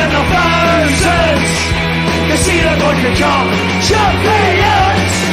in the thousands. You see them on the job, champions.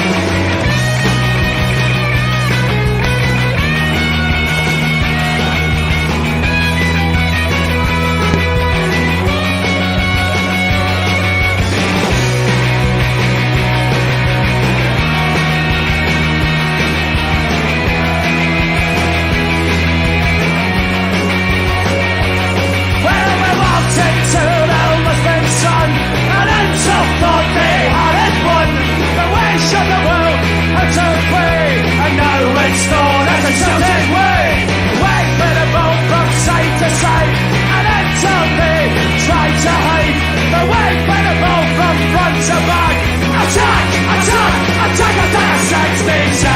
It's known as a Celtic way. Wait for the ball from side to side, and until they try to hide. The wait for the ball from front to back. Attack, attack, attack, attack, 67.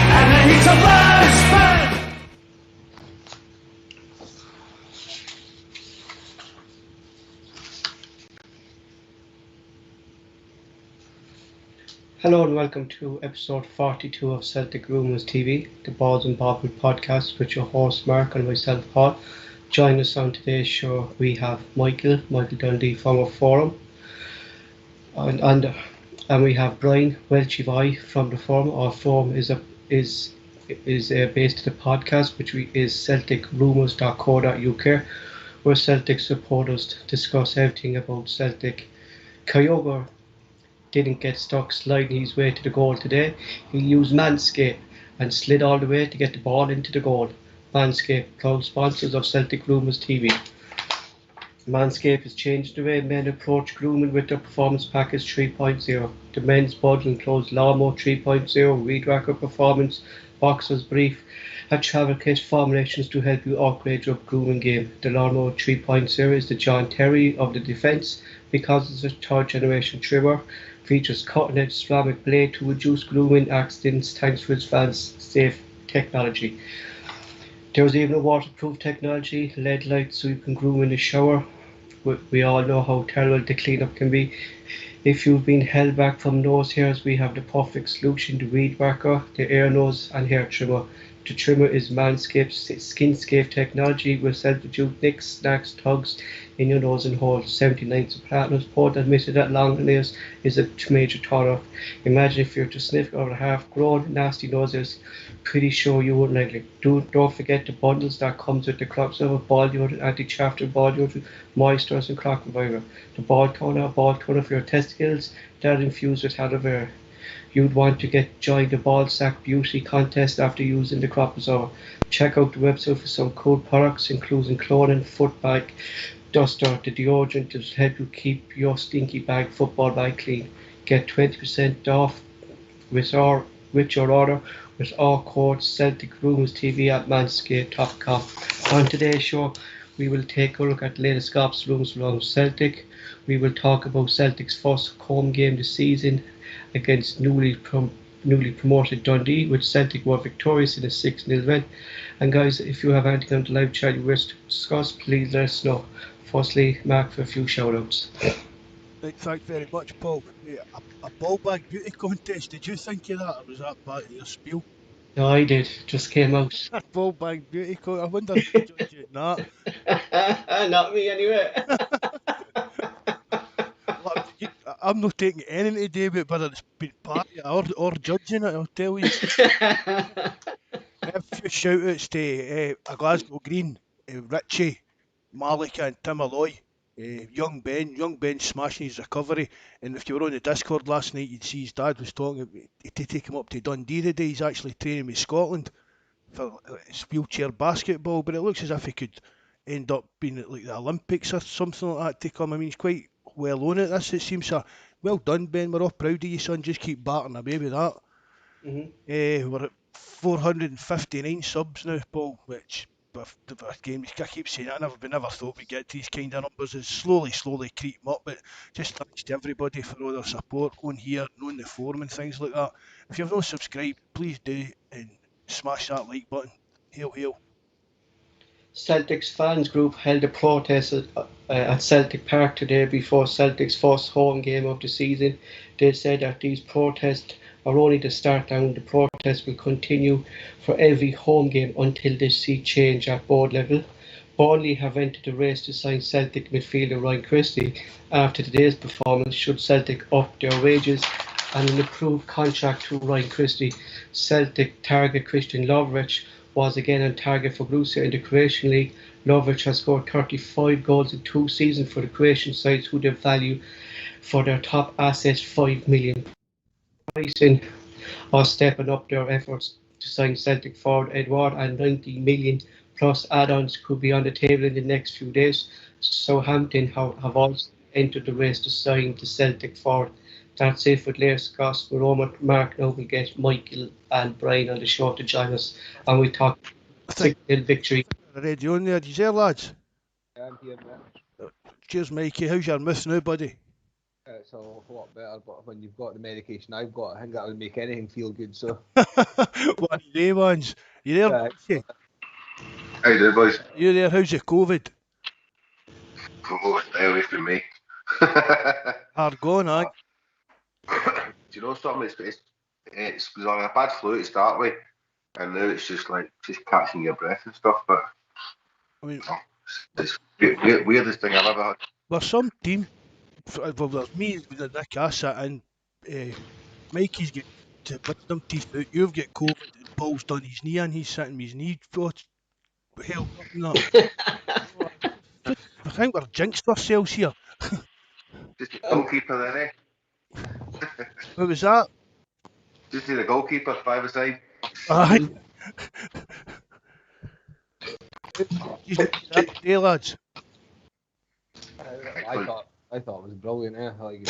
And then he's a burst man. Hello and welcome to episode 42 of Celtic Rumours TV, the Balls and Bovril podcast with your host Mark and myself Paul. Join us on today's show. We have Michael Dundee from our forum, and we have Brian Welshy from the forum. Our forum is based to the podcast, which is celticrumours.co.uk, where Celtic supporters discuss everything about Celtic. Kyogo didn't get stuck sliding his way to the goal today. He used Skpe and slid all the way to get the ball into the goal. Skpe, proud sponsors of Celtic Rumours TV. Skpe has changed the way men approach grooming with their Performance Package 3.0. The men's bundle includes Lawnmower 3.0, Weed Whacker Performance, Boxer's Brief, and travel kit formulations to help you upgrade your grooming game. The Lawnmower 3.0 is the John Terry of the defence because it's a third generation trimmer. Features cutting-edge ceramic blade to reduce grooming accidents thanks to its advanced safe technology. There's even a waterproof technology, LED lights so you can groom in the shower. We all know how terrible the cleanup can be. If you've been held back from nose hairs, we have the perfect solution: the Weed Whacker, the Air Nose and Hair Trimmer. The trimmer is Manscaped's Skinscape technology with self-reduce nicks, snacks, tugs in your nose and holes. 79 platinum port admitted that long nails is a major turn-off. Imagine if you're to sniff over half-grown nasty noses. Pretty sure you wouldn't like it. Don't forget the bundles that comes with the crossover ball deodorant, anti-chafter ball deodorant, moisturizer and clock reviver. The ball toner for your testicles that infused with aloe vera. You'd want to join the Ball Sack Beauty contest after using the crop preserver. Check out the website for some cool products, including clothing, foot bag, duster, the deodorant to help you keep your stinky football bag clean. Get 20% off with your order with our code Celtic Rumours TV at manscaped.com. On today's show, we will take a look at the latest gossip rumours around Celtic. We will talk about Celtic's first home game this season against newly promoted Dundee, which Celtic were victorious in a 6-0 win. And guys, if you have anything on the live chat you wish to discuss, please let us know. Firstly, Mark, for a few shout outs. Thanks very much, Paul. A ball bag beauty contest, did you think of that, or was that part of your spiel? No, I did, just came out. Ball bag beauty contest, I wonder if you judged it that. Not me anyway. I'm not taking anything today about whether it's been part or judging it, I'll tell you. A few shout outs to a Glasgow Green, Richie, Malika and Tim Alloy, young Ben smashing his recovery. And if you were on the Discord last night, you'd see his dad was talking to take him up to Dundee today. He's actually training with Scotland for his wheelchair basketball, but it looks as if he could end up being at like the Olympics or something like that to come. I mean, he's quite well on at this, it seems. So well done, Ben. We're all proud of you, son. Just keep batting away with that. We're at 459 subs now, Paul, which with the game, I keep saying it, we never thought we'd get to these kind of numbers. It's slowly creeping up, but just thanks to everybody for all their support on here and on the forum and things like that. If you've not subscribed, please do and smash that like button. Hail. Celtic's fans group held a protest at Celtic Park today before Celtic's first home game of the season. They said that these protests are only the start and the protests will continue for every home game until they see change at board level. Burnley have entered the race to sign Celtic midfielder Ryan Christie. After today's performance, should Celtic up their wages and an improved contract to Ryan Christie? Celtic target Christian Lovric was again on target for Borussia in the Croatian League. Lovric has scored 35 goals in 2 seasons for the Croatian sides, who they value for their top assets £5 million. Pricing are stepping up their efforts to sign Celtic forward Edward, and 90 million plus add-ons could be on the table in the next few days. Southampton have also entered the race to sign the Celtic forward. That's it for Blair Gospel. Roman Mark now will get Michael and Brian on the show to join us, and we talk I think 6-0 victory. the radio on there. You there, lads? I'm here, mate. Cheers, Mikey. How's your myth now, buddy? It's a lot better, but when you've got the medication I've got, I think that would make anything feel good. So, What day ones? You there? Mikey? How you doing, boys? You there? How's your COVID? Oh, stay away from me. Hard going, aye. Do you know something? It's was on a bad flu to start with, and now it's just catching your breath and stuff. But I mean, it's the weirdest thing I've ever had. there's some team. Well, there's me with the Nick Assa and Mikey's got wisdom teeth out. You've got COVID and Paul's done his knee and he's sitting with his knee held up and that. I think we're jinxed ourselves here. Just the goalkeeper there, eh? What was that? Just the goalkeeper, 5-a-side. Aye. Hey, lads. I thought it was brilliant. Like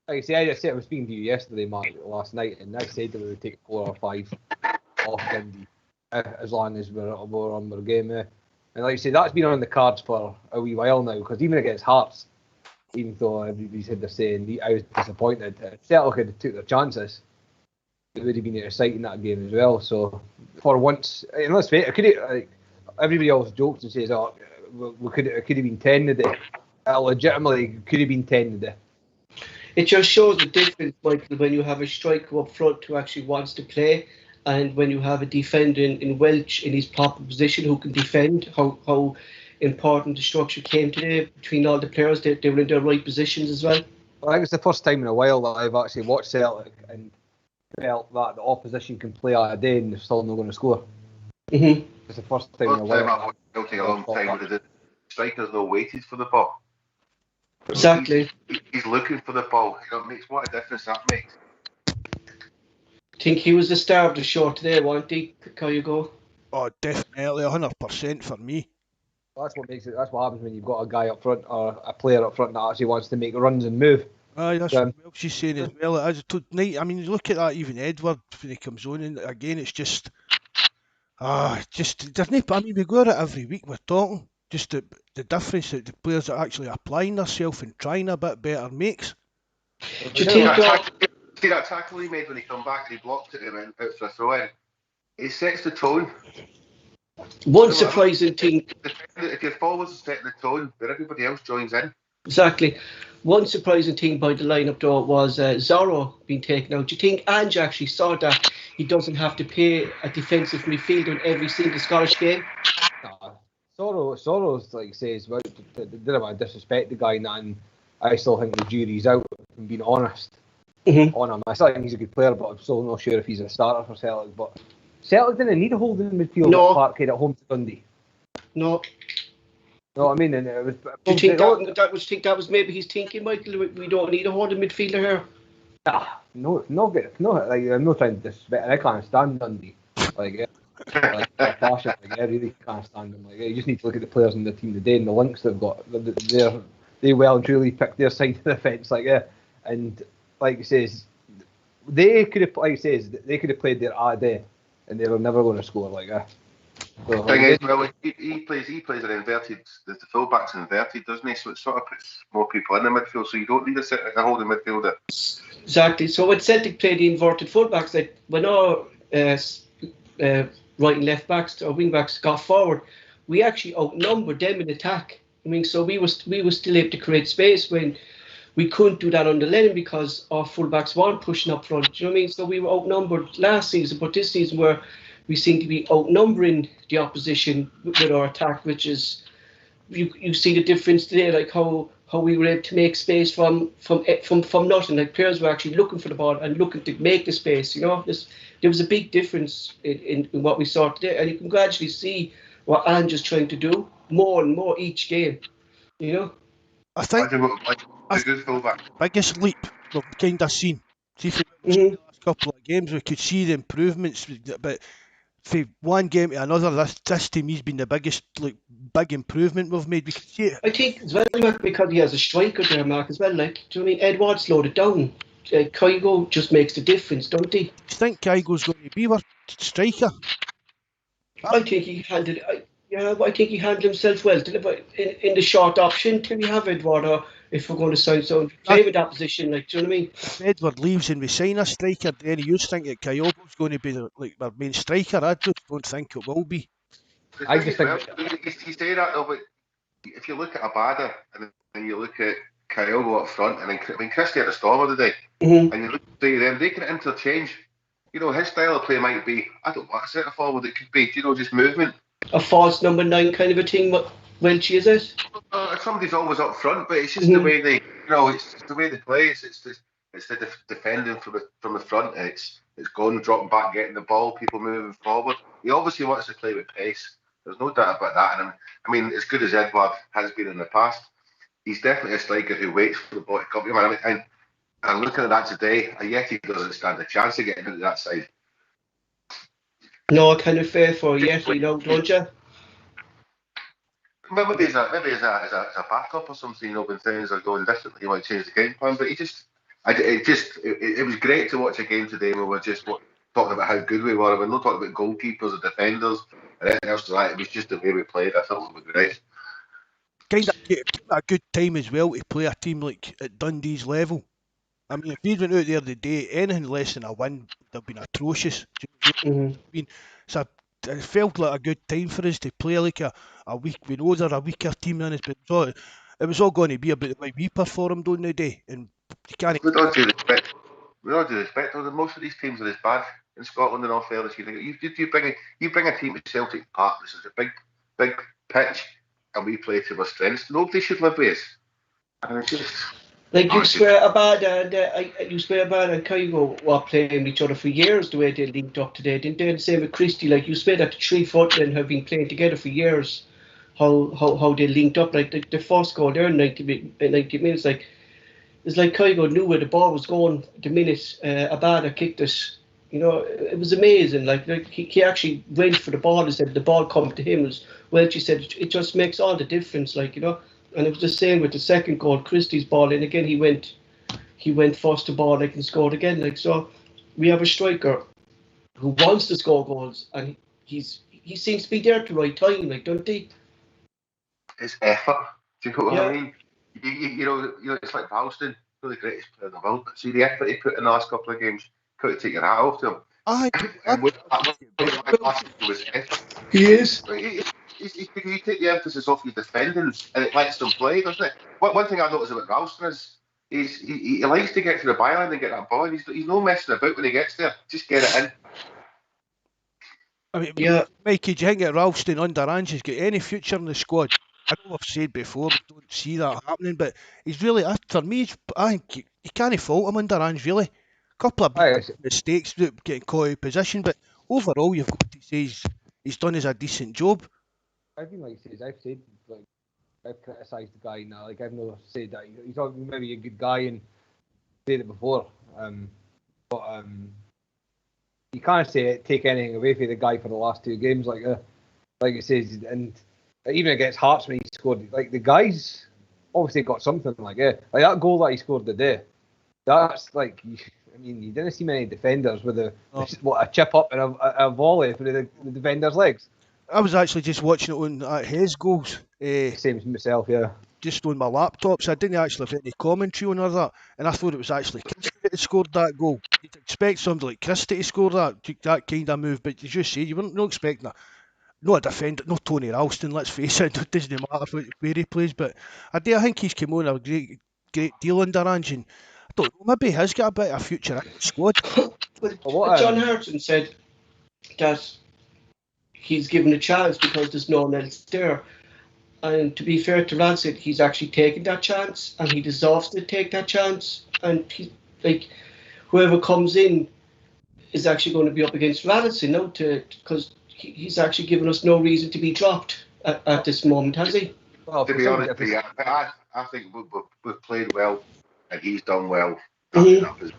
I said, I was speaking to you yesterday, Mark, last night, and I said that we would take 4 or 5 off Dundee as long as we're on our game. And like you say, that's been on the cards for a wee while now, because even against Hearts, even though everybody said they're saying I was disappointed, Celtic had took their chances. It would have been exciting that game as well. So for once, and let's face it, everybody else jokes and says, "Oh, it could have been 10 today." Legitimately, could have been 10 today. It just shows the difference, Michael, when you have a striker up front who actually wants to play, and when you have a defender in Welsh in his proper position who can defend. How important the structure came today between all the players. They were in their right positions as well. I think it's the first time in a while that I've actually watched Celtic and felt that the opposition can play out a day and they're still not going to score. Mm-hmm. It's the first time in a First time while. I've watched Celtic a long time where the strikers though waited for the ball. Exactly. He's looking for the ball. You know, it makes what a difference that makes. I think he was the star of the show today, wasn't he? How you go? Oh, definitely 100% for me. That's what makes it. That's what happens when you've got a guy up front or a player up front that actually wants to make runs and move. Aye, that's what Welshy's saying as well. As tonight, I mean, look at that. Even Edward when he comes on, and again, it's just, there's no. I mean, we go at it every week. We're talking just the difference that the players are actually applying themselves and trying a bit better makes. Do you think See that tackle he made when he come back and he blocked it and went out for a throw in? It sets the tone. one surprising thing? If your forwards are setting the tone, then everybody else joins in. Exactly. One surprising thing by the lineup though was Zorro being taken out. Do you think Ange actually saw that he doesn't have to pay a defensive midfielder in every single Scottish game? Sorrow's like says, well, didn't want to disrespect the guy, and I still think the jury's out. If I'm being honest on him, I still think he's a good player, but I'm still not sure if he's a starter for Celtic. But Celtic didn't need a holding midfield at Parkhead at home to Dundee. No. No, I mean, and it was. Do you think that was maybe his thinking, Michael? We don't need a holding midfielder here. No. Like, I'm not trying to disrespect. I can't stand Dundee. I really can't stand them. You just need to look at the players in the team today and the links they've got. They well and truly picked their side of the fence. And like he says, they could have played their a day, and they were never going to score like that. So, thing is, well, he plays an inverted. The fullback's inverted, doesn't he? So it sort of puts more people in the midfield. So you don't need a holding midfielder. Exactly. So when Celtic played the inverted fullbacks, like when our right and left backs or wing backs got forward, we actually outnumbered them in attack. I mean, so we were still able to create space when we couldn't do that under Lennon because our fullbacks weren't pushing up front. Do you know what I mean? So we were outnumbered last season, but this season we're we seem to be outnumbering the opposition with our attack, which is you see the difference today, like how we were able to make space from nothing. Like players were actually looking for the ball and looking to make the space. There was a big difference in what we saw today, and you can gradually see what Ange's trying to do more and more each game. I think a good fullback. biggest leap we've kind of seen. See, for Mhm. the last couple of games, we could see the improvements, but from one game to another, this to me's been the biggest big improvement we've made. We can see it. I think as well, Mark, because he has a striker there, Mark, as well. Like, do you know what I mean? Edward slowed it down. Kygo just makes the difference, don't he? Do you think Kygo's going to be our striker? I think he handled. I think he handled himself well. In the short option, till we have Edward, or if we're going to sign someone playing in that position, like, do you know what I mean? If Edward leaves and we sign a striker, do any of you think that Kyogo's going to be our main striker? I just don't think it will be. I just think you say that though, but if you look at Abada and then you look at Kyogo up front, and then Christie at the Stormer today, Mm-hmm. and you look at them, they can interchange. His style of play might be, I don't know what centre forward it could be, just movement. A false number 9 kind of a thing. What Welsh is it? Somebody's always up front, but it's just the way they, it's the way they play. It's the defending from the front. It's going, dropping back, getting the ball, people moving forward. He obviously wants to play with pace. There's no doubt about that. And I mean, as good as Edward has been in the past, he's definitely a striker who waits for the ball to come to him. And I'm looking at that today. Yeti doesn't stand a chance of getting into that side. No, I kind of fair for Yeti, don't you? Maybe as a backup or something, when things are going differently, you might change the game plan. But it was great to watch a game today where we're just talking about how good we were. We're not talking about goalkeepers or defenders and anything else like that. It was just the way we played. I thought it was great. Kind of a good time as well to play a team like at Dundee's level. I mean, if we went out there today, anything less than a win would have been atrocious. So it felt like a good time for us to play like a weak. We know they're a weaker team than us, but it was all going to be about the way we performed on the day, and you can't. With all due respect, most of these teams are as bad in Scotland and all fairness. You bring a team to Celtic Park. This is a big pitch, and we play to our strengths. Nobody should live with us. And it's just. Like you swear about and Kygo were playing with each other for years the way they linked up today, didn't they? And the same with Christie. Like you swear that the 3 footmen have been playing together for years. How they linked up, like the first goal there in 90 minutes, like it's like Kygo knew where the ball was going the minute Abada kicked it. It was amazing. Like he actually went for the ball and said the ball come to him. As well, she said it just makes all the difference. And it was the same with the second goal, Christie's ball, and again he went first to ball, and scored again. So we have a striker who wants to score goals, and he seems to be there at the right time, don't he? It's effort. Do you know what I mean? It's like Ralston, the greatest player in the world. See the effort he put in the last couple of games. Couldn't take your hat off to him. He is. You take the emphasis off your defending, and it lets them play, doesn't it? One thing I noticed about Ralston is he likes to get to the byline and get that ball. He's no messing about when he gets there. Just get it in. I mean, Mikey, do you think that Ralston under Ange has got any future in the squad? I know I've said before, we don't see that happening, but he's really, for me, I think you can't fault him under Ange, really. A couple of mistakes, getting caught out of position, but overall, you've got to say he's done a decent job. I've criticised the guy now. I've not said that he's maybe a good guy and said it before. But you can't take anything away from the guy for the last 2 games, like it says, and even against Hearts when he scored, like the guy's obviously got something like that goal that he scored today. That's like, I mean, you didn't see many defenders with a chip up and a volley for the defender's legs. I was actually just watching it on his goals. Same as myself, yeah. Just on my laptop, so I didn't actually have any commentary on that. And I thought it was actually Christie that scored that goal. You'd expect somebody like Christie to score that kind of move, but as you say, you weren't expecting not a defender, not Tony Ralston, let's face it. It doesn't matter where he plays, but I think he's come on a great deal under Ange, and I don't know, maybe he has got a bit of a future in the squad. John Hartson said that he's given a chance because there's no one else there. And to be fair to Rancid, he's actually taken that chance, and he deserves to take that chance. And whoever comes in is actually going to be up against Rancid now, because he's actually given us no reason to be dropped at this moment, has he? Well, To be honest, I think we've played well, and he's done well. Mhm.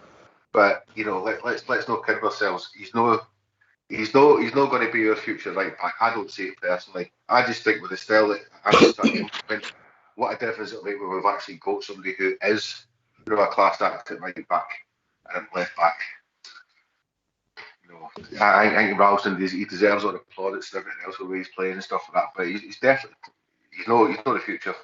But let's not kid ourselves. He's not going to be our future right back. I don't see it personally. I just think with the style that what a difference it'll make when we've actually got somebody who is a class act at right back and left back. I think Ralston he deserves all the plaudits and everything else the way he's playing and stuff like that. But he's definitely he's not the future.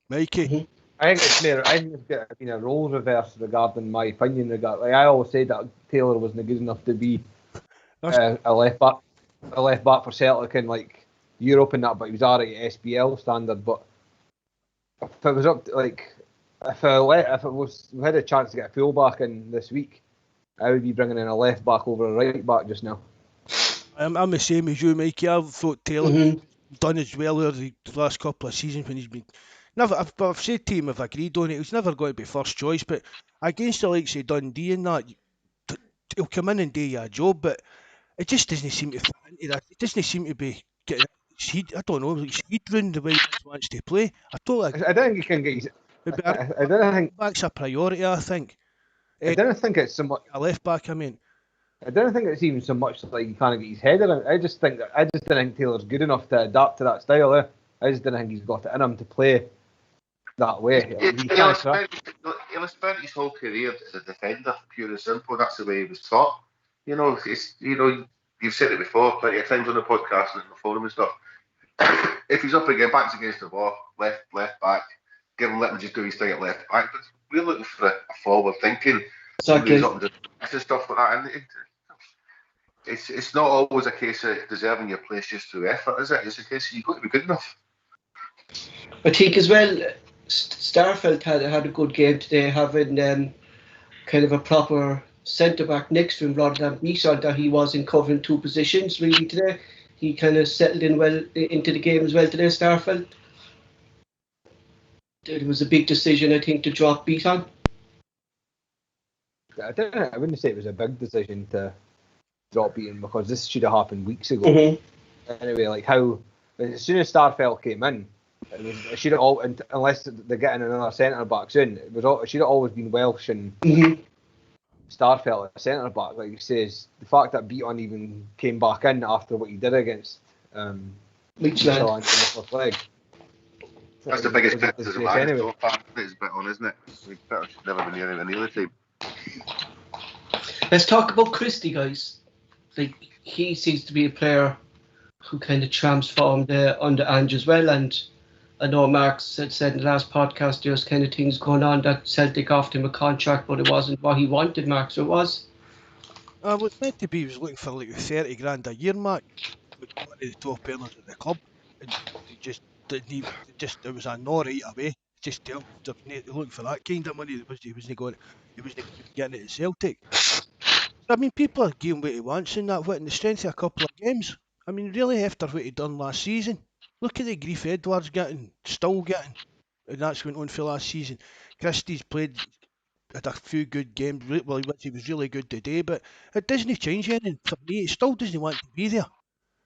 Mikey. Mhm. I think it's been a role reverse regarding my opinion. I always said that Taylor wasn't good enough to be a left back for Celtic in Europe and that, but he was already SPL standard. But if it was up to, we had a chance to get a full back in this week, I would be bringing in a left back over a right back just now. I'm the same as you, Mikey. I thought Taylor Mhm. done as well over the last couple of seasons when he's been. I've said to him, I've agreed on it. He's never going to be first choice, but against the likes of Dundee and that, he'll come in and do you a job. But it just doesn't seem to fit into that. It doesn't seem to be getting. I don't know. He's round the way he wants to play. I totally. I don't think he can get. I don't think. Back's a priority. I think. I don't think it's so much. A left back. I mean. I don't think it's even so much like he can't get his head around. I just don't think Taylor's good enough to adapt to that style. I just don't think he's got it in him to play that way. He'll spend his whole career as a defender, pure and simple. That's the way he was taught. You've said it before plenty of times on the podcast and the forum and stuff. If he's up against backs against the wall, left back, let him just do his thing at left back. But we're looking for a forward thinking. Exactly. And stuff like that. And it's not always a case of deserving your place just through effort, is it? It's a case of you've got to be good enough. I think as well, Starfelt had a good game today, having kind of a proper centre back next to him rather than Nissan that he was in covering two positions really today. He kind of settled in well into the game as well today, Starfelt. It was a big decision, I think, to drop Beaton. I wouldn't say it was a big decision to drop Beaton because this should have happened weeks ago. Mm-hmm. Anyway, as soon as Starfelt came in, it should have unless they're getting another centre back soon. It should have always been Welsh and Starfelt at centre back. Like he says, the fact that Beaton even came back in after what he did against Leachland in the first leg. That's the biggest criticism I anyway. so far. It's a bit on, isn't it? We've never been anywhere near the team. Let's talk about Christie, guys. He seems to be a player who kind of transformed under Ange as well. And I know Mark had said in the last podcast there's kind of things going on that Celtic offered him a contract, but it wasn't what he wanted, Mark. So it was. What's meant to be, he was looking for like 30 grand a year, Mark. With one of the top earners at the club. And he just didn't even, it was a no right away. Just looking for that kind of money. He wasn't getting it at Celtic. I mean, people are getting what he wants in that, in the strength of a couple of games. I mean, really, after what he done last season, look at the grief Edwards still getting, and that's went on for last season. Christie's had a few good games. Well, he was really good today, but it doesn't change anything for me. He still doesn't want to be there.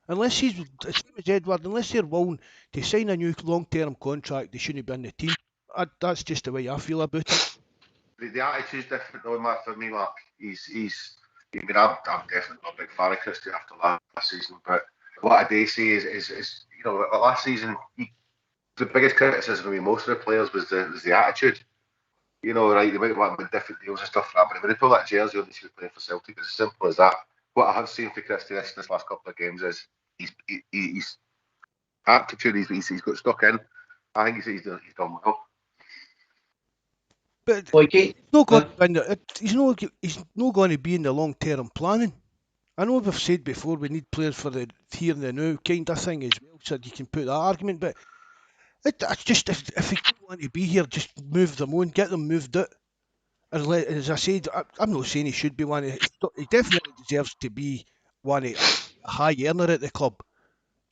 Unless the same as Edward, unless they're willing to sign a new long-term contract, they shouldn't be in the team. That's just the way I feel about it. The attitude's different though, Mark, for me, Mark. I'm definitely not a big fan of Christie after last season, but what I do see is last season the biggest criticism of most of the players was the attitude. Right, they might want different deals and stuff like that, but when they pull that jersey on, they should be playing for Celtic. It's as simple as that. What I have seen for Christie this last couple of games is he's aptitude. He's got stuck in. I think he's done well. But he's not going to be in the long-term planning. I know we've said before we need players for the here and the now kind of thing as well, so you can put that argument. But it's just if they don't want to be here, just move them on, get them moved out. As I said, I'm not saying he should be one. He definitely deserves to be one of high earner at the club.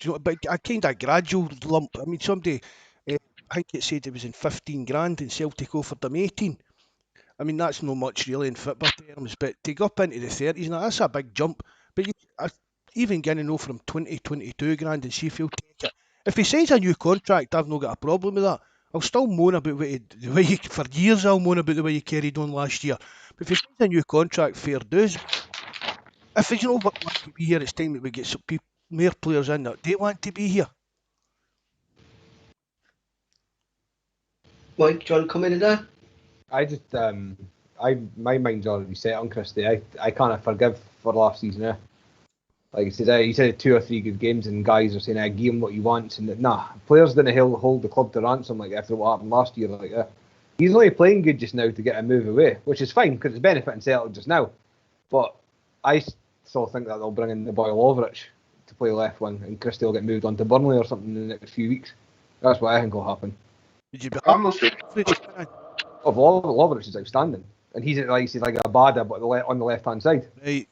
Do you know, but a kind of gradual lump. I mean, somebody, I think it said it was in 15 grand and Celtic offered him 18. I mean, that's not much really in football terms, but to go up into the 30s, now that's a big jump. But even getting over from 20, 22 grand and Sheffield take it. If he signs a new contract, I've not got a problem with that. I'll still moan about the way you, for years I'll moan about the way you carried on last year. But if he signs a new contract, fair dues. If he's not want to be here, it's time that we get some more players in that they want to be here. Mike, do you want to come into that? I just my mind's already set on Christie. I can't forgive for last season. Like I said, he said 2 or 3 good games, and guys are saying, give him what he wants. And nah, players didn't hold the club to ransom like after what happened last year. Like he's only playing good just now to get a move away, which is fine because it's benefiting Celtic just now. But I still think that they'll bring in the boy Lovrich to play left wing, and Christie will get moved on to Burnley or something in the next few weeks. That's what I think will happen. Would you be I'm not sure. Of Lovrich is outstanding, and he's like a bada, but on the left hand side. Right.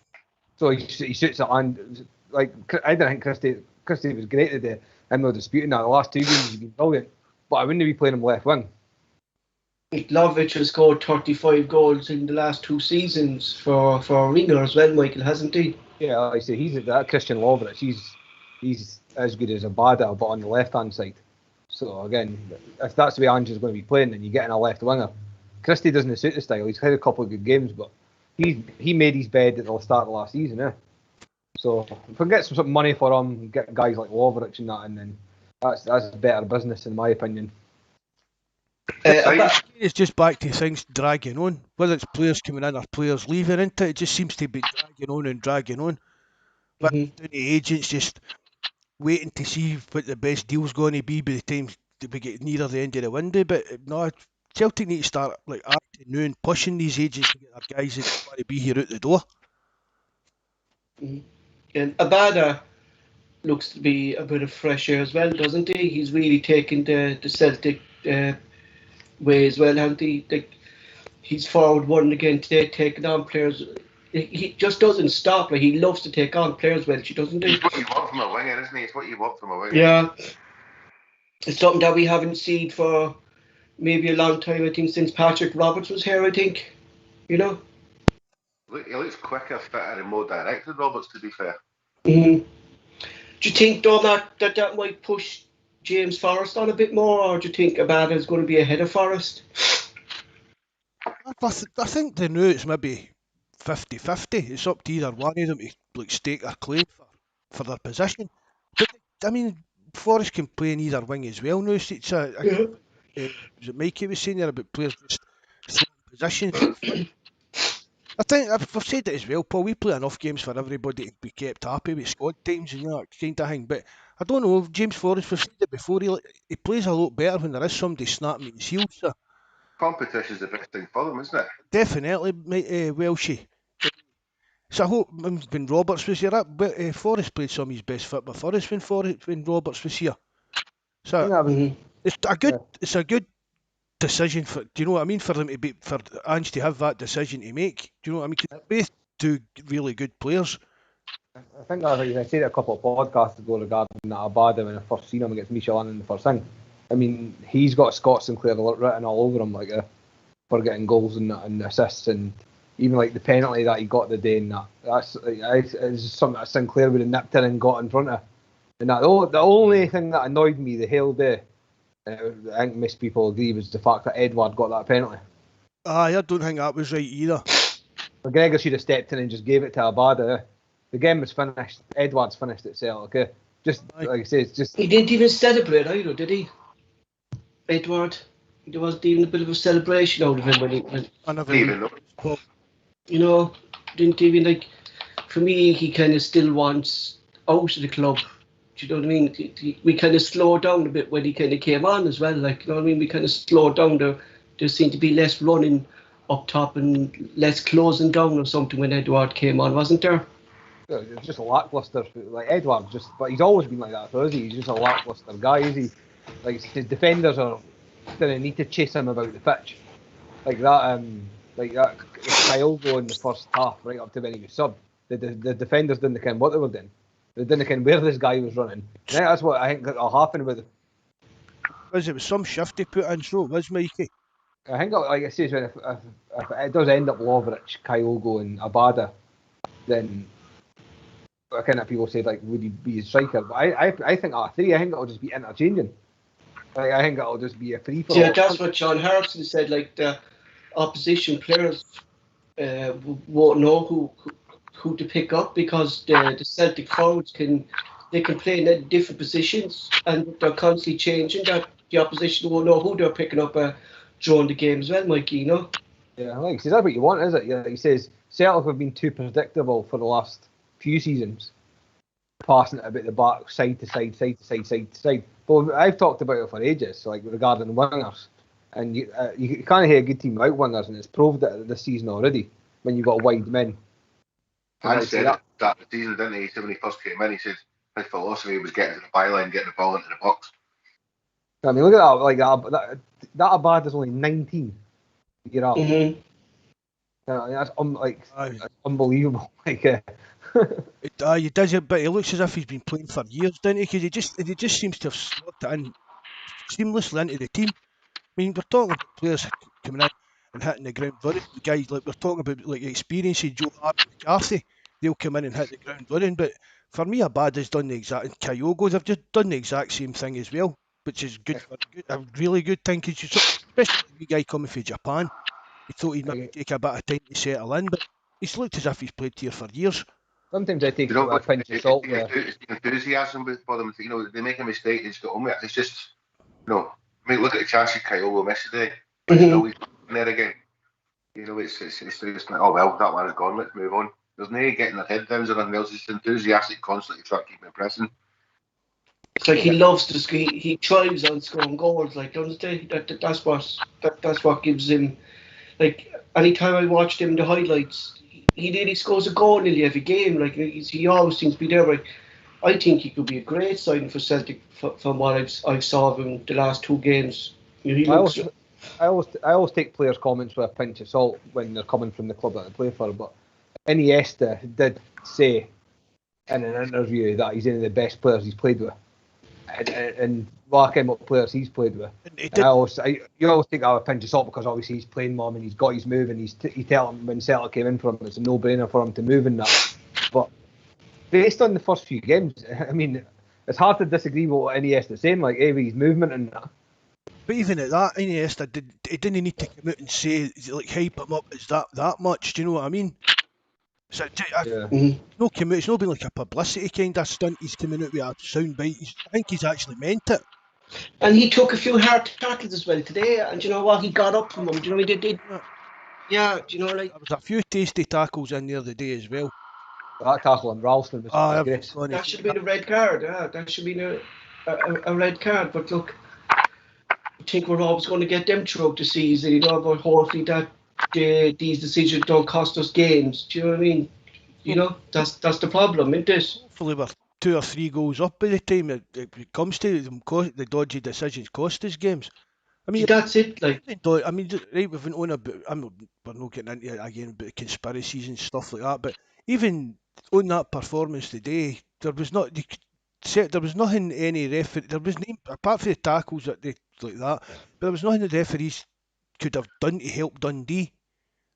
So he shoots it, and like I didn't think Christie was great today. I'm not disputing that. The last 2 games he's been brilliant, but I wouldn't be playing him left wing. Lovrich has scored 35 goals in the last 2 seasons for Ringer as well, Michael, hasn't he? Yeah, like I say, he's that Christian Lovrich. He's as good as a bada, but on the left hand side. So again, if that's the way Ange's going to be playing, then you get in a left winger. Christie doesn't suit the style. He's had a couple of good games, but he made his bed at the start of last season. So if we get some money for him, get guys like Lovrich and that, and then that's better business in my opinion. It's just back to things dragging on. Whether it's players coming in or players leaving into it just seems to be dragging on. But the agents just waiting to see what the best deal's going to be by the time we get nearer the end of the window. But no, Celtic need to start like acting new and pushing these agents to get their guys that want to be here out the door. And Abada looks to be a bit of fresh air as well, doesn't he? He's really taken the Celtic way as well, hasn't he? He's forward one again today, taking on players. He just doesn't stop. Like, he loves to take on players, Welshy, doesn't he? It's what you want from a winger, isn't he? It's what you want from a winger. Yeah. It's something that we haven't seen for maybe a long time, I think, since Patrick Roberts was here, I think. You know? He looks quicker, fitter, and more directed, Roberts, to be fair. Mm-hmm. Do you think, though, that might push James Forrest on a bit more, or do you think Abada is going to be ahead of Forrest? I think they knew it's maybe 50-50. It's up to either one of them to like stake their claim for their position. But I mean, Forrest can play in either wing as well now. So it's was it Mikey was saying there about players just swapping positions? I think I've said it as well, Paul. We play enough games for everybody to be kept happy with squad times and that kind of thing. But I don't know, James Forrest, we've said it before, he plays a lot better when there is somebody snapping at his heels. So. Competition's the best thing for them, isn't it? Definitely, Welshy. So I hope when Roberts was here, Forrest played some of his best football for us when Roberts was here. So it's a good decision for. Do you know what I mean? For them to be for Ange to have that decision to make. Do you know what I mean? Because they're both 2 really good players. I think I said it a couple of podcasts ago regarding that Abada when I first seen him against Michelin in the first thing. I mean, he's got Scott Sinclair written all over him, like for getting goals and assists, and even like the penalty that he got the day, and that's something that Sinclair would have nipped in and got in front of. And that the only thing that annoyed me the whole day, I think most people agree, was the fact that Edward got that penalty. I don't think that was right either. McGregor should have stepped in and just gave it to Abada. The game was finished. Edward's finished at Celtic. Just like I say, it's just. He didn't even celebrate either, did he? Edward. There wasn't even a bit of a celebration out of him when he went. You know, didn't even for me, he kind of still wants out of the club. Do you know what I mean? We kind of slowed down a bit when he kind of came on as well. Like, you know what I mean? We kind of slowed down. There seemed to be less running up top and less closing down or something when Edward came on, wasn't there? It's just a lackluster. Like Edward, but he's always been like that, so is he? He's just a lackluster guy, is he? Like his defenders didn't need to chase him about the pitch, like that. Kyle go in the first half, right up to when he was sub. The defenders didn't care what they were doing. They didn't know where this guy was running. I think that's what I think will happen with. It was some shift he put in, so it was Mikey. I think, like I say, if it does end up Lovric, Kyogo, and Abada, then kind of people say like, would he be a striker? But I think out of three, I think it'll just be interchanging. Like, I think it'll just be a free for all. Yeah, that's what John Harrison said. Like the opposition players won't know who to pick up because the Celtic forwards can play in different positions and they're constantly changing. That the opposition won't know who they're picking up during the game as well, Mikey. You know. Yeah, like he says, that's what you want, is it? Yeah, he says Celtic have been too predictable for the last few seasons, passing it about the back, side to side, side to side, side to side. But I've talked about it for ages, like regarding wingers, and you can't hear a good team without wingers, and it's proved it this season already when you've got wide men. And said that the season, didn't he? He said when he first came in, he said his philosophy was getting to the byline, getting the ball into the box. I mean, look at that! Like that Abad is only 19. You're up. Mm-hmm. That's unbelievable. Like, he does it, but he looks as if he's been playing for years, doesn't he? Because he just seems to have slotted it in seamlessly into the team. I mean, we're talking about players coming in and hitting the ground running. The guys, like we're talking about, like experience of Joe Hart, McCarthy, they'll come in and hit the ground running. But for me, Abad has done the exact, and Kyogo, they've just done the exact same thing as well, which is good for a really good thing. Because especially the guy coming from Japan, he thought he'd maybe take a bit of time to settle in, but he's looked as if he's played here for years. Sometimes I take You know, a pinch of salt there. It's the enthusiasm for them. You know, they make a mistake, they just go on with it. It's just, you know, I mean, look at the chance of Kyogo missed today. Mm-hmm. You know, he's in there again. You know, it's just like, oh well, that man is gone. Let's move on. There's no getting their head down or anything else. It's enthusiastic, constantly trying to keep it pressing. It's like he loves to score. He thrives on scoring goals. Like, doesn't he? That's what gives him. Like, anytime I watched him in the highlights, he nearly scores a goal nearly every game. Like, he always seems to be there. Like, I think he could be a great signing for Celtic from what I've saw of him the last two games. You know, I always take players' comments with a pinch of salt when they're coming from the club that they play for. But Iniesta did say in an interview that he's one of the best players he's played with, and looking what players he's played with. You always take that with a pinch of salt because obviously he's playing mum and he's got his move and he tell him when Celtic came in for him it's a no-brainer for him to move in that. But based on the first few games, I mean, it's hard to disagree with what Iniesta's saying, like his movement and that. But even at that, Iniesta didn't need to come out and say, like, hype him up. Is that much? Do you know what I mean? So, no come out. It's not been like a publicity kind of stunt. He's coming out with a sound bite. I think he's actually meant it. And he took a few hard tackles as well today. And you know what? He got up from them. Do you know what he did? Yeah. Do you know, like, there was a few tasty tackles in there the day as well. That tackle on Ralston was disgrace. That should have been a red card. Yeah, that should have been a red card. But look, I think we're always going to get them throughout the season. You know, but hopefully that these decisions don't cost us games. Do you know what I mean? You know, that's the problem, isn't it? Hopefully we're 2 or 3 goals up by the time it comes to them. The dodgy decisions cost us games. I mean, that's it. Like, I mean, right, we've been on about. We're not getting into it again about conspiracies and stuff like that. But even on that performance today, there was nothing any referee. There was apart from the tackles that they like that, but there was nothing the referees could have done to help Dundee.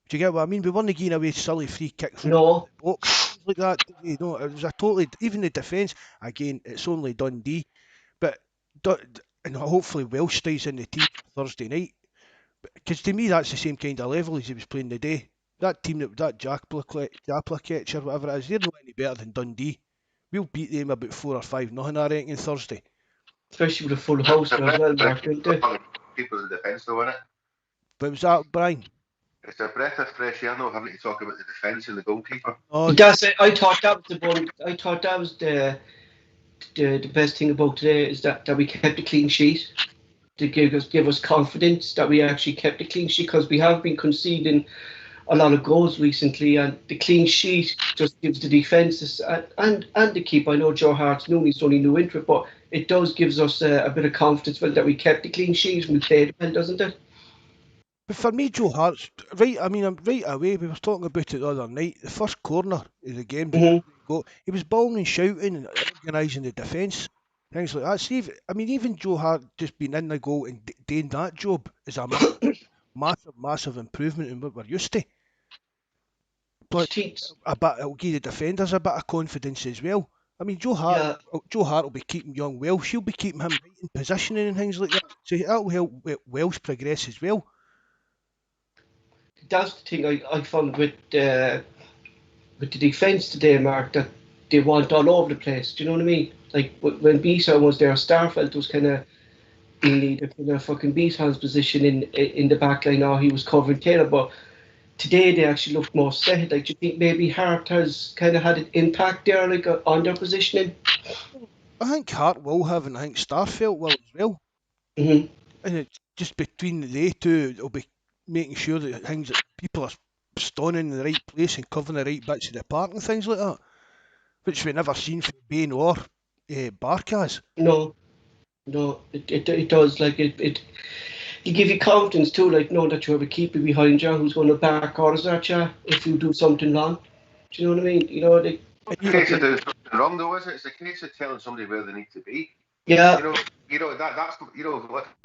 Do you get what I mean? We weren't getting away silly free kicks from the box like that. You know, it was a totally, even the defence. Again, it's only Dundee, but and hopefully Welsh stays in the team Thursday night. Because to me, that's the same kind of level as he was playing today. That team, that Japlaket or whatever it is, they're not any better than Dundee. We'll beat them about 4 or 5-0, I reckon, Thursday. Especially with a full house as well, Mark, isn't it? People in defence, though, isn't it? But was that, Brian? It's a breath of fresh air now having to talk about the defence and the goalkeeper. Oh, that's it. I thought that was the best thing about today is that we kept a clean sheet to give us confidence that we actually kept a clean sheet because we have been conceding a lot of goals recently, and the clean sheet just gives the defences and the keeper. I know Joe Hart's new, he's only new into it, but it does gives us a bit of confidence that we kept the clean sheet and we played well, doesn't it? But for me, Joe Hart's right. I mean, I'm right away. We were talking about it the other night. The first corner of the game, he was bawling and shouting and organising the defence, things like that. See, even Joe Hart just being in the goal and doing that job is a massive improvement in what we're used to. But it'll give the defenders a bit of confidence as well. I mean, Joe Hart will be keeping young Welsh. He'll be keeping him right in positioning and things like that. So that'll help Welsh progress as well. That's the thing I found with the defence today, Mark, that they want all over the place. Do you know what I mean? Like when Beeson was there, Starfelt was kind of in leader, fucking Beeson's position in the back line. Now he was covering Taylor, but today they actually looked more set. Like, do you think maybe Hart has kind of had an impact there, like on their positioning? I think Hart will have, and I think Starfelt will as well. Mm-hmm. And it's just between the two, it'll be making sure that people are stoning in the right place and covering the right bits of the park and things like that, which we never seen from Bain or Barkas. No, it does. Like it give you confidence too. Like know that you have a keeper behind you who's going to back orders at you if you do something wrong. Do you know what I mean? It's a case of doing something wrong, though, is it? It's a case of telling somebody where they need to be. Yeah. That's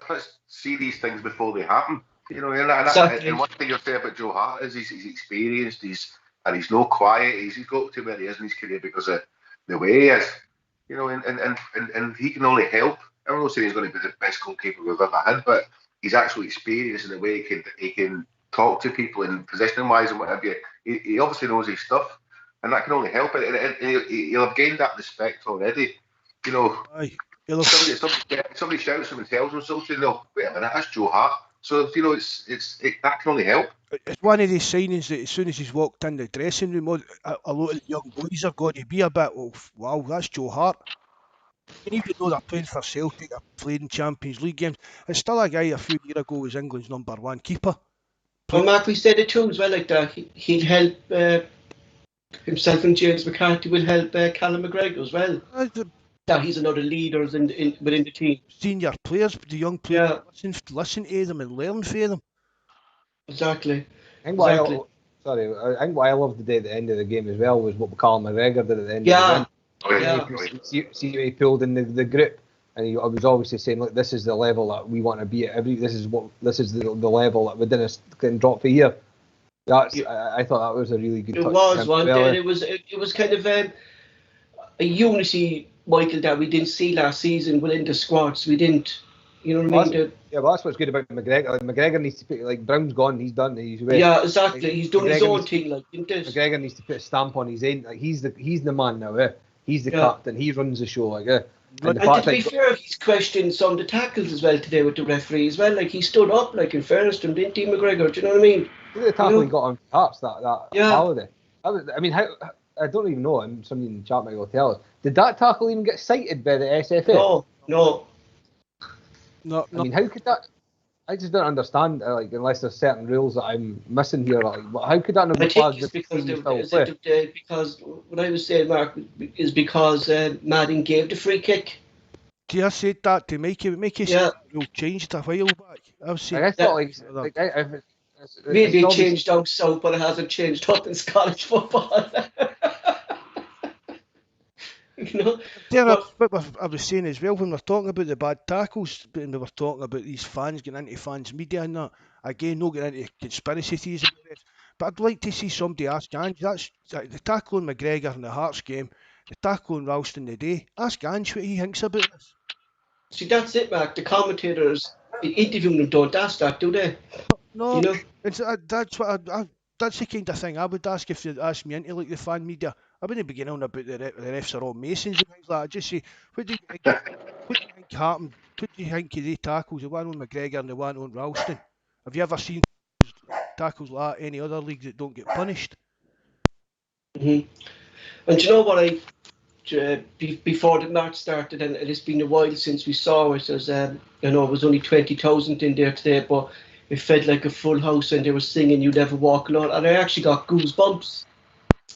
let's see these things before they happen. Exactly. And one thing you'll say about Joe Hart is he's experienced, he's not quiet. He's got to where he is in his career because of the way he is. And he can only help. I'm not saying he's going to be the best goalkeeper we've ever had, but he's actually experienced in the way he can talk to people and positioning wise and whatever. He obviously knows his stuff, and that can only help it. And he'll have gained that respect already. Somebody shouts him and tells him something. Wait a minute, that's Joe Hart. So that can only help. It's one of these signings that as soon as he's walked in the dressing room, a lot of the young boys are going to be a bit, wow, that's Joe Hart. And even though they're playing for Celtic, they're playing Champions League games, it's still a guy a few years ago was England's #1 keeper. Well, Mark, we said it too as well, like that. He'll help himself, and James McCarthy will help Callum McGregor as well. He's another leader within the team. Senior players, the young players, listen to them and learn from them. Exactly. I think what I loved the day at the end of the game as well was what Callum McGregor did at the end of the game. See what he pulled in the group, and he was obviously saying, look, this is the level that we want to be at. This is the level that we didn't drop for here. I thought that was a really good touch. It was one day. It was kind of a unity, Michael, that we didn't see last season within the squads. We didn't, you know what I mean? Well, that's what's good about McGregor. Like, McGregor needs to put, like, Brown's gone, he's done. He's away. Yeah, exactly. Like, he's doing his own thing, like, isn't it? McGregor needs to put a stamp on his own. Like, he's the man now. He's the captain. He runs the show. Like, and to be fair, he's questioned some of the tackles as well today with the referee as well. Like, he stood up, like, in fairness to him, didn't he, McGregor? Do you know what I mean? Look at the tackle he got on Harps that holiday. How? I don't even know. Somebody in the chat might go tell us. Did that tackle even get cited by the SFA? No. I mean, how could that? I just don't understand. Like, unless there's certain rules that I'm missing here. Like, how could that not be flagged? Because what I was saying, Mark, is because Madden gave the free kick. I said that to Mikey said the rule changed a while back. I've seen. I thought maybe it changed down south, but it hasn't changed up in Scottish football. But I was saying as well, when we're talking about the bad tackles, and we were talking about these fans getting into fans media and that, again, not getting into conspiracy theories about this, but I'd like to see somebody ask Ange, that's the tackle on McGregor in the Hearts game, the tackle on Ralston today, ask Ange what he thinks about this. See, that's it, Mark. The commentators interviewing them don't ask that, do they? No, that's the kind of thing I would ask if they'd ask me into, like, the fan media. I wouldn't begin on about the refs are all masons and things like that. I'd just say, what do you think happened? What do you think of the tackles, the one on McGregor and the one on Ralston? Have you ever seen tackles like that any other leagues that don't get punished? Mm-hmm. And do you know what before the match started, and it's been a while since we saw it, as it was only 20,000 in there today, but it felt like a full house and they were singing "You Never Walk Alone," and I actually got goosebumps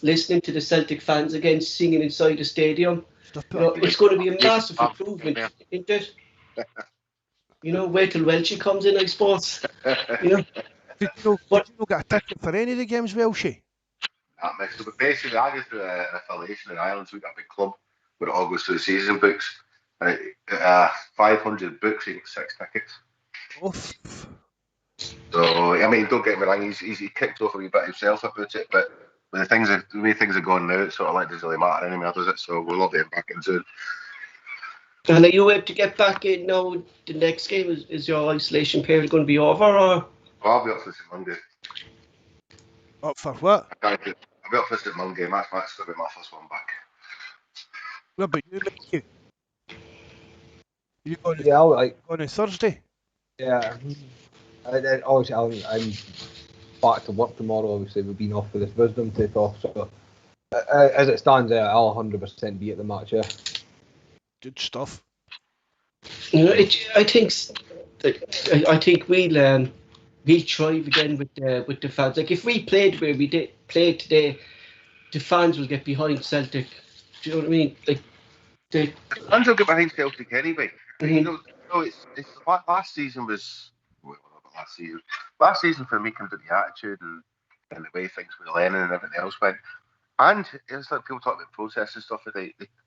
listening to the Celtic fans again singing inside the stadium. It's going to be a massive improvement, isn't it? Wait till Welshy comes in, I suppose. Did you not get a ticket for any of the games, Welshy? That mixed up. But basically, I go through an affiliation in Ireland, so we got a big club where it all goes through the season books. And 500 books, you get 6 tickets. Oh, So, I mean, don't get me wrong, he kicked off a wee bit himself about it, but with the way things are going now, it's sort of like doesn't really matter anymore, does it? So we'll all be back in soon. And are you able to get back in now? The next game is your isolation period going to be over, or? Well, I'll be up for this Monday. up for what? I'll be up for this Monday. That's going to be my first one back. What about you, Mikey? You going, Yeah, going on Thursday? yeah. Obviously, I'm back to work tomorrow. Obviously, we've been off for this wisdom tip off. So, as it stands, I'll 100% be at the match. Yeah. Good stuff. You know, I think we'll thrive again with the fans. Like if we played where we played today, the fans will get behind Celtic. Do you know what I mean? Like The fans will get behind Celtic anyway. Mhm. It's last season was. Well, not last season. Last season for me comes to the attitude and the way things were learning and everything else went. And it's like people talk about process and stuff.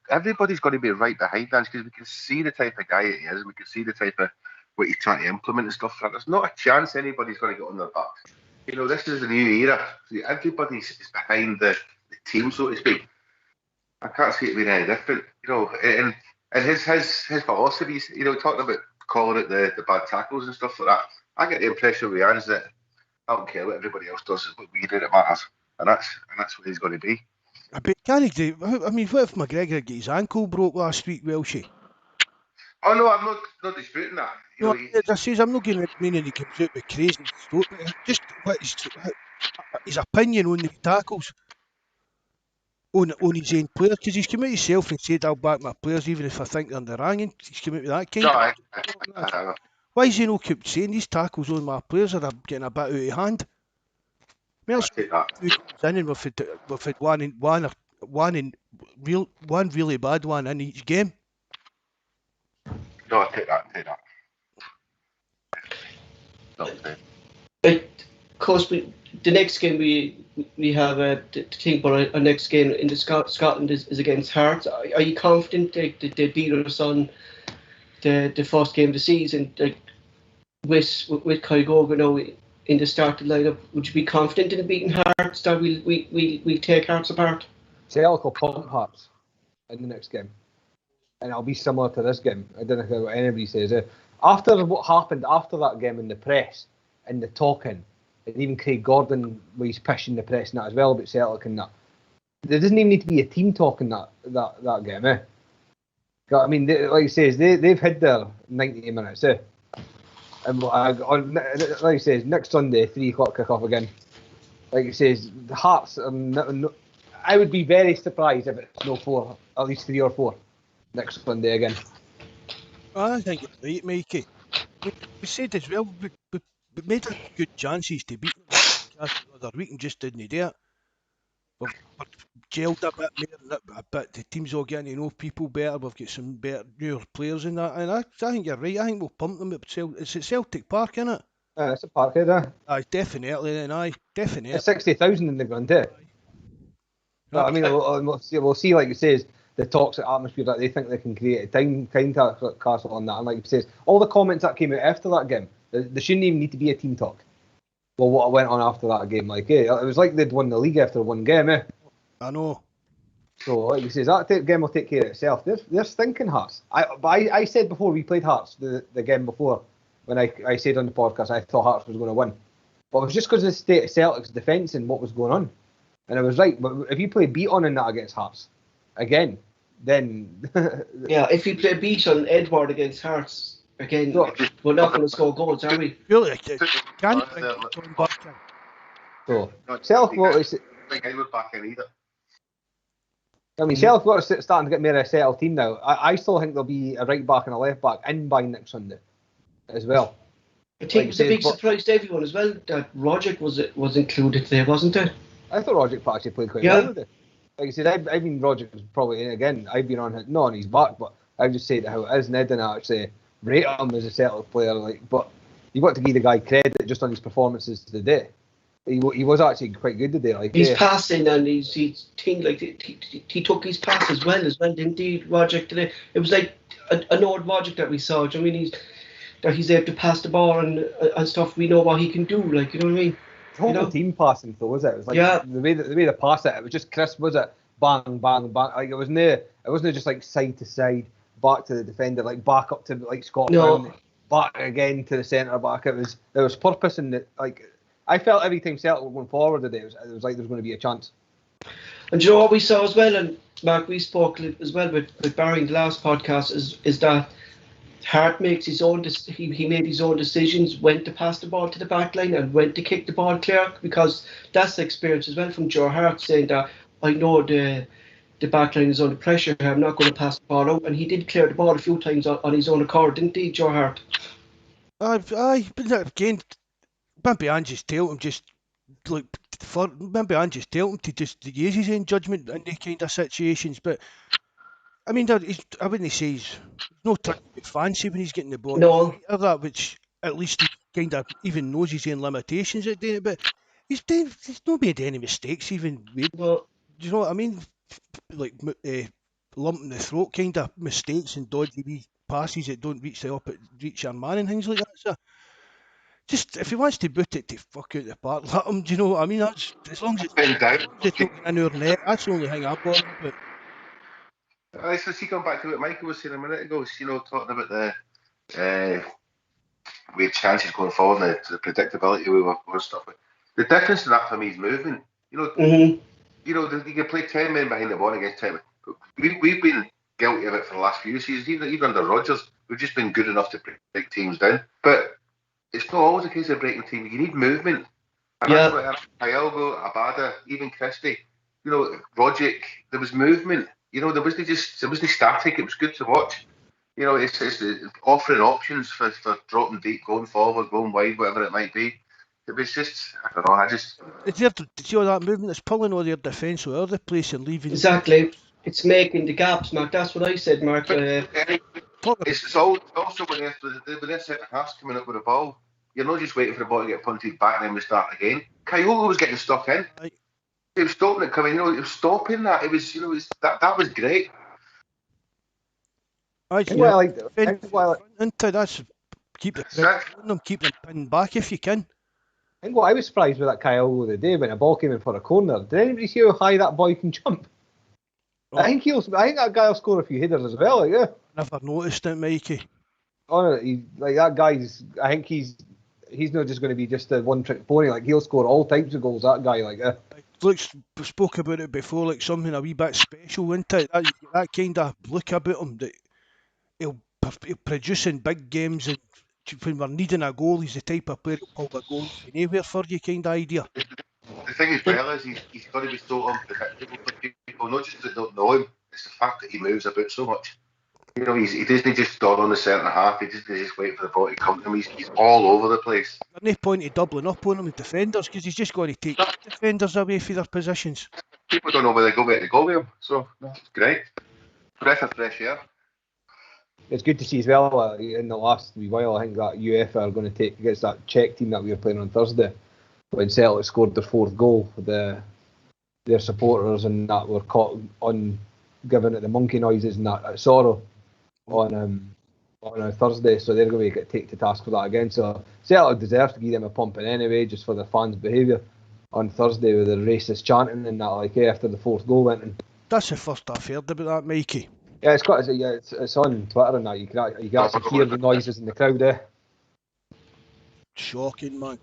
Everybody's got to be right behind that because we can see the type of guy he is, and we can see the type of what he's trying to implement and stuff. There's not a chance anybody's going to get on their back. You know, this is a new era. So everybody's behind the team, so to speak. I can't see it being any different. You know, and his philosophies. You know, talking about calling it the bad tackles and stuff like that. I get the impression with Aaron's that I don't care what everybody else does. It's what we do that matters. And that's what he's going to be. I mean, what if McGregor got his ankle broke last week, Welshy? Oh no, I'm not disputing that. You No, know, I says I'm not going to meaning he comes out with crazy stuff, but just what his opinion on the tackles on his own players, because he's come out himself and said I'll back my players even if I think they're underhanging. He's come out with that kind no, of. Why is he not kept saying these tackles on my players are getting a bit out of hand? I mean, I that's take that. and we've had one really bad one in each game. No, I take that. No, Of course, the next game we have to think about our next game in Scotland is against Hearts. Are you confident that they beat us on the first game of the season? Like with Kyle Gogan now in the starting lineup, would you be confident in beating Hearts that we'll take Hearts apart? Celtic will pump Hearts in the next game, and it'll be similar to this game. I don't know what anybody says. After what happened after that game in the press and the talking, and even Craig Gordon was pushing the press and that as well about Celtic and that. There doesn't even need to be a team talking that game, eh? I mean, like he says, they've had their 90 minutes, eh? And like he says, next Sunday, 3 o'clock kick-off again. Like he says, the Hearts are I would be very surprised if it's no 4, at least 3 or 4 next Sunday again. I think you're right, Mikey. We said as well, we made a good chances to beat them the other week and just didn't do it. We've gelled a bit more, the team's all getting to know people better. We've got some better newer players in that, and I think you're right. I think we'll pump them it's at Celtic Park, isn't it? It's a Parkhead, eh? Aye, definitely, then definitely. It's 60,000 in the ground, eh? But I mean, we'll see, like you says, the toxic atmosphere that they think they can create a time castle on that. And like you says, all the comments that came out after that game, there shouldn't even need to be a team talk. Well, what went on after that game, like, it was like they'd won the league after one game, eh? I know. So, like you says, that game will take care of itself. They're stinking Hearts. I said before we played Hearts, the game before, when I said on the podcast I thought Hearts was going to win. But it was just because of the state of Celtic's defence and what was going on. And I was right, but if you play beat on in that against Hearts, again, then... Yeah, if you play beat on Edward against Hearts, again, we're not going to score goals, are we? Really, can't back in. So, Celtic will... think I would back in either. I mean, Celtic got to starting to get more of a settled team now. I still think there'll be a right back and a left back in by next Sunday as well. I think it was a big surprise to everyone as well that Rogic was included there, wasn't it? I thought Rogic actually played quite well with it. Like I said, I mean, Rogic was probably, again, I've been on not on his back, but I've just said how it is, and I didn't actually rate him as a Celtic player. But you've got to give the guy credit just on his performances today. He was actually quite good today. Like he's passing and he's he took his pass as well, didn't he, Roger, today? It was like an old Roger that we saw. Do you know what I mean? He's able to pass the ball and stuff. We know what he can do. Like, you know what I mean? The whole team passing though, was it? It was like the way they passed it. It was just crisp, was it? Bang, bang, bang. Like it wasn't just like side to side, back to the defender, like back up to like Scotland, back again to the centre back. There was purpose in it. Like I felt every time Celtic were going forward today, it was like there was going to be a chance. And you know what we saw as well, and Mark, we spoke as well with Barry in the last podcast, is that Hart makes his own. He made his own decisions when to pass the ball to the back line and when to kick the ball clear, because that's the experience as well from Joe Hart, saying that I know the back line is under pressure. I'm not going to pass the ball out, and he did clear the ball a few times on his own accord, didn't he, Joe Hart? But again, maybe Ange's told him just like to just use his own judgment in these kind of situations. But I mean, I wouldn't say he's no trying to be fancy when he's getting the ball. No, Of that, which at least he kind of even knows his own limitations at doing it. But he's not made any mistakes even. well, Do you know what I mean? Like lump in the throat kind of mistakes and dodgy wee passes that don't reach your man and things like that. So just if he wants to boot it to fuck out the park, let him. Do you know what I mean? That's as long as it's don't get in our net. That's the only thing I'm bothered about. So see, going back to what Michael was saying a minute ago, talking about the we had chances going forward and the predictability we were stuff. The difference in that for me is movement. You can play 10 men behind the ball against 10 men. We've been guilty of it for the last few seasons, even under Rodgers. We've just been good enough to break teams down. But it's not always a case of breaking teams. You need movement. And that's what Kyogo, Abada, even Christie, Rogic, there was movement. There wasn't static. It was good to watch. It's offering options for dropping deep, going forward, going wide, whatever it might be. It was just, I don't know, It's there to see all that movement. It's pulling all their defence all over the place and leaving. Exactly. It's making the gaps, Mark. That's what I said, Mark. It's also when they're centre halves coming up with a ball, you're not just waiting for the ball to get punted back and then we start again. Kyogo was getting stuck in. Right. It was stopping it coming. It was stopping that. It was, that was great. That's keep them pinned back if you can. I think what I was surprised with that Kyogo the day when a ball came in for a corner. Did anybody see how high that boy can jump? I think that guy will score a few headers as well. Never noticed it, Mikey. Oh, that guy's. I think he's not just going to be just a one-trick pony. Like he'll score all types of goals. That guy, Looks spoke about it before, like something a wee bit special, isn't it? That kind of look about him that he'll produce in big games, and when we're needing a goal, he's the type of player who'll pull a goal from anywhere for you, kind of idea. The thing as well is he's got to be so unpredictable for people, not just that don't know him. It's the fact that he moves about so much. He doesn't just stall on the centre half. He just wait for the ball to come to him. He's all over the place. There's no point in doubling up on him with defenders because he's just going to take defenders away from their positions. People don't know where to go with him. So it's great. Breath of fresh air. It's good to see as well in the last wee while. I think that UEFA are going to take against that Czech team that we were playing on Thursday. When Celtic scored their fourth goal, their supporters and that were caught on giving it the monkey noises and that sorrow on a Thursday, so they're going to get taken to task for that again. So Celtic deserves to give them a pumping anyway, just for their fans' behaviour on Thursday with the racist chanting and that, after the fourth goal went in. That's the first I've heard about that, Mikey. Yeah, it's on Twitter and that you can actually hear the noises in the crowd there. Shocking, man.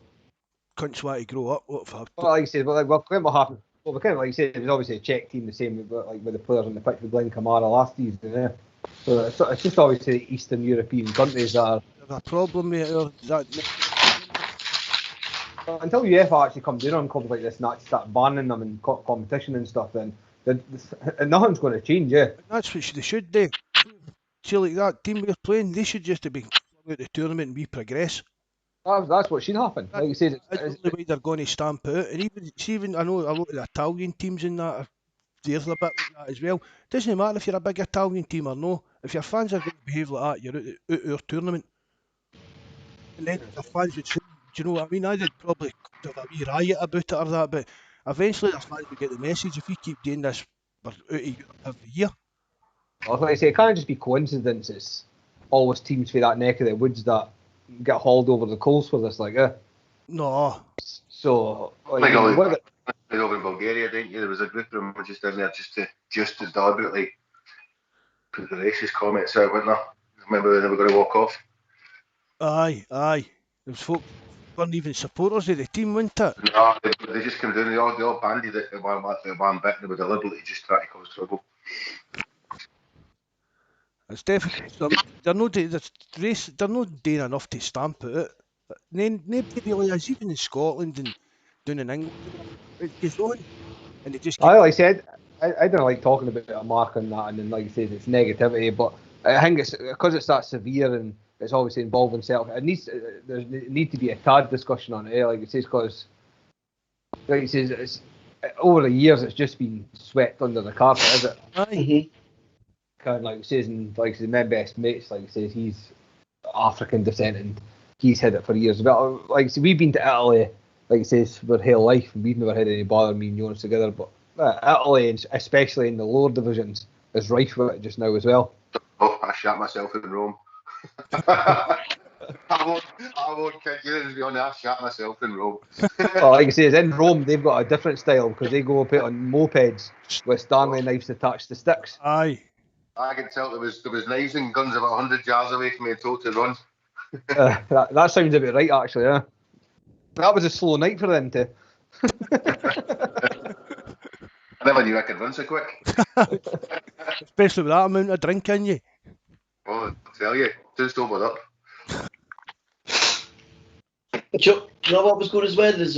Cunts want to grow up. What for? Well, like I said, what happened? Well, kind of like you said, it was obviously a Czech team, the same with the players on the pitch with Glenn Kamara last season. Yeah. So it's just obviously Eastern European countries that are. There's a problem with that. Until UEFA actually comes in on clubs like this and actually start banning them in competition and stuff, then nothing's going to change. Yeah. That's what they should do. See, like that team we're playing, they should just have been out the tournament and we progress. That's what should happen. Like you said, that's the way they're going to stamp out. And even I know a lot of the Italian teams in that they're a bit like that as well. It doesn't matter if you're a big Italian team or no. If your fans are going to behave like that, you're out our tournament. And then the fans would say, do you know what I mean? I did probably have a wee riot about it or that, but eventually the fans would get the message. If we keep doing this, we're out of Europe every year. Well, like I say, it can't just be coincidence. It's always teams for that neck of the woods that get hauled over the coals for this, No. So, Like over in Bulgaria, didn't you? There was a group of them just in there just to deliberately put the racist comments out, weren't there? Remember they were going to walk off? Aye. There was folk weren't even supporters of the team, weren't it? No, they just came down. They all bandied it at one bit. They were deliberately just trying to cause trouble. It's definitely they're not doing enough to stamp it out. Nobody really is, even in Scotland and down in England. It goes on, and they just keep. like I said, I don't like talking about a mark on that, and then like I said, it's negativity. But I think it's because it's that severe and it's obviously involving Celtic. There need to be a tad discussion on it. Like it says, because like it says, it's over the years it's just been swept under the carpet, is it? Aye. Kind of like it says, and like I said, my best mates, like it says, he's African descent and he's had it for years. But like I said, we've been to Italy, like it says, for whole life, and we've never had any bother, me and Jonas together. But Italy, and especially in the lower divisions, is rife with it just now as well. Oh, I shat myself in Rome. I won't kid you, to be honest, I shat myself in Rome. Well, like I say, in Rome, they've got a different style because they go up it on mopeds with Stanley knives attached to sticks. Aye. I can tell there was knives and guns about 100 yards away from me and told to run. That sounds about right, actually, yeah. That was a slow night for them too. I never knew I could run so quick. Especially with that amount of drink in you. Oh, I tell you, just opened up. You know what was good as well is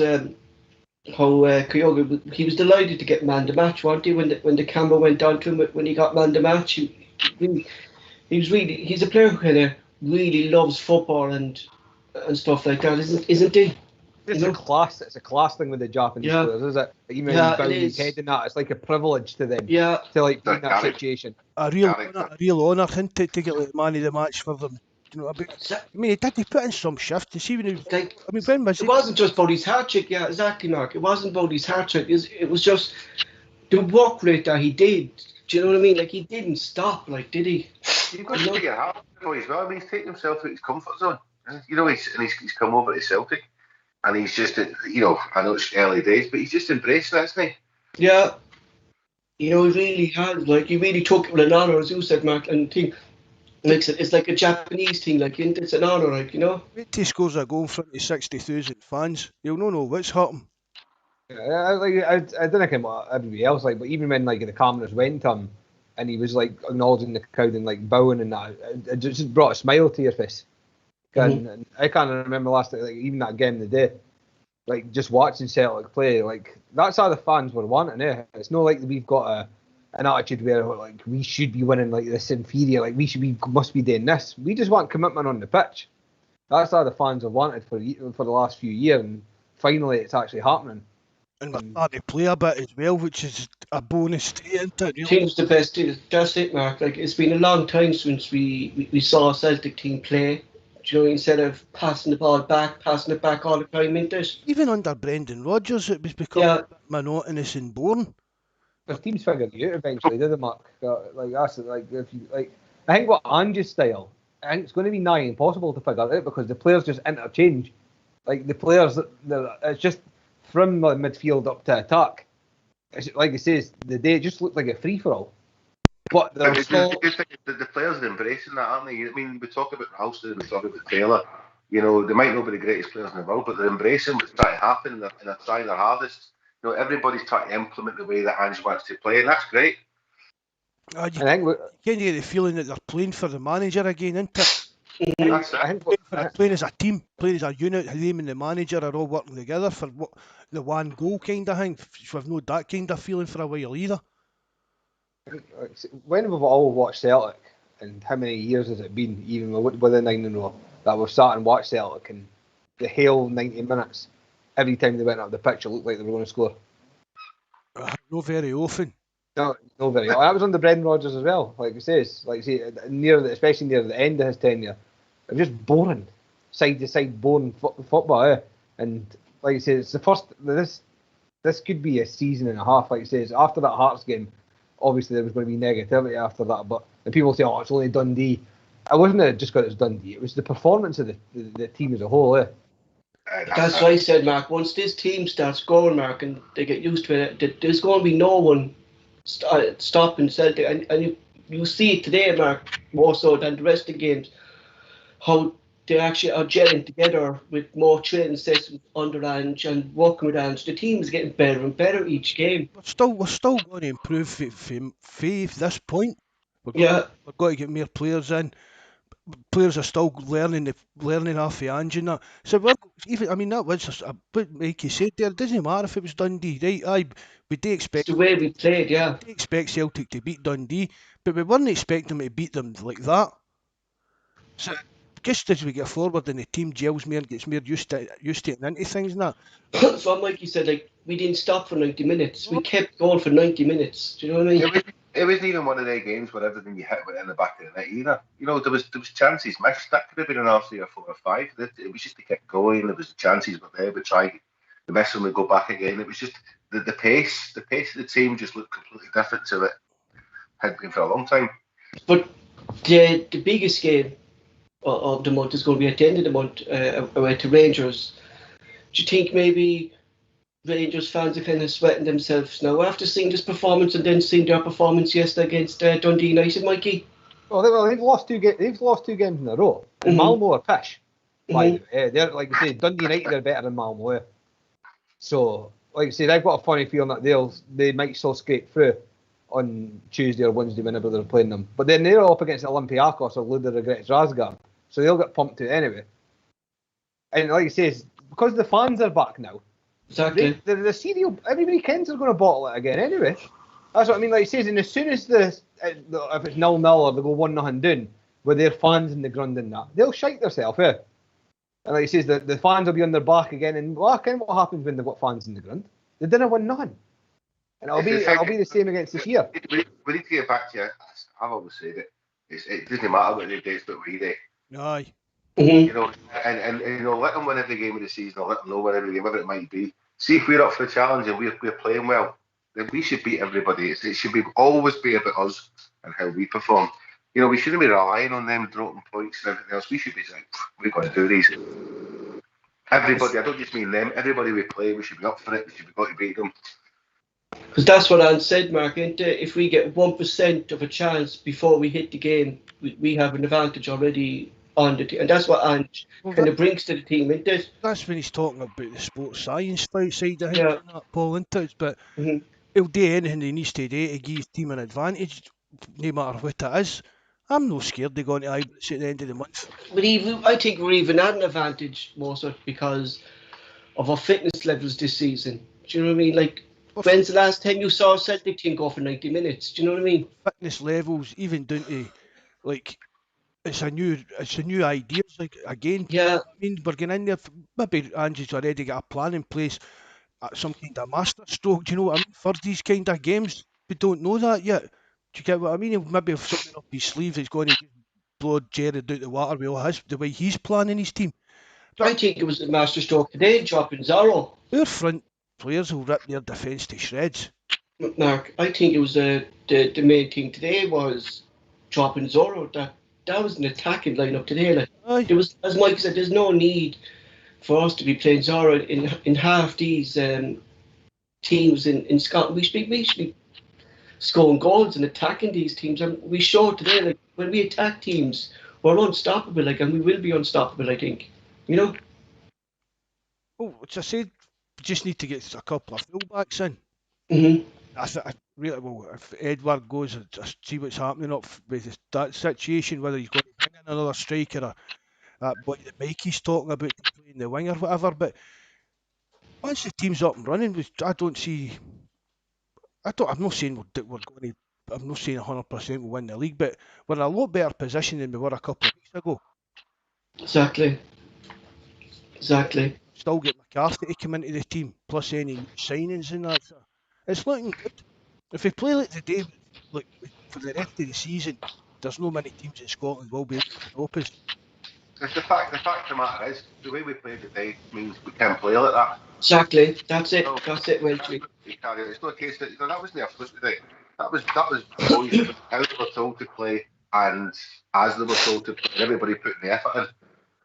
how Kyogo, he was delighted to get man the match, wasn't he? When the camera went down to him when he got man the match, he's a player who kind of really loves football and stuff like that, isn't he? It's a class thing with the Japanese players, is it? Even when you bow his head in that, it's like a privilege to them. Yeah. To like be in that situation. A real honour, isn't it, to get like man of the match for them. You know, he put in some shift to see when he was. When was it? It wasn't just about his hat trick, yeah, exactly, Mark. It wasn't about his hat trick. It was just the work rate that he did. Do you know what I mean? Like, he didn't stop, like, did he? You've got to take your hat off as well. I mean, he's taking himself out of his comfort zone. You know, he's come over to Celtic, and he's just, you know, I know it's early days, but he's just embraced that, isn't he? Yeah. You know, he really has. Like, he really took it with an honour, as you said, Mark, and think. It's like a Japanese thing, like it's an honour, like, you know. Wait till he scores a goal in front of 60,000 fans. You'll not know what's happened. Yeah, I don't think what everybody else like, but even when like the cameras went to him and he was like acknowledging the crowd and like bowing and that, it just brought a smile to your face. And I can't remember last like even that game of the day, like just watching Celtic play, like that's how the fans were wanting it. It's not like we've got an attitude where like we should be winning like this inferior, like we must be doing this. We just want commitment on the pitch. That's how the fans have wanted for the last few years, and finally it's actually happening. And we're starting to play a bit as well, which is a bonus to it, isn't it? Really? Team's the best team. That's it, Mark. Like, it's been a long time since we saw a Celtic team play. You know, instead of passing it back all the time, isn't it? Even under Brendan Rodgers, it was becoming a bit monotonous and boring. The teams figured it out eventually, did they, Mark? Like that's like if you like, I think what Ange's style, I think it's going to be nigh impossible to figure out because the players just interchange. Like the players, it's just from the midfield up to attack. It's, like it says, the day just looked like a free for all. But the players are embracing that, aren't they? I mean, we talk about Ralston, we talk about Taylor. You know, they might not be the greatest players in the world, but they're embracing what's trying to happen and they're trying their hardest. You know, everybody's trying to implement the way that Ange wants to play, and that's great. I think you can't get the feeling that they're playing for the manager again, isn't it? Playing as a team, playing as a unit, them and the manager are all working together for the one goal kind of thing. We've not that kind of feeling for a while either. When we've all watched Celtic, and how many years has it been, even with a 9-0, that we've sat and watched Celtic, and the whole 90 minutes, every time they went up the pitch, it looked like they were going to score. Not very often. No, very often. That was under Brendan Rodgers as well. Like it says, especially near the end of his tenure, it was just boring. side-to-side boring football, And like I say, it's the first. This could be a season and a half. Like I say, after that Hearts game, obviously there was going to be negativity after that. But and people say, "Oh, it's only Dundee." It wasn't just because it's Dundee. It was the performance of the team as a whole. That's why I said, Mark, once this team starts going, Mark, and they get used to it, there's going to be no one stopping Celtic. And you see it today, Mark, more so than the rest of the games, how they actually are gelling together with more training sessions under Ange and working with Ange. The team is getting better and better each game. We're still going to improve from this point. We're going to get more players in. Players are still learning off the Ange and that. So that was what Mikey said there. It doesn't matter if it was Dundee, right? We do expect it's the way we played, yeah. We do expect Celtic to beat Dundee, but we weren't expecting them to beat them like that. So just as we get forward and the team gels more and gets more used to it and into things and that. So like you said, like we didn't stop for 90 minutes. We kept going for 90 minutes. Do you know what I mean? It wasn't even one of their games where everything you hit went in the back of the net either. There was chances missed. That could have been an R3 or 4 or 5. It was just they kept going. There was chances were there. We tried the mess and we go back again. It was just the pace. The pace of the team just looked completely different to it had been for a long time. But the biggest game of the month is going to be at the end of the month away to Rangers. Do you think maybe Rangers fans are kind of sweating themselves now after seeing this performance and then seeing their performance yesterday against Dundee United, Mikey? Well, they've lost two games. They've lost 2 games in a row. And Malmo are pish. They're like you say, Dundee United are better than Malmo. So, like I say, they've got a funny feeling that they might still scrape through on Tuesday or Wednesday whenever they're playing them. But then they're up against Olympiacos or Luda Regrets Razgrad, so they'll get pumped to it anyway. And like you say, because the fans are back now. Exactly. The serial, everybody kens they're going to bottle it again anyway. That's what I mean. Like he says, and as soon as if it's 0-0 or they go 1-0 down with their fans in the ground and that, they'll shite themselves, And like he says, the fans will be on their back again. And what happens when they've got fans in the ground? They didn't win nothing. And it'll be the same against this year. We need to get back to it. I've always said it. It doesn't matter what they do, it's what we do. Aye. Mm-hmm. Let them win every game of the season, or let them know win every game, whatever it might be. See if we're up for the challenge and we're playing well, then we should beat everybody. It should always be about us and how we perform. We shouldn't be relying on them dropping points and everything else. We should be saying, we've got to do these. Everybody, I don't just mean them, everybody we play, we should be up for it, we should be got to beat them. Because that's what Ange said, Mark, isn't it? If we get 1% of a chance before we hit the game, we have an advantage already on the team. And that's what Ange kind of brings to the team, isn't it? That's when he's talking about the sports science side of Yeah. Paul, isn't it? But he'll do anything he needs to do to give his team an advantage, no matter what it is. I'm no scared to go into Ibrox at the end of the month. But I think we're even at an advantage more so because of our fitness levels this season. Do you know what I mean? Like, when's the last time you saw a Celtic team go for 90 minutes? Do you know what I mean? Fitness levels, even down to like it's a new idea. It's like again, Yeah. I mean, we're getting in there. Maybe Angie's already got a plan in place, some kind of master stroke. Do you know what I mean? For these kind of games, we don't know that yet. Do you get what I mean? Maybe if something up his sleeve is going to blow Jared out the water with all the way he's planning his team. But I think it was the master stroke today, dropping Zorro. Our front players will rip their defence to shreds. Mark, I think it was the main thing today was dropping Zorro. That was an attacking lineup today. Like, there was, as Mike said, there's no need for us to be playing Zorro in half these teams in Scotland. We should be scoring goals and attacking these teams. And we showed today, like, when we attack teams, we're unstoppable, like, and we will be unstoppable, I think. Oh, as I said, we just need to get a couple of fullbacks in. Mm-hmm. I really will. If Edward goes, and just see what's happening up with that situation, whether he's going to bring in another striker or that boy that Mikey's talking about playing the wing or whatever. But once the team's up and running, I'm not saying we're going to. I'm not saying 100% we'll win the league, but we're in a lot better position than we were a couple of weeks ago. Exactly. Still get McCarthy to come into the team, plus any signings and that. So it's looking good. If we play like today, for the rest of the season, there's no many teams in Scotland will be able to stop us. The fact of the matter is, the way we play today means we can't play like that. Exactly. That's it. So, That's it, Welshy. it's not a case that that wasn't their fluke today. That was boys how they were told to play and as they were told to play. Everybody putting the effort in.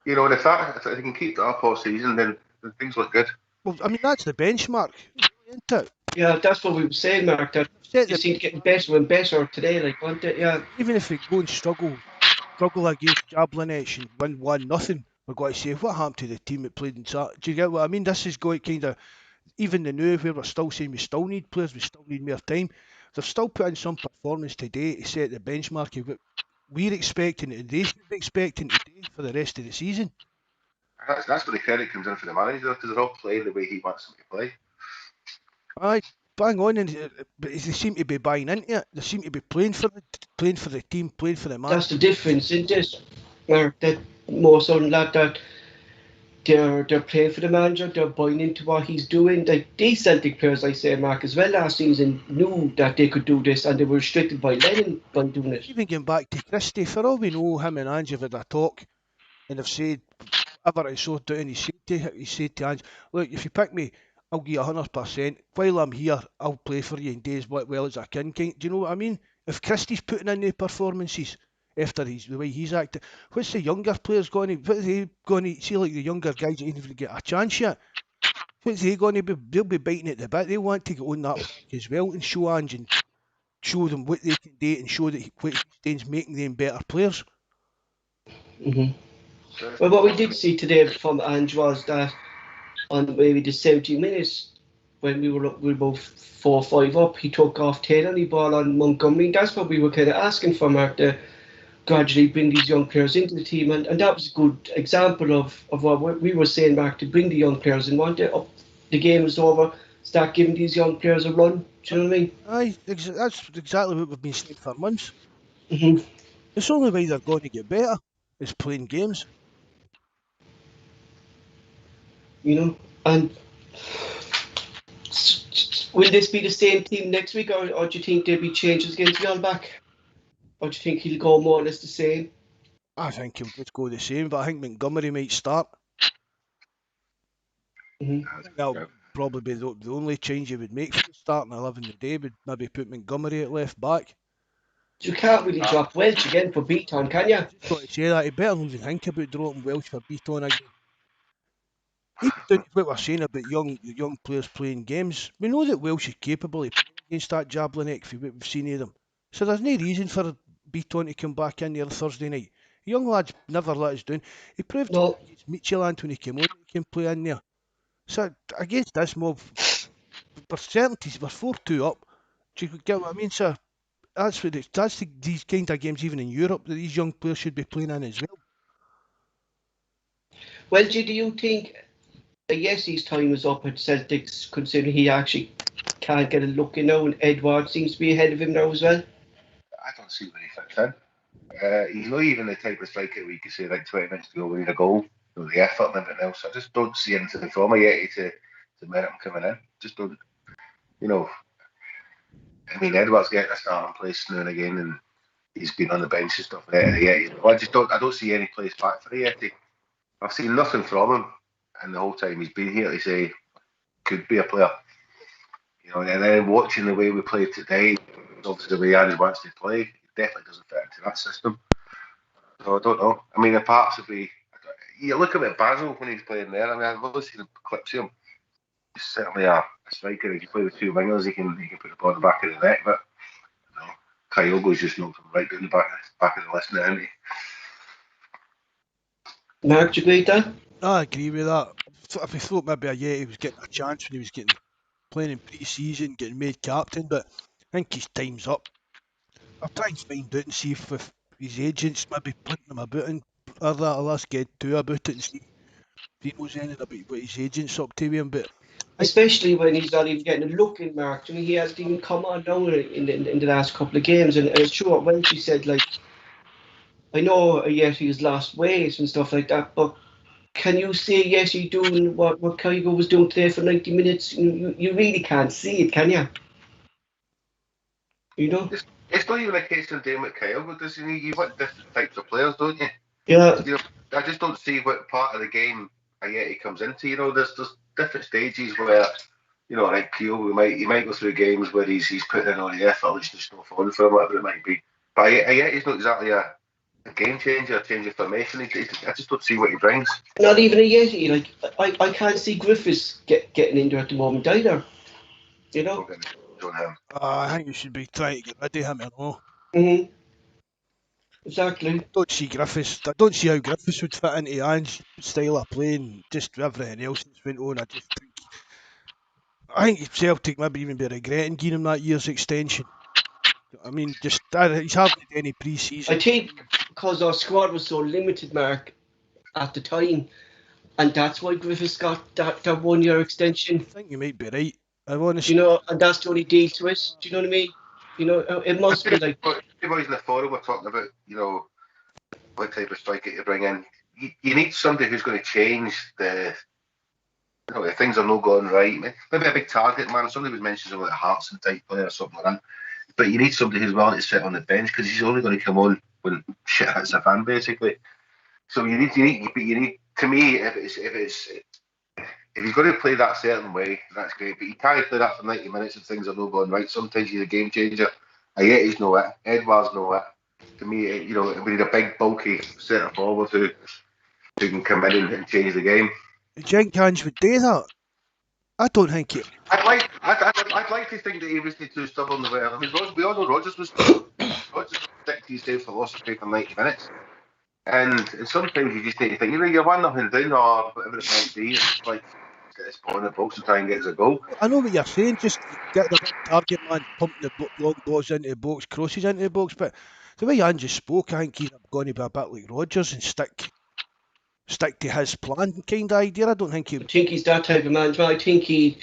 You know, and if they can keep that up all season, then things look good. Well, I mean, that's the benchmark, isn't it? Yeah, that's what we were saying, Mark. That Set just the, seemed getting better and better today. Like, wasn't it? Yeah. even if we go and struggle against Jablonec and win 1-0, we're going to say, what happened to the team that played in Saturday? Do you get what I mean? This is going kind of, even the new, where we're still saying we still need players, we still need more time. They've still put in some performance today to set the benchmark of what we're expecting and they should be expecting today for the rest of the season. That's where the credit comes in for the manager, because they're all playing the way he wants them to play. Aye, bang on, but they seem to be buying into it. They seem to be playing for the team, playing for the man. That's the difference, isn't it? Mark, that more so than that they're playing for the manager, they're buying into what he's doing. Like these Celtic players, I say, Mark, as well last season knew that they could do this and they were restricted by Lennon by doing it. Even getting back to Christie, for all we know, him and Ange have had a talk and have said whatever I saw down, he said to Ange, look, if you pick me, I'll give you 100%. While I'm here, I'll play for you and do as well as I can. Do you know what I mean? If Christie's putting in the performances after the way he's acting, what's the younger players going to? What are they going to see? Like the younger guys that ain't even get a chance yet. What's they going to be? They'll be biting at the bit. They want to get on that as well and show Ange and show them what they can do and show that what he's making them better players. Mm-hmm. Well, what we did see today from Ange was that on maybe the 70 minutes when we were both 4-5 up, he took off Taylor and he ball on Montgomery. That's what we were kind of asking for, Mark, to gradually bring these young players into the team. And that was a good example of what we were saying, Mark, to bring the young players in. Once the game is over, start giving these young players a run. Do you know what I mean? Aye, that's exactly what we've been saying for months. Mm-hmm. It's the only way they're going to get better is playing games. You know, and will this be the same team next week, or do you think there'll be changes against Yalback? Or do you think he'll go more or less the same? I think he'll just go the same, but I think Montgomery might start. Mm-hmm. I think that'll probably be the only change he would make for the starting 11 today, would maybe put Montgomery at left back. You can't really drop Welsh again for Beaton, can you? Just got to say that, he better not even think about dropping Welsh for Beaton again. Even down to what we're saying about young players playing games, we know that Welsh is capable of playing against that Jablonec for what we've seen of them. So there's no reason for Beaton to come back in there Thursday night. The young lad's never let us down. He proved against Midtjylland when he came on, he can play in there. So against this mob, we're certainties, we're 4-2 up. Do you get what I mean? So that's these kind of games even in Europe that these young players should be playing in as well. Well, do you think yes, his time is up at Celtics, considering he actually can't get a look in now, and Edward seems to be ahead of him now as well? I don't see where he fits in. He's not even the type of striker where you could say like 20 minutes to go, we need a goal, the effort and everything else. I just don't see anything from him yet to merit him coming in. Just don't, you know. I mean, Edward's getting a starting place now and again, and he's been on the bench and stuff like that. I don't see any place back for it yet. I've seen nothing from him, and the whole time he's been here to say could be a player. You know, and then watching the way we played today, obviously the way Andy wants to play, it definitely doesn't fit into that system. So I don't know. I mean, the parts would be. You look at Basil when he's playing there. I mean, I've always seen clips of him. He's certainly a striker. He can play with two wingers. He can put the ball in the back of the net. But you know, Kyogo's just knocked him right down the back of the list now, isn't he? Mark, do you agree with that? I agree with that. I thought maybe he was getting a chance when he was playing in pre-season, getting made captain, but I think his time's up. I'll try and find out and see if his agents maybe putting him about and I'll ask Ed too about it and see if he knows anything about what his agent's up to him. But especially when he's not even getting a look in, Mark. I mean, he hasn't even come on now in the last couple of games, and it's true what Welshy said. Like, I know yes, he's lost weight and stuff like that, but can you say yes, he's doing what Kyogo was doing today for 90 minutes? You really can't see it, can you? You know? It's not even a case of doing what Kyogo does. You want different types of players, don't you? Yeah. just don't see what part of the game Ayeti comes into. You know, there's different stages where, you know, like Kyo, he might go through games where he's putting in all the effort, it's just not fun for him, whatever it might be. But Ayeti's not exactly a game changer, a change of formation. I just don't see what he brings. Not even Ayeti. Like I can't see Griffiths getting in there at the moment either. You know. I think you should be trying to get rid of him, you know. Mm-hmm. Exactly. I don't see how Griffiths would fit into Ian's style of playing, just everything else that's went on. I think Celtic maybe even be regretting giving him that year's extension. I mean, he's hardly done any pre-season. I think because our squad was so limited, Mark, at the time, and that's why Griffiths got that 1 year extension. I think you might be right. Honestly, you know, and that's the only deal to it. Do you know what I mean? You know, it must be like. The boys in the forum were talking about, you know, what type of striker you bring in. You need somebody who's going to change the. You know, if things are not going right, maybe a big target man. Somebody was mentioning like a Hartson type player or something like that. But you need somebody who's willing to sit on the bench because he's only going to come on when shit hits the fan, basically. So you need. To me, if he's going to play that certain way, that's great. But you can't play that for 90 minutes if things are not going right. Sometimes he's a game changer. Ayeti's no it. Edouard's no it. To me, you know, we need a big, bulky centre forward who can come in and change the game. Jenkins would do that. I don't think he. I'd like to think that he was too stubborn. I mean, we all know Rodgers was stubborn. Rodgers stick to his same philosophy for 90 minutes. And sometimes you just need to think, you know, you're 1-0 down or whatever it might be. It's like, get this ball in the box and try and get us a goal. I know what you're saying, just get the big target man, pump the long balls into the box, crosses into the box. But the way Ian just spoke, I think he's going to be a bit like Rodgers and stick to his plan kind of idea. I don't think he. I think he's that type of man. I think he's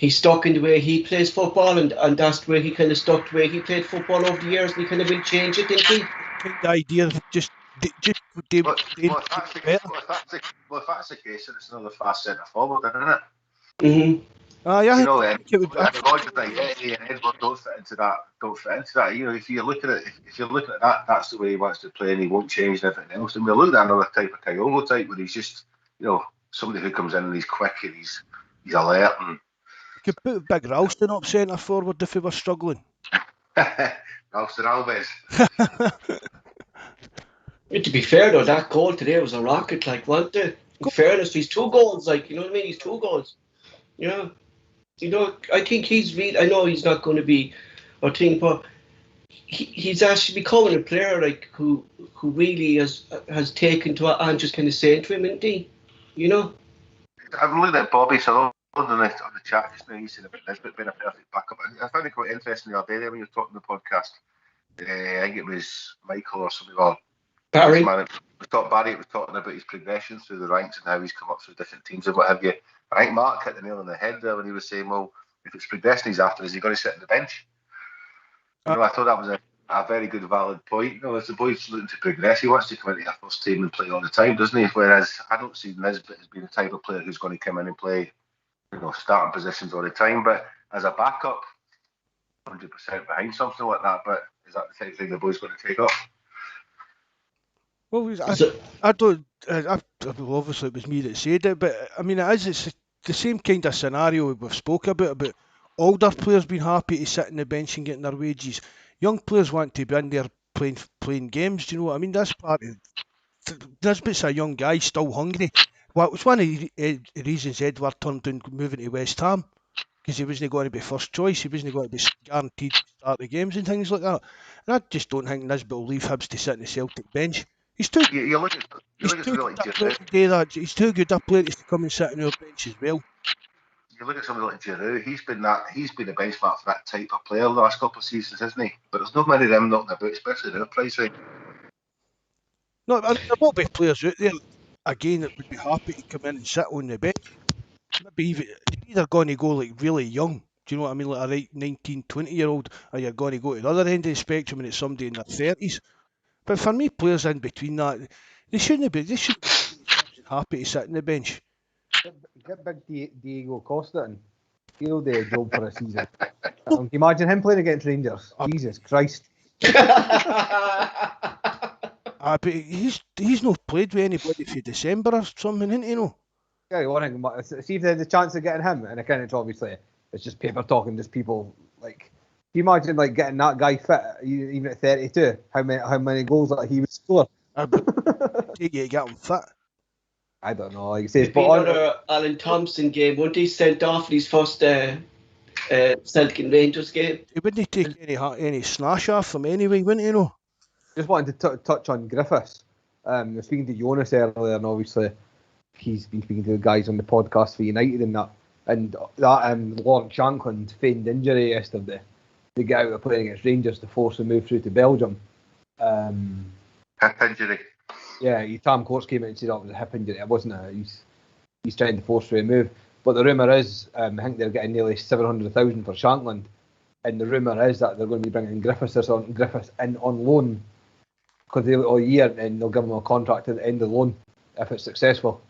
stuck in the way he plays football, and that's where he kind of stuck the way he played football over the years, and he kind of will change it, didn't he? Kind of idea, just Well, if that's the case, then it's another fast centre forward, isn't it? Mm-hmm. You know, and Rodgers and Edward don't fit into that. You know, if you're looking at that, that's the way he wants to play, and he won't change anything else. And we're looking at another type of Kyogo type, where he's just, you know, somebody who comes in and he's quick and he's alert. And you could put Big Ralston up centre forward if he were struggling. Ralston Alves. To be fair though, that goal today was a rocket, like, wasn't it? In fairness, he's 2 goals, like, you know what I mean? He's 2 goals. Yeah. You know, I think he's really, I know he's not going to be a thing, but he's actually becoming a player, like, who really has taken to it and just kind of saying to him, isn't he? You know? I'm looking at Bobby Sutherland on the chat just now. He said about Nisbet being a perfect backup. I found it quite interesting the other day there when you were talking on the podcast. I think it was Michael or something, or Barry. Barry was talking about his progression through the ranks and how he's come up through different teams and what have you. I think Mark hit the nail on the head there when he was saying, well, if it's progression he's after, is he going to sit on the bench? You know, I thought that was a very good, valid point. You know, as the boy's looking to progress, he wants to come into a first team and play all the time, doesn't he? Whereas I don't see Nisbet as being the type of player who's going to come in and play, you know, starting positions all the time. But as a backup, 100% behind something like that. But is that the type of thing the boy's going to take up? Well, I don't. Obviously, it was me that said it, but I mean, it's the same kind of scenario we've spoke about older players being happy to sit on the bench and getting their wages. Young players want to be in there playing games. Do you know what I mean? That's part of. Nisbet's a young guy, still hungry. Well, it was one of the reasons Edward turned down moving to West Ham, because he wasn't going to be first choice. He wasn't going to be guaranteed to start the games and things like that. And I just don't think Nisbet will leave Hibs to sit on the Celtic bench. He's too good a player to come and sit on our bench as well. You look at somebody like Giroud, he's been a benchmark for that type of player the last couple of seasons, hasn't he? But there's not many of them knocking about, especially their price range. No, there won't be players out there again that would be happy to come in and sit on the bench. Maybe you're either going to go like really young, do you know what I mean, like a right 19, 20-year-old, or you're going to go to the other end of the spectrum and it's somebody in their 30s. But for me, players in between that, they shouldn't be happy to sit on the bench. Get big Diego Costa in. He'll do a job for a season. Can you imagine him playing against Rangers? Jesus Christ. But he's not played with anybody for December or something, isn't he? No. Yeah, one thing, but see if there's a chance of getting him, and again, it's obviously it's just paper talking. Just people like. Can you imagine like getting that guy fit, even at 32? How many goals that he would score? Take you to get him fit. I don't know. Like you say, It'd be another Alan Thompson game, wouldn't he? Sent off in his first Celtic and Rangers game. He wouldn't take any snash off him anyway, wouldn't he? No. Just wanted to touch on Griffiths. I was speaking to Jonas earlier, and obviously he's been speaking to the guys on the podcast for United and that. And that Lawrence Shankland feigned injury yesterday to get out of playing against Rangers to force a move through to Belgium. Hip injury. Yeah, Tam Courts came out and said it was a hip injury. It wasn't. He's trying to force through a move. But the rumour is, I think they're getting nearly 700,000 for Shankland, and the rumour is that they're going to be bringing Griffiths in on loan because they'll all year, and they'll give him a contract at the end of the loan if it's successful.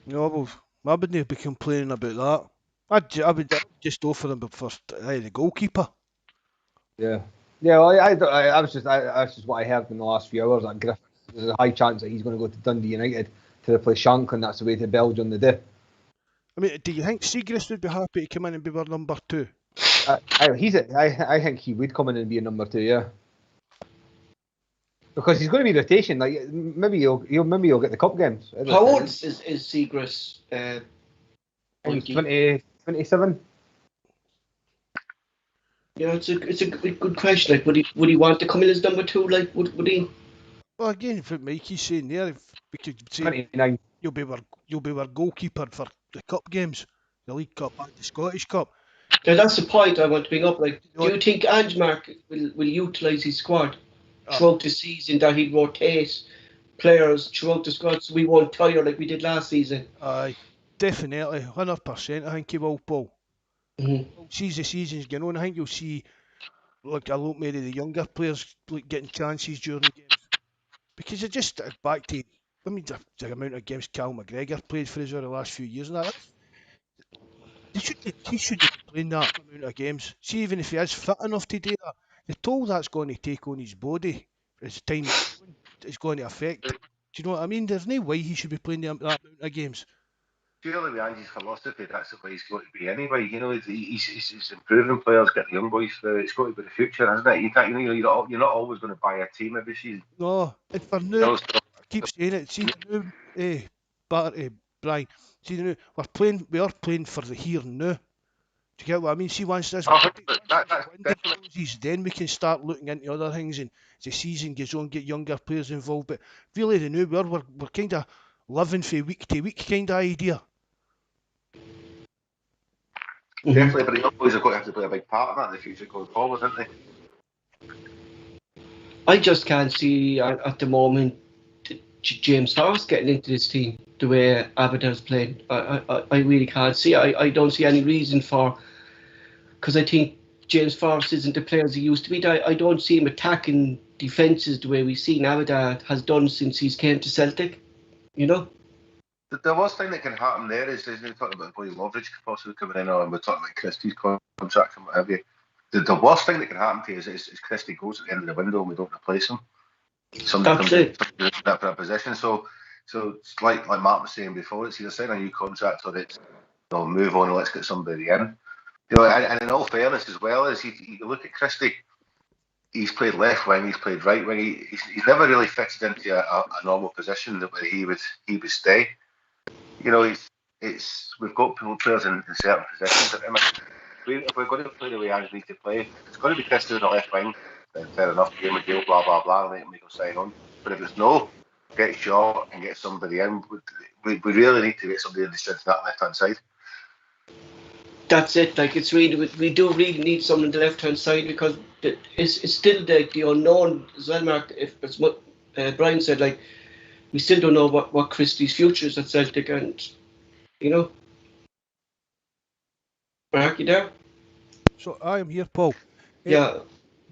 No, well, I wouldn't be complaining about that. I would just offer him for the goalkeeper. Yeah. Yeah, well, I was just what I heard in the last few hours that Griffiths, there's a high chance that he's going to go to Dundee United to replace Shankland. That's the way to Belgium they do. I mean, do you think Siegrist would be happy to come in and be our number 2? I think he would come in and be a number 2, yeah. Because he's going to be rotation. Like maybe he'll get the cup games. How old is Siegrist? He's 27. Yeah, it's a good question. Like, would he want to come in as number 2? Like, would he? Well, again, if Mikey's saying there, if we could say 29. you'll be our goalkeeper for the cup games, the League Cup and the Scottish Cup. Yeah, that's the point I want to bring up. Like, do you think Angemark will utilise his squad throughout the season, that he'd rotate players throughout the squad so we won't tire like we did last season? Aye, definitely, 100%. I think he will, Paul. Mm-hmm. See the season's going on, I think you'll see like a lot more of the younger players like getting chances during the games. Because you're just back to, I mean, the amount of games Cal McGregor played for us over the last few years and that. He shouldn't be playing that amount of games. See, even if he is fit enough to do that, the toll that's going to take on his body as time is going to affect. Do you know what I mean? There's no way he should be playing that amount of games. Surely with Ange's philosophy, that's the way he's got to be anyway. You know, he's improving players, getting the young boys through. It's got to be the future, isn't it? You can't, you're not always going to buy a team every season. No, and for now, I keep saying it. See the new, Brian. See the new. We are playing for the here and now. Do you get what I mean? See, once this closes, then we can start looking into other things, and as the season goes on, get younger players involved. But really, the new we're kind of living for week to week kind of idea. Definitely, but the young boys are going to have to play a big part in that in the future going forward, aren't they? I just can't see at the moment James Forrest getting into this team the way Aberdeen's playing. I really can't see. I don't see any reason for, because I think James Forrest isn't the player as he used to be. I don't see him attacking defences the way we've seen Aberdeen has done since he's came to Celtic. You know. The worst thing that can happen there is we're talking about Boy Loveridge possibly coming in, and we're talking about Christie's contract and what have you. The worst thing that can happen to you is Christie goes at the end of the window and we don't replace him. Somebody comes in for a position. So it's like Mark was saying before, it's either sign a new contract or it's move on and let's get somebody in. You know, and in all fairness as well, as you look at Christie, he's played left wing, he's played right wing. He's never really fitted into a normal position where he would stay. You know, we've got players in certain positions. If we're going to play the way Ange needs to play, it's going to be Christie on the left wing. Then fair enough, game of deal, blah blah blah, and make him sign on. But if it's no, get short and get somebody in. We really need to get somebody in the strength of that left hand side. That's it. Like, it's really, we do really need someone on the left hand side, because it's still the unknown as well, Mark. If it's what Brian said, like, we still don't know what Christie's future is at Celtic, and Mark, you there? So I am here, Paul. Yeah.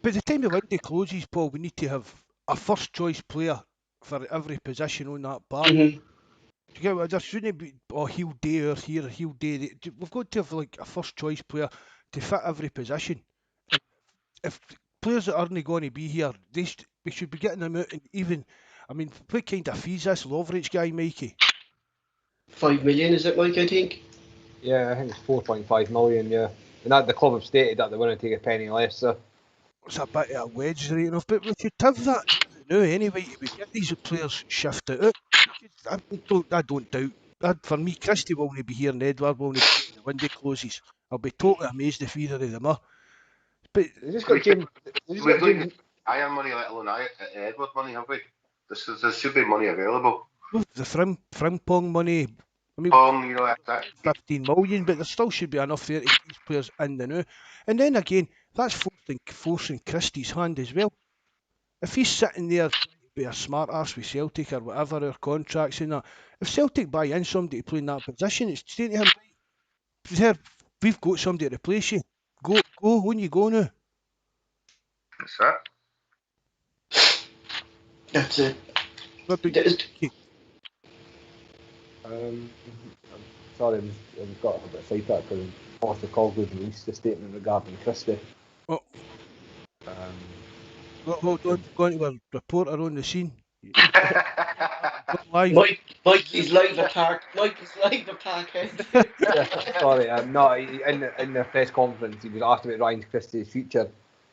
By the time the window closes, Paul, we need to have a first choice player for every position on that bar. Mm-hmm. Do you get what? There shouldn't be, he'll do here, he'll do there. We've got to have like a first choice player to fit every position. If players that aren't going to be here, We should be getting him out, and even, I mean, what kind of fees this Loveridge guy, Mikey? 5 million, is it, Mike? I think. Yeah, I think it's 4.5 million. Yeah, and that the club have stated that they want to take a penny less. So It's a bit of a wedge right enough, but we should have that now anyway. We get these players shifted out. I don't doubt. For me, Christie will only be here and Edward will only be here when the window closes. I'll be totally amazed if either of them are. But they just got James. They just got James. Iron money, let alone Edward money, have we? There should be money available. the Frimpong money, I mean, You know, that 15 million, but there still should be enough there to get these players in the now. And then again, that's forcing Christie's hand as well. If he's sitting there trying to be a smart arse with Celtic or whatever, our contracts and that, if Celtic buy in somebody to play in that position, it's saying to him, there, we've got somebody to replace you. Go, when you go now. That's that. That's it. I'm sorry, I've got a bit sidetracked because Foster Colwood released a statement regarding Christie. Oh. Hold on, going to a reporter on the scene. Live. Mikey's live attack. Mikey's live attack. Sorry, no. In the press conference, he was asked about Ryan Christie's future,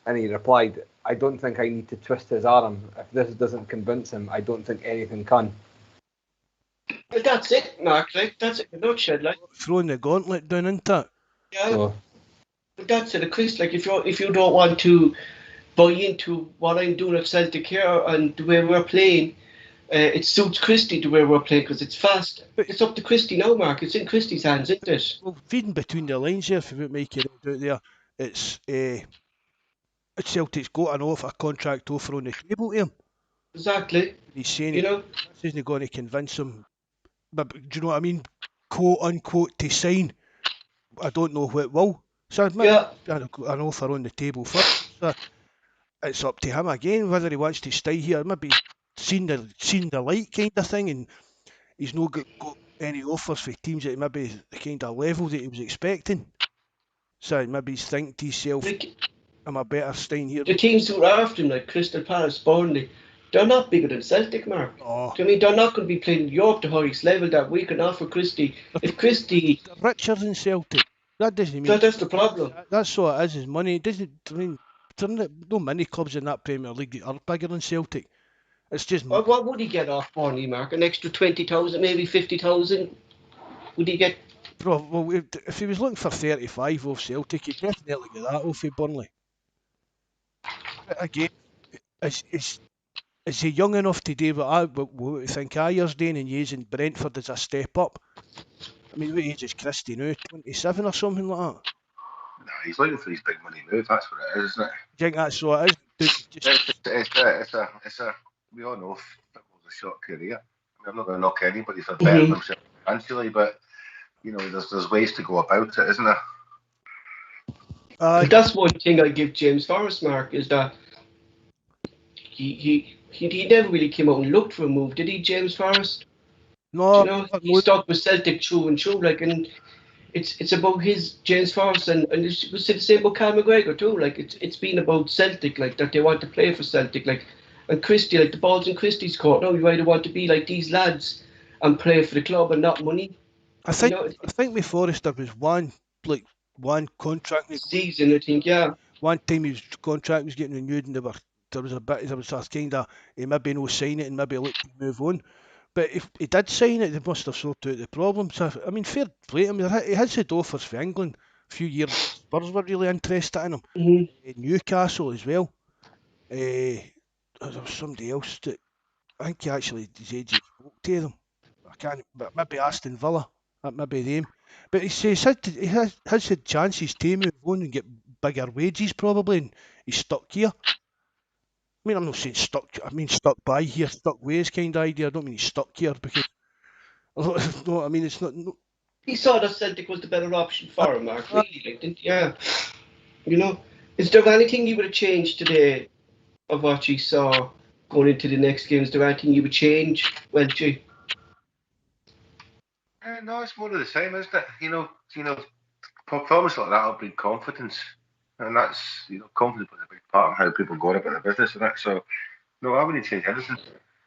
and he replied, "I don't think I need to twist his arm. If this doesn't convince him, I don't think anything can." But that's it, Mark. Right? That's it in a nutshell. Like Throwing the gauntlet down into it. Yeah. So, But that's it, Chris. Like if you don't want to buy into what I'm doing at Celtic here and the way we're playing, it suits Christie the way we're playing because it's fast. It's up to Christie now, Mark. It's in Christie's hands, isn't it? Well, feeding between the lines here, if you would make it out there, it's Celtic's got a contract offer on the table to him. Exactly. He's saying this isn't going to convince him, but do you know what I mean? Quote unquote to sign. I don't know what will. So an offer on the table first. So it's up to him again whether he wants to stay here. Maybe seen the light kind of thing, and he's not got any offers for teams at maybe the kind of level that he was expecting. So maybe he's thinking to himself, I'm a better staying here. The teams who are after him, like Crystal Palace, Burnley, they're not bigger than Celtic, Mark. Oh. I mean, they're not going to be playing Europe the highest level that we can offer Christie. If Christie... They're richer than Celtic. That doesn't mean... That's the problem. That's what it is money. It doesn't... I mean, there are no many clubs in that Premier League that are bigger than Celtic. It's just... What would he get off Burnley, Mark? An extra 20,000, maybe 50,000? Would he get... Well, if he was looking for 35 off Celtic, he'd definitely get that off of Burnley. But again, is he young enough to do what I think Ayer's doing and using Brentford as a step up? I mean, what age is Christie now? 27 or something like that? No, he's looking for his big money move. That's what it is, isn't it? Do you think that's what it is? It's a. We all know football's a short career. I mean, I'm not going to knock anybody for betting themselves financially, but you know, there's ways to go about it, isn't there? But that's one thing I give James Forrest, Mark, is that he never really came out and looked for a move, did he, James Forrest? No, he stuck with Celtic through and through, like, and it's about his James Forrest, and it was the same about Cal McGregor too. Like, it's been about Celtic, like that they want to play for Celtic, like, and Christie, like the ball's in Christie's court. No, you either want to be like these lads and play for the club and not money. I think with Forrester was one contract season. I think, yeah. One time his contract was getting renewed, and there was a kind of he maybe no sign it and maybe look to move on. But if he did sign it, they must have sorted out the problem. So I mean, fair play. I mean, he has had offers for England a few years. Spurs were really interested in him. Newcastle as well. There was somebody else that I think he actually his agent spoke to them. I can't, but maybe Aston Villa. That may be them. But he has had chances to move on and get bigger wages probably, and he's stuck here. I mean, I'm not saying stuck. I mean stuck by here, stuck ways kind of idea. I don't mean he's stuck here because. No, I mean it's not. No. He saw that Celtic was the better option for him, Mark. Really, like, didn't? Yeah. You know, is there anything you would have changed today of what you saw going into the next game? Is there anything you would change, Welshy? No, it's more of the same, isn't it? You know, performance like that will bring confidence, and that's confidence is a big part of how people go about the business, isn't it? So, No, I wouldn't change anything.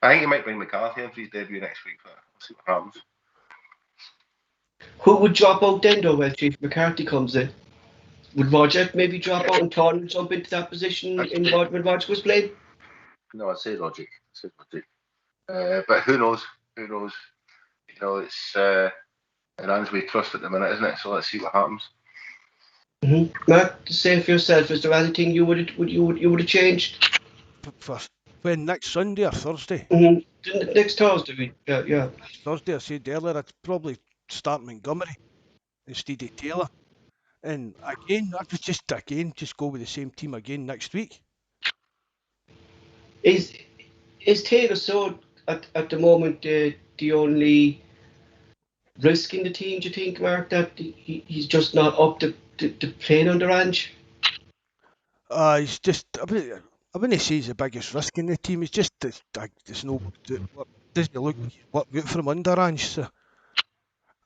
I think he might bring McCarthy in for his debut next week. We'll see what happens. Who would drop out then, though, Welshy, if McCarthy comes in? Would Roger maybe drop out and Taunton jump into that position when Roger was playing? No, I'd say logic. But who knows? Who knows? You know, it's an hands we trust at the minute, isn't it? So let's see what happens. Mark, the same for yourself. Is there anything you would have changed? For when next Sunday or Thursday? Next Thursday, yeah. Thursday, I said earlier, I'd probably start Montgomery instead of Taylor. And again, I would just go with the same team again next week. Is Taylor so at the moment the only risk in the team? Do you think, Mark, that he's just not up to playing on the range? He's just. I wouldn't say he's the biggest risk in the team. It's just there's no doesn't look what good for him under range. So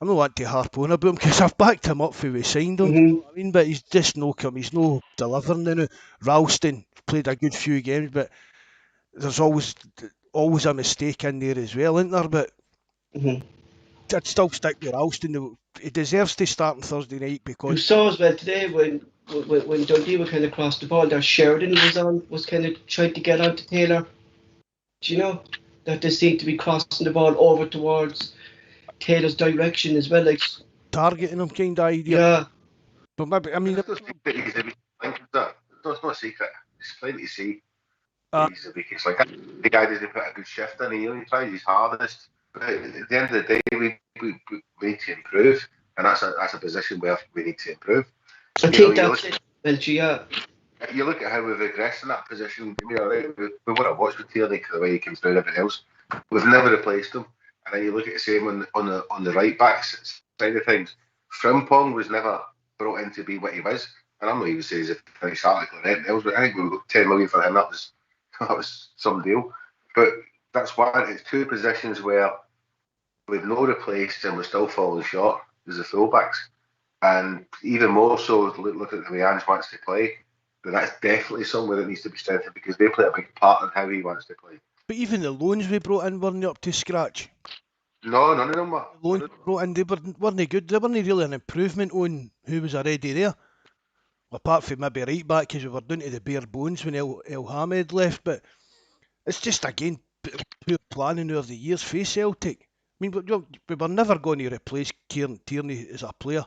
I'm not wanting to harp on about him because I've backed him up for we signed him. You know what I mean, but he's just no come. He's no delivering now. Ralston played a good few games, but there's always a mistake in there as well, isn't there? But I'd still stick with Ralston. He deserves to start on Thursday night because you saw as well today when Dundee were kind of crossed the ball, that Sheridan was kind of trying to get onto Taylor. Do you know that they seem to be crossing the ball over towards Taylor's direction as well, like targeting him kind of idea. Yeah. But maybe There's no secret. It's plain to see. He's the weakest. Like the guy doesn't put a good shift in. He tries his hardest. But at the end of the day, we need to improve, and that's a position where we need to improve. I think that's it, Welshy, yeah. You look at how we've regressed in that position. We want to watch with Tierney the way he comes through everything else. We've never replaced him. And then you look at the same on the right backs side of things. Frimpong was never brought in to be what he was. And I'm not even saying he's a finished article or anything else, but I think we got 10 million for him. That was some deal. But that's why it's two positions where we've no replaced and we're still falling short as the fullbacks. And even more so, look at the way Ange wants to play. But that's definitely somewhere that needs to be strengthened because they play a big part in how he wants to play. But even the loans we brought in weren't up to scratch. No, none of them were. The loans we brought in, they weren't good. They weren't really an improvement on who was already there. Apart from maybe right back because we were down to the bare bones when El Hamed left. But it's just, again, poor planning over the years for Celtic. I mean, we were never going to replace Kieran Tierney as a player.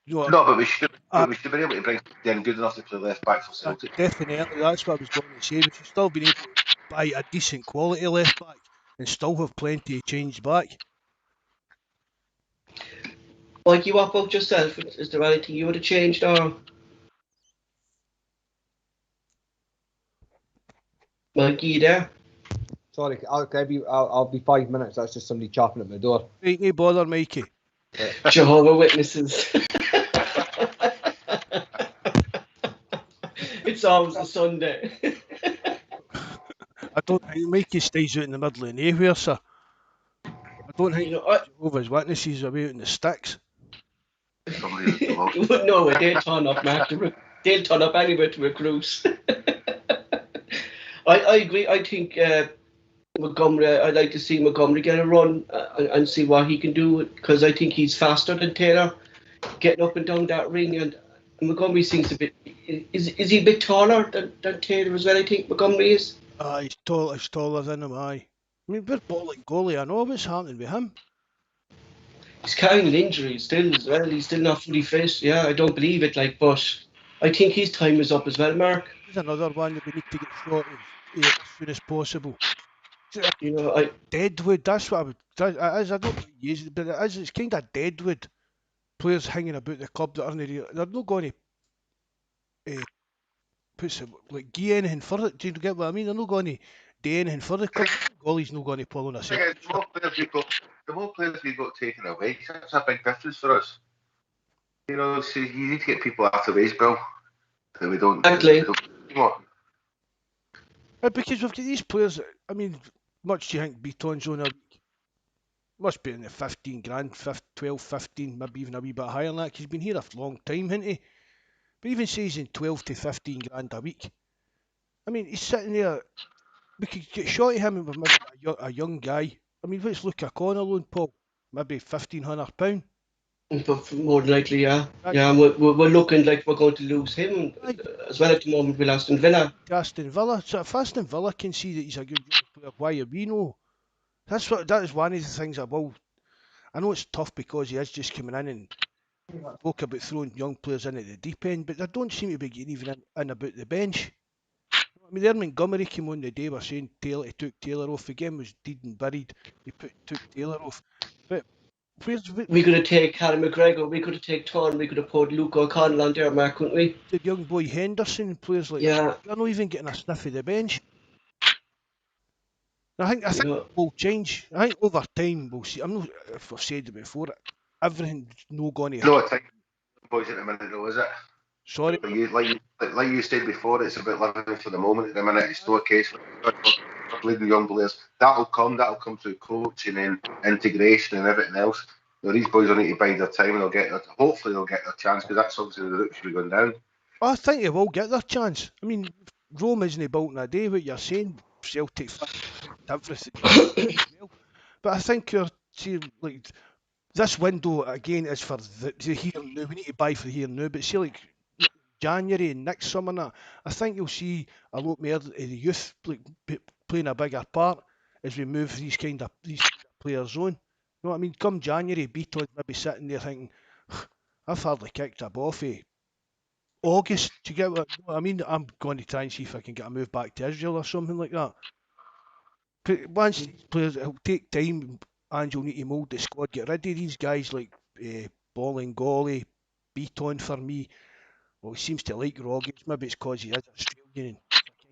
You know, no, but we should be able to bring in good enough to play left back for Celtic. Definitely, that's what I was going to say. We should still be able to buy a decent quality left back and still have plenty of change back. Like you up out yourself, is there anything you would have changed or? Mikey, you there? Sorry, I'll be 5 minutes. That's just somebody chopping at my door. Ain't no bother, Mikey. Jehovah Witnesses. It's always a Sunday. I don't think Mikey stays out in the middle of nowhere, sir. I don't think Jehovah's Witnesses are out in the sticks. You wouldn't know it. They'll turn up, Mark. They'll turn up anywhere to recruit. I agree. I think Montgomery. I'd like to see Montgomery get a run and see what he can do because I think he's faster than Taylor, getting up and down that ring. And Montgomery seems a bit. Is he a bit taller than Taylor as well? I think Montgomery is. He's taller than him. Aye. I mean, we're balling goalie. I know what's happening with him. He's carrying an injury still as well. He's still not fully fit. Yeah, I don't believe it. But I think his time is up as well, Mark. There's another one that we need to get short of as soon as possible. You know, Deadwood. That's what I would. I don't use it, but it's kind of Deadwood. Players hanging about the club that aren't real. They're not going to put some give anything for it. Do you get what I mean? They're not going to do anything for the club. Goalie's not going to pull on a second. The more players we got taken away, that's a big difference for us. You know, so you need to get people after the wage bill that we don't. Exactly. Because we've got these players. I mean, much do you think Beaton's on a week? Must be in the 15 grand, 12, 15, maybe even a wee bit higher than that. He's been here a long time, hasn't he? But even say he's in 12 to 15 grand a week. I mean, he's sitting there. We could get shot at him with maybe a young guy. I mean, what's Luke O'Connor on, Paul? Maybe £1,500. But more than likely, yeah. Right. Yeah, and we're looking like we're going to lose him Right. as well at the moment with Aston Villa. Aston Villa. So if Aston Villa can see that he's a good young player, why are we no? That is one of the things I will. I know it's tough because he is just coming in and spoke about throwing young players in at the deep end, but they don't seem to be getting even in about the bench. I mean, there Montgomery came on the day, we're saying Taylor, he took Taylor off. The game was dead and buried. Took Taylor off. But where's We could have taken Callum McGregor, we could have taken Torn, we could have put Luke O'Connell on there, Mark, couldn't we? the young boy Henderson and players like Yeah. that? They're not even getting a sniff of the bench. I think Yeah. it will change. I think over time we'll see. I'm not if I've said it before. Everything's no going to. No, I think boys at the minute though, is it? Sorry. Like you said before, it's about living for the moment at the minute. It's no case for leading young players. That'll come through coaching and integration and everything else. You know, these boys will need to bide their time and hopefully they'll get their chance because that's obviously the route should be going down. I think they will get their chance. I mean, Rome isn't built in a day. What you're saying, Celtic everything. But I think you're see like this window again is for the here and now. We need to buy for the here and now. But see, like January and next summer, and that, I think you'll see a lot more of the youth playing a bigger part as we move these kind of players on. You know what I mean? Come January, Beaton's maybe sitting there thinking, I've hardly kicked a ball for August. Do you get what I mean? I'm going to try and see if I can get a move back to Israel or something like that. But once these players, it'll take time. And you'll need to mould the squad. Get rid of these guys like Bolingoli, Beaton for me. Well, he seems to like Rogic. Maybe it's because he is Australian and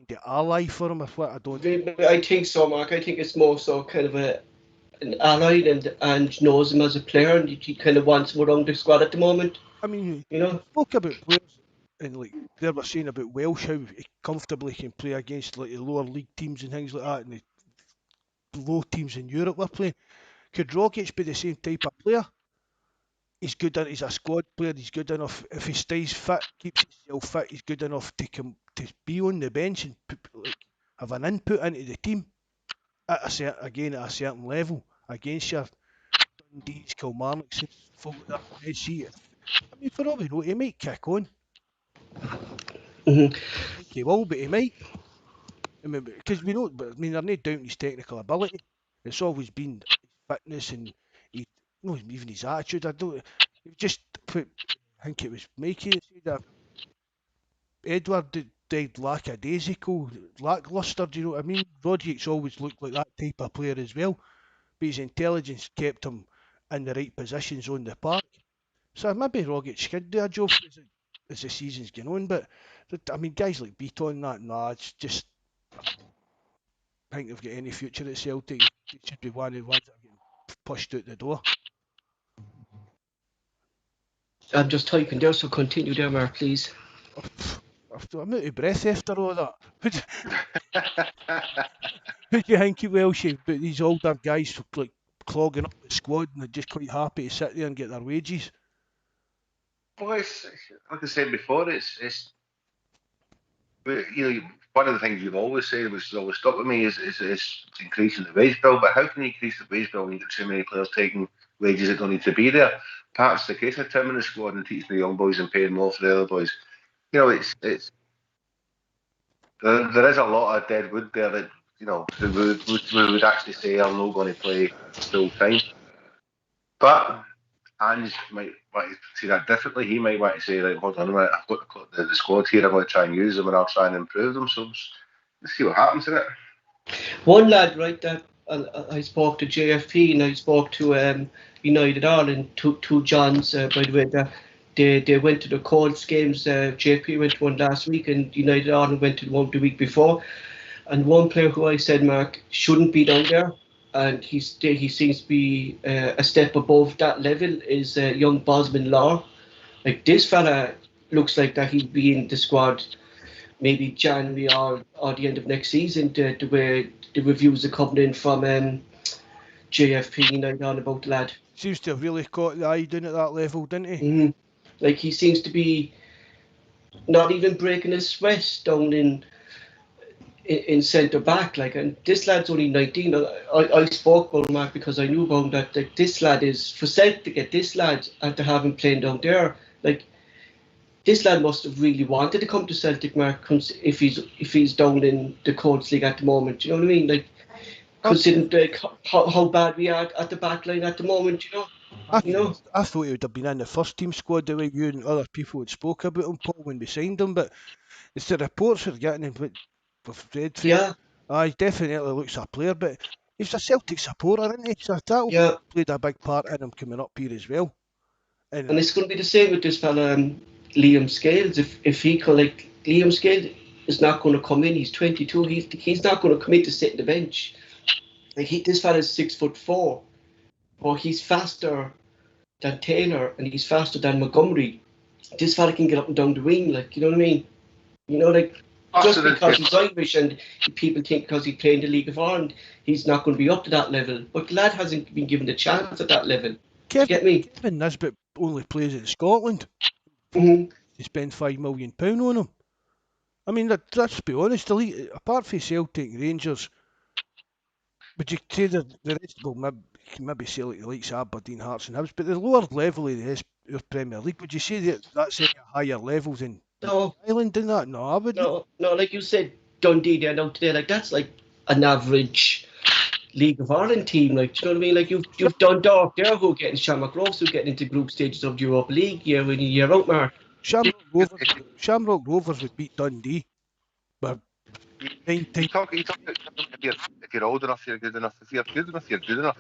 kind of ally for him or what. I don't know. I think so, Mark. I think it's more so kind of an ally and knows him as a player, and he kind of wants him around the squad at the moment. I mean, you know, spoke about players and like they were saying about Welsh, how he comfortably can play against like the lower league teams and things like that, and the low teams in Europe we're playing. Could Rogic be the same type of player? He's good. He's a squad player. He's good enough. If he stays fit, keeps himself fit, he's good enough to be on the bench and have an input into the team at a certain level against your Dundees, Kilmarnocks, and folk like that. I mean, for all we know, he might kick on. Mm-hmm. I think he will, but he might. I mean, because we know, but I mean, they're not doubting his technical ability. It's always been his fitness and even his attitude. I just put. I think it was Mikey that said that Edward died lackadaisical, lackluster. Do you know what I mean? Rodriguez always looked like that type of player as well, but his intelligence kept him in the right positions on the park. So maybe Rogic could do a job as the season's going on, but I mean, guys like Beaton, it's just. I think they've got any future at Celtic. It should be one of the ones that are getting pushed out the door. I'm just typing there, so continue there, Mark, please. I'm out of breath after all that. Who do you think it Welshy? But these older guys like clogging up the squad and they're just quite happy to sit there and get their wages. Well, it's, like I said before, it's one of the things you've always said, which has always stuck with me, is increasing the wage bill. But how can you increase the wage bill when you've got too many players taking wages that don't need to be there? Perhaps the case of Tim in the squad and teaching the young boys and paying more for the other boys. You know, there is a lot of dead wood there that who would actually say I'm not going to play full time. But Ange might want to see that differently. He might want to say, like, hold on a minute, I've got the squad here, I'm going to try and use them and I'll try and improve them. So let's see what happens in it. One lad, right, that I spoke to JFP and I spoke to United Ireland, two Johns, by the way, that they went to the Colts games. JFP went to one last week and United Ireland went to one the week before. And one player who I said, Mark, shouldn't be down there, and he seems to be a step above that level, is young Bosman Law. Like, this fella looks like that he'll be in the squad maybe January or the end of next season, the way the reviews are coming in from JFP United on about the lad. Seems to have really caught the eye down at that level, didn't he? Mm-hmm. Like, he seems to be not even breaking a sweat down in in centre back, like, and this lad's only 19. I spoke about Mark because I knew about him, that this lad is for Celtic to get this lad and to have him playing down there. Like, this lad must have really wanted to come to Celtic, Mark, if he's down in the Codes League at the moment. You know what I mean? Like, considering how bad we are at the back line at the moment, you know. I thought he would have been in the first team squad the way you and other people had spoke about him, Paul, when we signed him, but it's the reports we're getting and what we've read through. Yeah, He definitely looks a player, but he's a Celtic supporter, isn't he? So that yeah. played a big part in him coming up here as well. And it's going to be the same with this fella, Liam Scales. If he can, like, Liam Scales is not going to come in. He's 22. He's not going to come in to sit on the bench. Like, this fella's 6'4", but he's faster than Taylor and he's faster than Montgomery. This fella can get up and down the wing, like, you know what I mean? You know, like, just because he's Irish and people think because he played in the League of Ireland, he's not going to be up to that level. But the lad hasn't been given the chance at that level. You get me? Kevin Nisbet only plays in Scotland. Mm-hmm. They spend £5 million on him. I mean, let's be honest, the league, apart from Celtic, Rangers, would you say the rest, well, maybe Celtic, the likes of Aberdeen, Hearts and Hibs, but the lower level of the Premier League, would you say that's at a higher level than Ireland in that? No, I wouldn't. No, like you said, Dundee there now today, like, that's like an average League of Ireland team, like, do you know what I mean? Like, you've Dundalk there who are getting Shamrock Rovers who are getting into group stages of the Europa League year in year out, Mark. Shamrock Rovers would beat Dundee, but 9 times. If you're old enough, you're good enough. If you're good enough, you're good enough.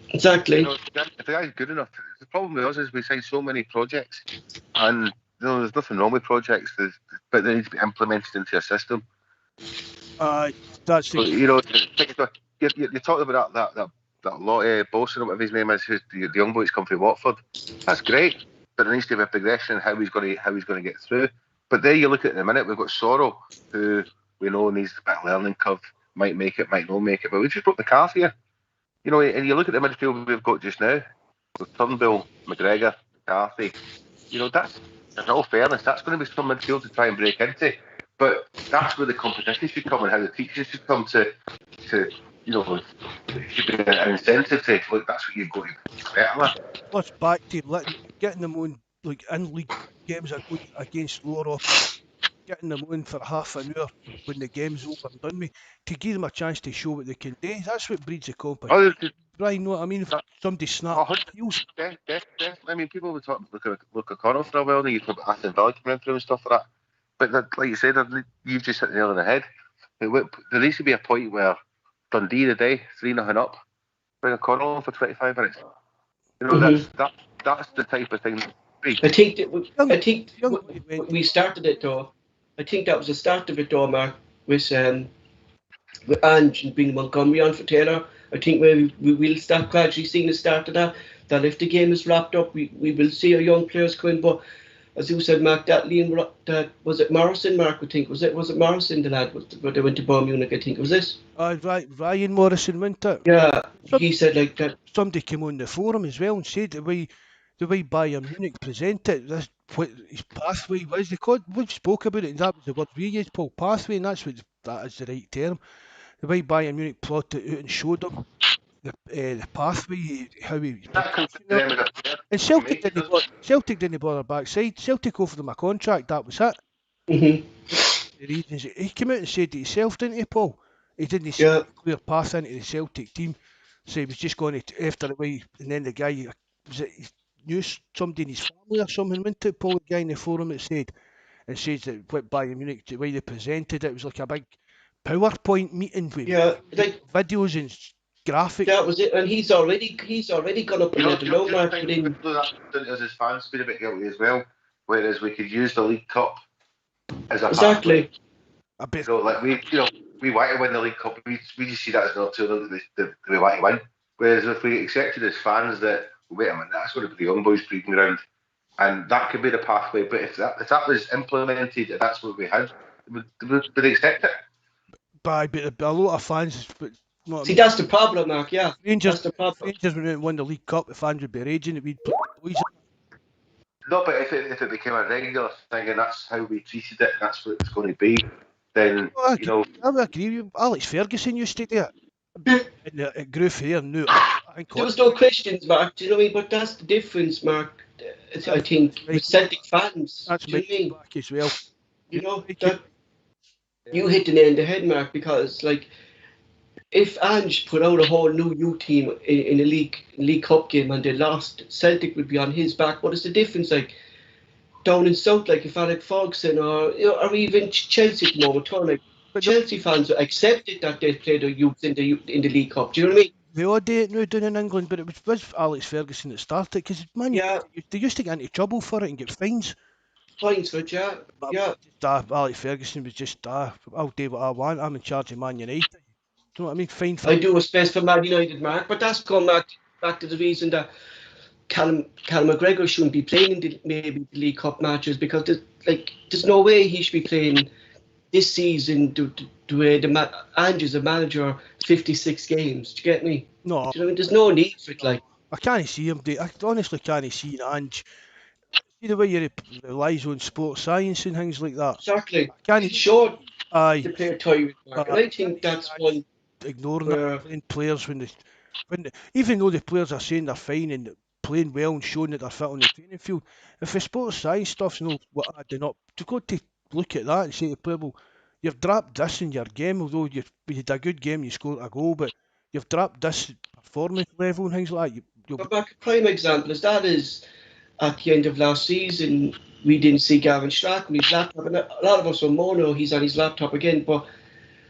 Exactly. You know, if the guy's good enough, the problem with us is we sign so many projects, and you know, there's nothing wrong with projects, but they need to be implemented into your system. That's so, you know, you talked about that lot, Bolson, whatever his name is, the young boy's come from Watford. That's great, but there needs to be a progression in how he's going to get through. But there you look at it in a minute, we've got Sorrow, who we know needs a bit of learning curve, might make it, might not make it, but we just broke the calf here. You know, and you look at the midfield we've got just now, with Turnbull, McGregor, McCarthy. You know, in all fairness, that's going to be some midfield to try and break into. But that's where the competition should come and how the teachers should come to you know, it should be an incentive to, look, that's what you've got to be better at. Plus, back to getting them on, like, in league games against lower off, getting them on for half an hour when the game's over and done with, to give them a chance to show what they can do. That's what breeds the competition. Brian, know what I mean? If somebody snaps heels. Definitely. I mean, people would talk look at Connell for a while, and you talk about Aston Villa coming through and stuff like that. But like you said, you've just hit the nail on the head. There needs to be a point where Dundee today, 3-0 up, bring a Connell on for 25 minutes. You know, that's the type of thing. I think we started it though. I think that was the start of it though, Mark, with Ange and bringing Montgomery on for Taylor. I think we will start gradually seeing the start of that. That if the game is wrapped up, we will see our young players come in. But as you said, Mark, that was it Morrison, Mark, I think, was it Morrison, the lad, they went to Bayern Munich, I think, was this? Ryan Morrison went it. Yeah, he said like that. Somebody came on the forum as well and said the way Bayern Munich presented this, what his pathway was. We spoke about it, and that was the word we used, Paul, pathway, and that is the right term. The way Bayern Munich plotted it out and showed them the pathway, how he. And Celtic didn't bother backside. Celtic offered him a contract. That was it. The reasons he came out and said it himself, didn't he, Paul? He didn't see a clear path into the Celtic team, so he was just going to after the way. And then the guy he knew somebody in his family or something, went to Paul, the guy in the forum that said that what Bayern Munich, the way they presented it was like a big PowerPoint meeting with videos and graphics. That was it, and he's already gone up and let the low mark. As his fans been a bit guilty as well, whereas we could use the League Cup as a exactly. You know, like we want to win the League Cup. We just see that as not too that we want to win. Whereas if we accepted as fans that wait a minute, that's going to be the young boys' breeding ground, and that could be the pathway. But if that was implemented, and that's what we had, would they accept it? But a lot of fans. See, that's the problem, Mark. Yeah, Rangers, that's the problem. Rangers when they won the League Cup, the fans would be raging that we'd put boys in. No, but if it became a regular thing and that's how we treated it, and that's what it's going to be, then Well, you know. I would agree with you. Alex Ferguson used to do it. And it grew for there. No, I think There was no questions, Mark. Do you know what I mean? But that's the difference, Mark. I think with Celtic fans. that's Do you know what I Mikey mean? back as well. You know Mikey. that you hit the nail on the head, Mark. Because like, if Ange put out a whole new U team in a League Cup game and they lost, Celtic would be on his back. What is the difference? Like down in South, like if Alec Ferguson or even Chelsea at the moment, or like But Chelsea fans accepted that they played their youth in the League Cup. Do you know what I mean? they all do it now down in England, but it was Alex Ferguson that started because Man Yeah, United, they used to get into trouble for it and get fines. fines for it, yeah, But yeah. Alex Ferguson was just, I'll do what I want. I'm in charge of Man United. Do you know what I mean? Fine for I do what's best for Man United, Mark, but that's gone back to the reason that Callum McGregor shouldn't be playing in maybe the League Cup matches because there's no way he should be playing this season the way Ange is a manager 56 games. Do you get me? no. Do you know, there's no need for it. Like I can't see him. I honestly can't see Ange. See the way he relies on sports science and things like that. exactly, I can't. he's short Aye. to play a tie Mark, and I think that's one Ignoring where that, playing players even though the players are saying they're fine and playing well and showing that they're fit on the training field, if the sports science stuff's no what adding up, to go to look at that and say to the player, well, you've dropped this in your game, although you had a good game, you scored a goal, but you've dropped this performance level and things like that. You'll but Mark, a prime example is that is at the end of last season. We didn't see Gavin Strachan with his laptop, and a lot of us were mono. He's on his laptop again, but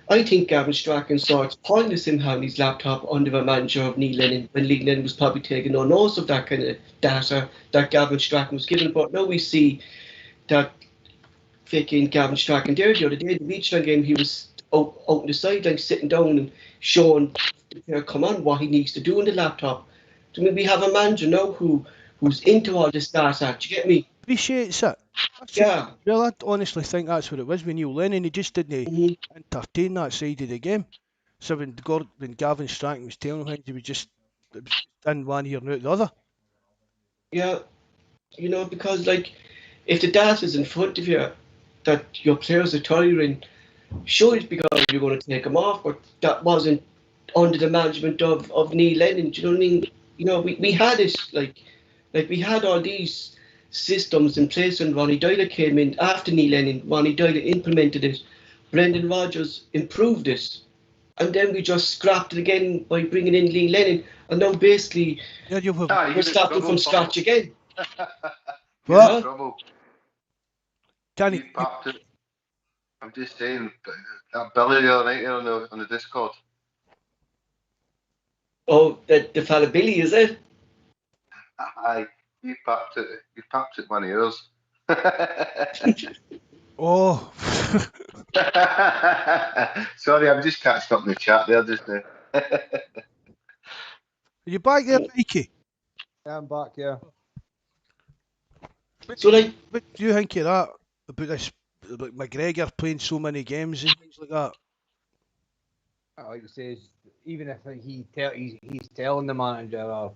I think Gavin Strachan saw it's pointless him having his laptop under a manager of Neil Lennon when Neil Lennon was probably taking no notice of that kind of data that Gavin Strachan was given. But now we see that faking Gavin Strachan there the other day, the Beachland game, he was out on the sideline sitting down and showing the player come on what he needs to do on the laptop. I mean, we have a manager now who's into all this data. Do you get me? appreciates it. Yeah. Well, I honestly think that's what it was with Neil Lennon. He just didn't Mhm. entertain that side of the game. So when Gavin Strachan was telling him things, he was just it was in one ear and out the other. Yeah. You know, because like if the data's in front of you that your players are tiring, sure it's because you're going to take them off, but that wasn't under the management of Neil Lennon. Do you know what I mean? You know, we had it like we had all these systems in place when Ronnie Doyle came in after Neil Lennon. Ronnie Doyle implemented it. Brendan Rodgers improved it. And then we just scrapped it again by bringing in Lee Lennon. And now basically Yeah, you have. we're starting from scratch again. You're What? in trouble. Can You papped it. I'm just saying, that Billy the other night here on the Discord. Oh, the fella Billy, is it? Aye, you papped it. You papped it one of yours. Oh, Sorry, I'm just catching up in the chat there just now. are you back there, Mikey? Yeah, I'm back, yeah. So like, What do you think of that about this? Like McGregor playing so many games and things like that. Like you say, even if he's telling the manager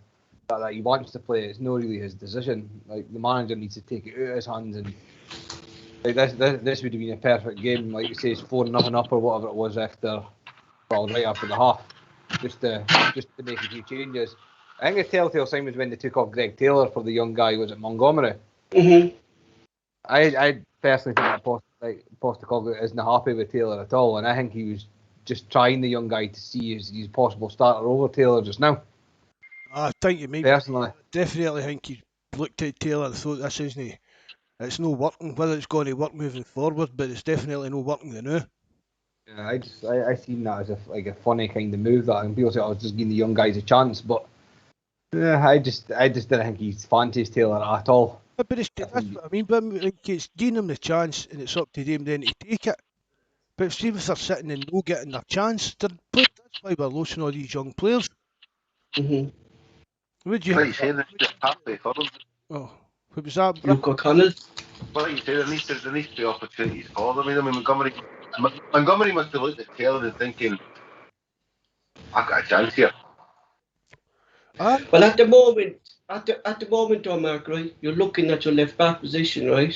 that he wants to play, it's not really his decision. Like the manager needs to take it out of his hands, and like this would have been a perfect game. Like you say, it's 4-0 up or whatever it was right after the half, just to make a few changes. I think the telltale sign was when they took off Greg Taylor for the young guy. Was it Montgomery? mm-hmm. I personally think that Postecoglou isn't happy with Taylor at all, and I think he was just trying the young guy to see his possible starter over Taylor just now. I think you maybe Personally, definitely think he looked at Taylor and thought this isn't. It's no working. Whether it's going to work moving forward, but it's definitely no working the now. yeah, I seen that as a funny kind of move that, and people say, "Oh, it's just giving the young guys a chance," but yeah, I just didn't think he fancies Taylor at all. But that's what I mean. But like, it's giving them the chance, and it's up to them then to take it. But see if they're sitting and no getting their chance, that's why we're losing all these young players. Mm-hmm. Would you? Like you say, they're just happy for them. Oh, what was that? Luke O'Connell. Like you say, there needs to be opportunities for them. I mean, Montgomery must have looked at Taylor and thinking, I've got a chance here. Well, at the moment, though, Mark, right, you're looking at your left back position, right?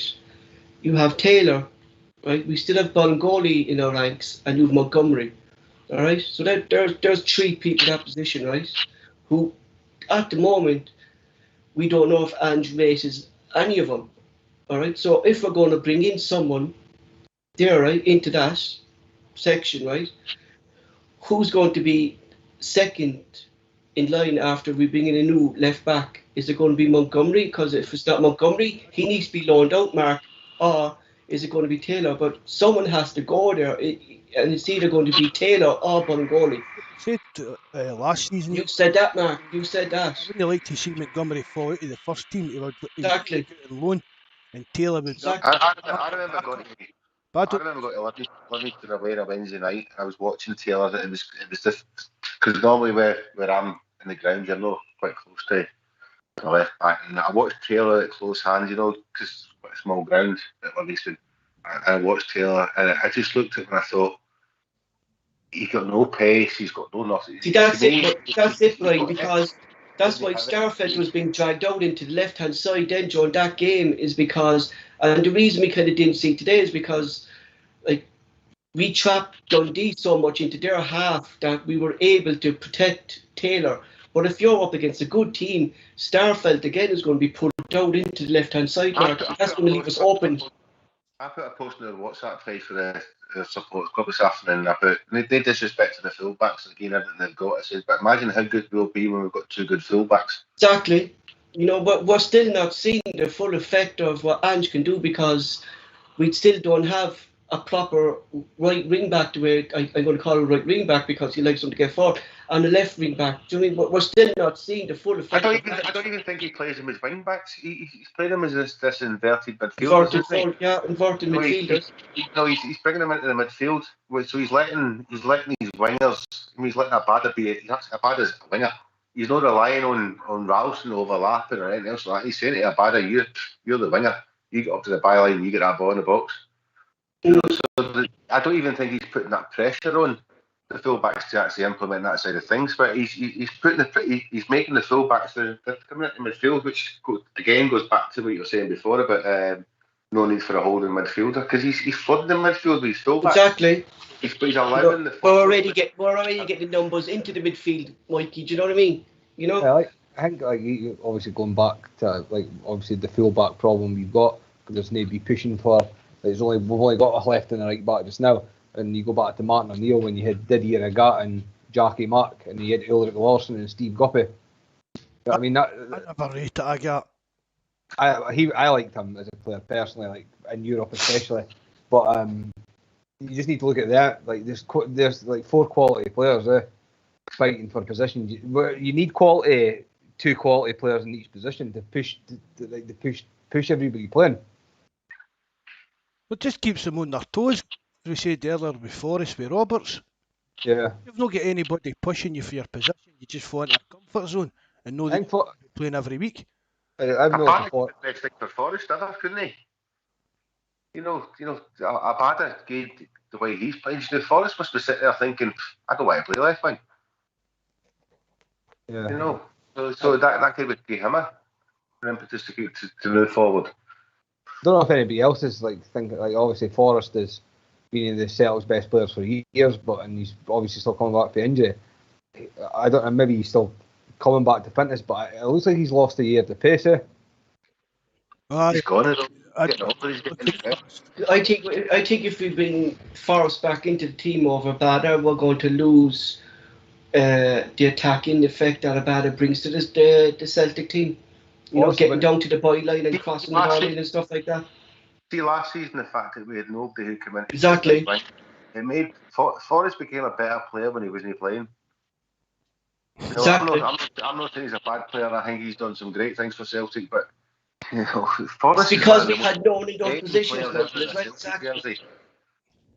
You have Taylor, right? We still have Bongoli in our ranks, and you've Montgomery, all right? So there's 3 people in that position, right? Who, at the moment, we don't know if Ange races any of them, all right? So if we're going to bring in someone there, right, into that section, right, who's going to be second in line after we bring in a new left back? Is it going to be Montgomery? Because if it's not Montgomery, he needs to be loaned out, Mark. Or is it going to be Taylor? But someone has to go there, and it's either going to be Taylor or Bongoli. Said last season, You said that, Mark. You said that. I wouldn't like to see Montgomery fall out of the first team. He would Exactly. go out on loan, and Taylor would be up. Exactly. I remember going to. But I remember going to Livingston away on a Wednesday night. I was watching Taylor. It was just because normally where I'm in the ground, you're not quite close to the left back, and I watched Taylor at close hands, because it's small ground at Livingston. I watched Taylor, and I just looked at him and I thought, he's got no pace, he's got no nothing. See, that's it, Brian, because that's why Starfelt was being dragged out into the left-hand side then during that game, is because, and the reason we kind of didn't see today is because, like, we trapped Dundee so much into their half that we were able to protect Taylor. But if you're up against a good team, Starfelt again is going to be put out into the left-hand side, Mark. That's going to leave us open. I put a post in the WhatsApp page for the support club this afternoon about they disrespected the fullbacks again, everything they've got. I said, but imagine how good we'll be when we've got 2 good fullbacks. Exactly. But we're still not seeing the full effect of what Ange can do because we still don't have a proper right wing back the way I'm going to call it right wing back because he likes them to get forward, and the left wing back. Do you mean? But we're still not seeing the full effect. I don't even think he plays them as wing backs. He's playing them as this inverted midfielder. Inverted midfielders. He's bringing them into the midfield. So he's letting these wingers. I mean, he's letting Abada be. Abada's a winger. He's not relying on Ralston overlapping or anything else like that. He's saying to Abada, you're the winger. You get up to the byline, you get that ball in the box. So I don't even think he's putting that pressure on the fullbacks to actually implement that side of things. But he's making the fullbacks they're coming into midfield, which again goes back to what you were saying before about no need for a holding midfielder because he's flooding the midfield with his fullbacks. Exactly. He's allowing the. We're already getting numbers into the midfield, Mikey. Do you know what I mean? Yeah, I think you obviously going back to obviously the fullback problem we've got. There's no be pushing for. We've only got a left and a right back just now, and you go back to Martin O'Neill when you had Didier Agat and Jackie Mack, and you had Ulrich Larsson and Steve Guppy. I mean that. I never rated Agat. I liked him as a player personally, like in Europe especially, but you just need to look at that. Like there's like 4 quality players fighting for position. You need 2 quality players in each position to push everybody playing. It just keeps them on their toes. As we said earlier with Forrest, with Roberts. Yeah. You've not got anybody pushing you for your position. You just fall into a comfort zone and know that you're playing every week. I've noticed the best thing for Forrest, couldn't he? Abada gave the way he's playing. Forrest must be sitting there thinking, I don't want to play left wing. Yeah. So that could give him a impetus to move forward. Don't know if anybody else is thinking obviously Forrest is being the Celtic's best players for years, and he's obviously still coming back for injury. I don't know, maybe he's still coming back to fitness, but it looks like he's lost a year to pace. He's gone. I think if we bring Forrest back into the team over Abada, we're going to lose the attacking effect that Abada brings to the Celtic team. Getting down to the byline and crossing the ball in and stuff like that. See, last season, the fact that we had nobody who came in. Exactly. It made Forrest became a better player when he wasn't playing. Exactly. I'm not saying he's a bad player. I think he's done some great things for Celtic, but Forrest. It's because we had no one in those positions. Exactly.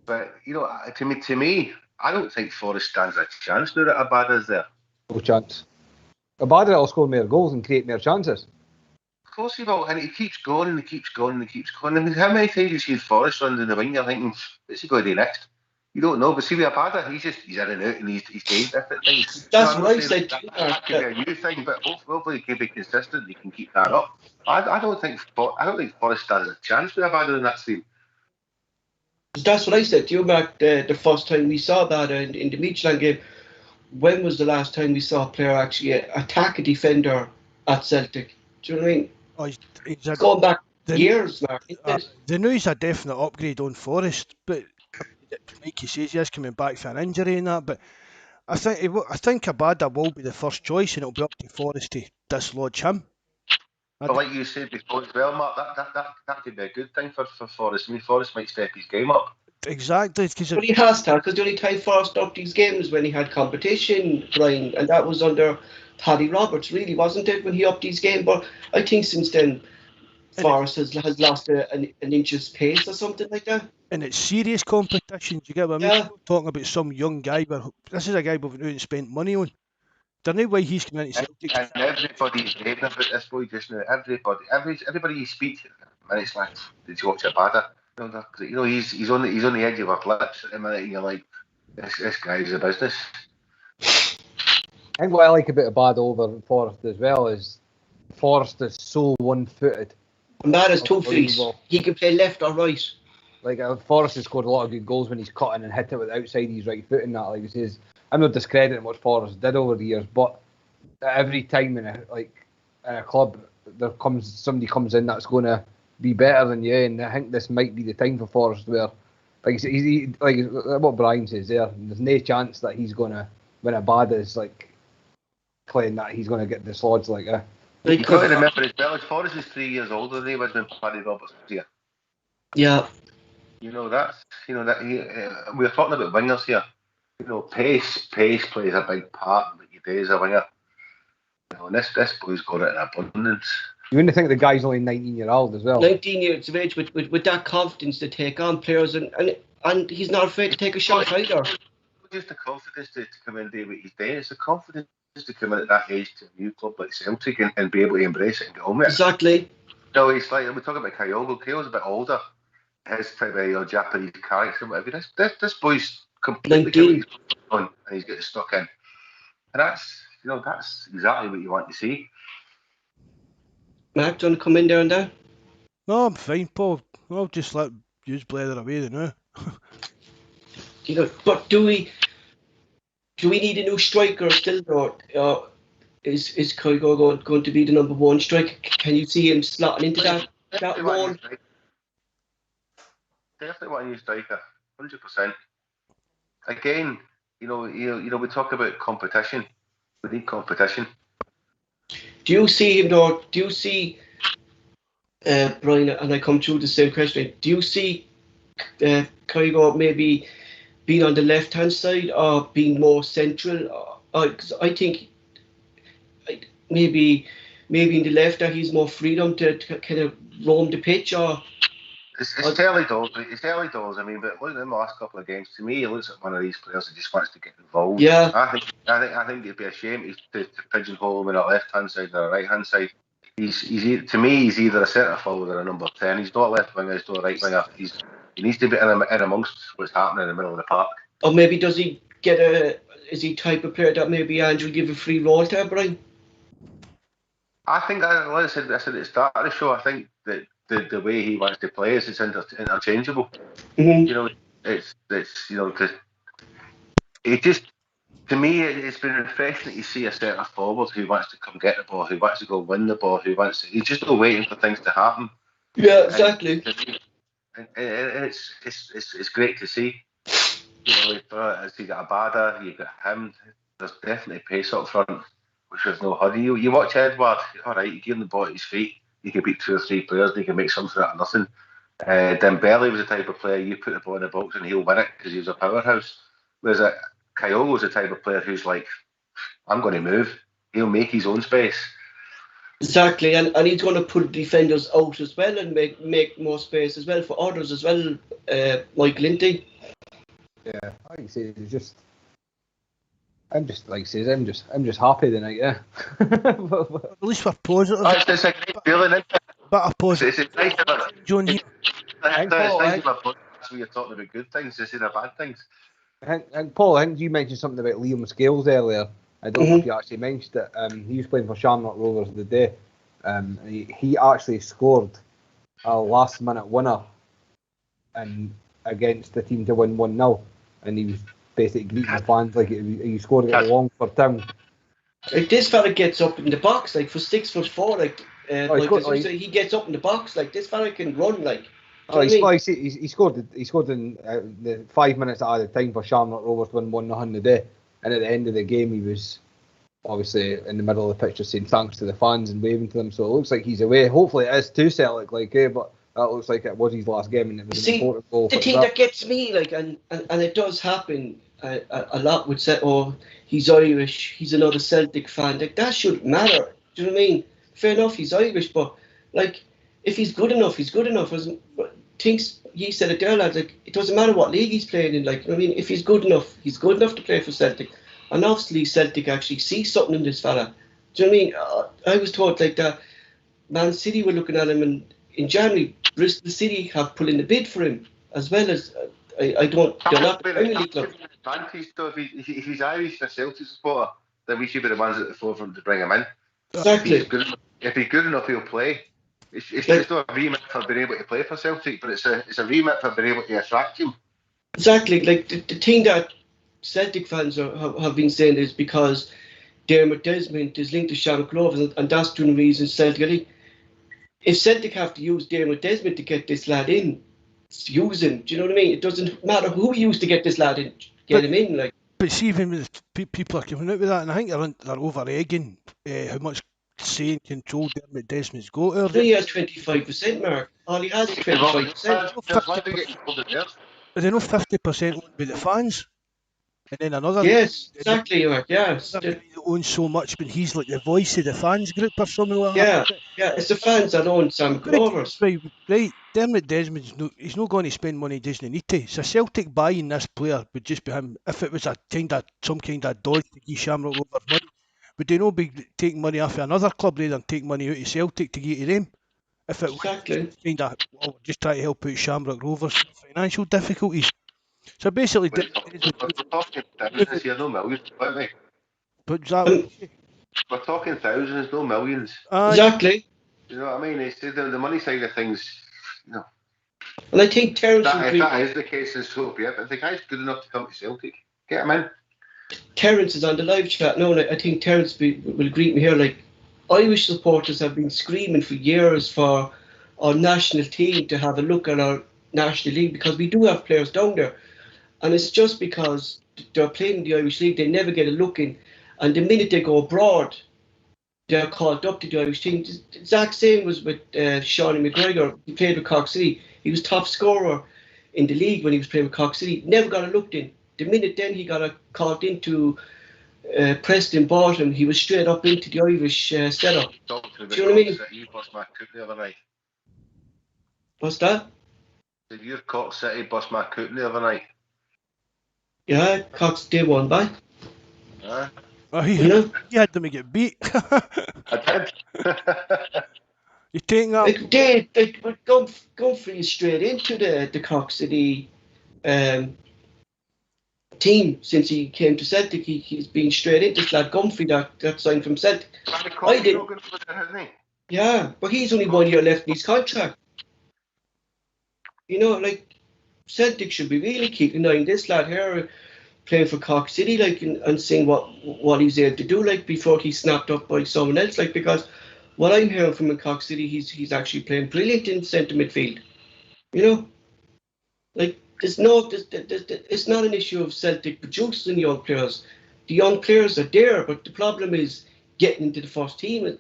But to me, I don't think Forrest stands a chance now that Abada's there. No chance. Abada will score more goals and create more chances. Of course he will, and he keeps going and he keeps going and he keeps going. I mean, how many times have you seen Forrest run in the wing? You're thinking, what's he going to do next? You don't know, but see with Abada, he's in and out and he's doing different things. That's what I said. That could be a new thing, but hopefully he can be consistent. He can keep that up. I don't think Forrest stands a chance with Abada in that team. That's what I said to you, Mark, the first time we saw that in the Midtjylland game. When was the last time we saw a player actually attack a defender at Celtic? Do you know what I mean? Oh, he's It's going back the, years, Mark. they know he's a definite upgrade on Forrest, but Mikey says he is coming back for an injury and that. But I think Abada will be the first choice, and it'll be up to Forrest to dislodge him. But like you said before as well, Mark, that could be a good thing for Forrest. I mean, Forrest might step his game up. Exactly, because But he has to, because the only time Forrest upped his game was when he had competition, Brian, and that was under Paddy Roberts, really, wasn't it, when he upped his game? But I think since then, Forrest has lost an inch's pace or something like that. and it's serious competition. Do you get what I mean? Yeah. We're talking about some young guy, but this is a guy we've went out and spent money on. Don't know why he's coming into Celtic. And everybody's raving about this boy just now. Everybody you speak to, and it's like, did you watch Abada? You know, he's on the edge of our lips at the minute, and you're like, this guy's a business. I think what I like about Abada over Forrest as well is Forrest is so one-footed. And that is two-faced. He can play left or right. Like Forrest has scored a lot of good goals when he's cutting and hit it with outside his right foot and that. Like he says, I'm not discrediting what Forrest did over the years, but every time in a club somebody comes in that's going to be better than you, and I think this might be the time for Forrest where, like what Brian says there's no chance that he's going to, when Abada is like playing that, he's going to get dislodged like that. You've got to remember as well, Forrest is 3 years older than he was when Paddy Roberts was here. Yeah. We're talking about wingers here. You know, pace plays a big part in what you do as a winger. You know, and this boy's got it in abundance. You wouldn't think the guy's only 19-year-old as well. 19 years of age with that confidence to take on players, and he's not afraid to take a shot either. Just the confidence to come in and do what he's doing. It's the confidence to come in at that age to a new club like Celtic and be able to embrace it and get on with it. Exactly. No, it's like, we're talking about Kyogo. Kyogo's a bit older. His type of Japanese character and whatever. This boy's completely on, and he's getting stuck in. And that's exactly what you want to see. Mark, do you want to come in there and there? No, I'm fine, Paul. I'll just let you blather away now. You know, but do we need a new striker still, or is Kyogo going to be the number one striker? Can you see him slotting into that role? Definitely want a new striker, 100%. Again, you know, we talk about competition. We need competition. Do you see him, though? Do you see Brian? And I come through the same question. Do you see Kyogo maybe being on the left-hand side or being more central? Because I think maybe in the left that he's more freedom to kind of roam the pitch, or. It's early doors. I mean, but look at them last couple of games. To me, he looks like one of these players that just wants to get involved. Yeah. I think it'd be a shame to pigeonhole him on the left-hand side or the right-hand side. He's either a centre forward or a number 10. He's not a left winger. He's not a right winger. He needs to be in amongst what's happening in the middle of the park. Or maybe does he get is he type of player that maybe Andrew give a free roll to, Brian? I think, like I said at the start of the show, I think that the way he wants to play is interchangeable. Mm-hmm. You know, it's you know, it just, to me, it's been refreshing to see a centre forward who wants to come get the ball, who wants to go win the ball, he's just not waiting for things to happen. Yeah, exactly. And it's great to see. You know, as you got Abada, you got him. There's definitely pace up front, which there's no hurry. You watch Edward. All right, you give him the ball at his feet. You can beat 2 or 3 players, and he can make something out of nothing. Dembele was the type of player you put the ball in the box and he'll win it because he was a powerhouse. Whereas Kyogo was the type of player who's like, I'm going to move. He'll make his own space. Exactly, and he's going to put defenders out as well and make more space as well for others as well. Mike Linty. Yeah, like you say, I'm just happy tonight. Yeah. At least we're positive. It's a great feeling, isn't it? But a positive. It's nice to John, it's nice to have when you're talking about good things instead of bad things. And Paul, I think you mentioned something about Liam Scales earlier. I don't know if you actually mentioned it. He was playing for Shamrock Rovers the day. He actually scored a last-minute winner, and against the team to win 1-0, and he was basically greeting the fans like he scored it along for town. Like this fella gets up in the box like for 6'4", like he gets up in the box like this fella can run like. He scored in the 5 minutes out of the time for Shamrock Rovers to win 1-0 today, and at the end of the game he was obviously in the middle of the picture saying thanks to the fans and waving to them. So it looks like he's away. Hopefully it is to Celtic, but that looks like it was his last game and it was an important goal. The thing that gets me, like, and it does happen a lot, would say, oh, he's Irish, he's another Celtic fan. Like, that shouldn't matter. Do you know what I mean? Fair enough, he's Irish, but like, if he's good enough, he's good enough. Thinks he said it there, lads. Like, it doesn't matter what league he's playing in. Like, you know what I mean, if he's good enough to play for Celtic. And obviously Celtic actually see something in this fella. Do you know what I mean? I was told like that Man City were looking at him, and in January Bristol City have put in a bid for him as well as I don't. They're not the Premier League club. Advantage though, if he's Irish and a Celtic supporter, then we should be the ones at the forefront to bring him in. Exactly. If he's good enough, he'll play. It's not a remit for being able to play for Celtic, but it's a remit for being able to attract him. Exactly. Like the thing that Celtic fans have been saying is because Dermot Desmond is linked to Shamrock Rovers, and that's the reason Celtic. If Celtic have to use Dermot Desmond to get this lad in, use him. Do you know what I mean? It doesn't matter who you use to get this lad in, him in. Like, but see, even with people are coming out with that, and I think they're over egging how much say and control Dermot Desmond's got. He has 25%, Mark. All he has is 25%. But they know 50% owned by the fans. And then another. Yes, exactly, Mark. Yes. He owns so much, but he's like the voice of the fans group or something like that. Yeah, it's the fans that own Sam Rovers. Right. Dermot Desmond's he's not going to spend money he doesn't need to. So Celtic buying this player would just be him. If it was some kind of dodge to give Shamrock Rovers money, would they not be taking money off of another club rather than take money out of Celtic to give to them? If it was kind of just try to help out Shamrock Rovers financial difficulties. So basically, we're talking thousands here, no millions, aren't we? But we're talking thousands, no millions. Exactly. You know what I mean? It's the money side of things, you know. And I think Terence. If that is the case, then so be it. But if the guy's good enough to come to Celtic, get him in. Terence is on the live chat now, and I think Terence will greet me here. Like, Irish supporters have been screaming for years for our national team to have a look at our National League because we do have players down there. And it's just because they're playing in the Irish League, they never get a look in. And the minute they go abroad, they're called up to the Irish team. The exact same was with Sean McGregor. He played with Cork City. He was top scorer in the league when he was playing with Cork City. Never got a look in. The minute then he got called into Preston, bought him, he was straight up into the Irish setup. Do you know what I mean? You bust my coot the other night. What's that? Did your Cork City bust my coot the other night? Yeah, Cork's day one by. You had them to get beat. I did. You taking that? They were going for you straight into the Cork City team since he came to Celtic. He's been straight into this lad Gumphrey that signed from Celtic. I didn't. Yeah, but he's only 1 year left in his contract. You know, like, Celtic should be really keeping an eye on this lad here playing for Cork City, like, and seeing what he's able to do, like, before he's snapped up by someone else, like, because what I'm hearing from in Cork City, he's actually playing brilliant in centre midfield. You know, like, it's not an issue of Celtic producing young players. The young players are there, but the problem is getting into the first team, and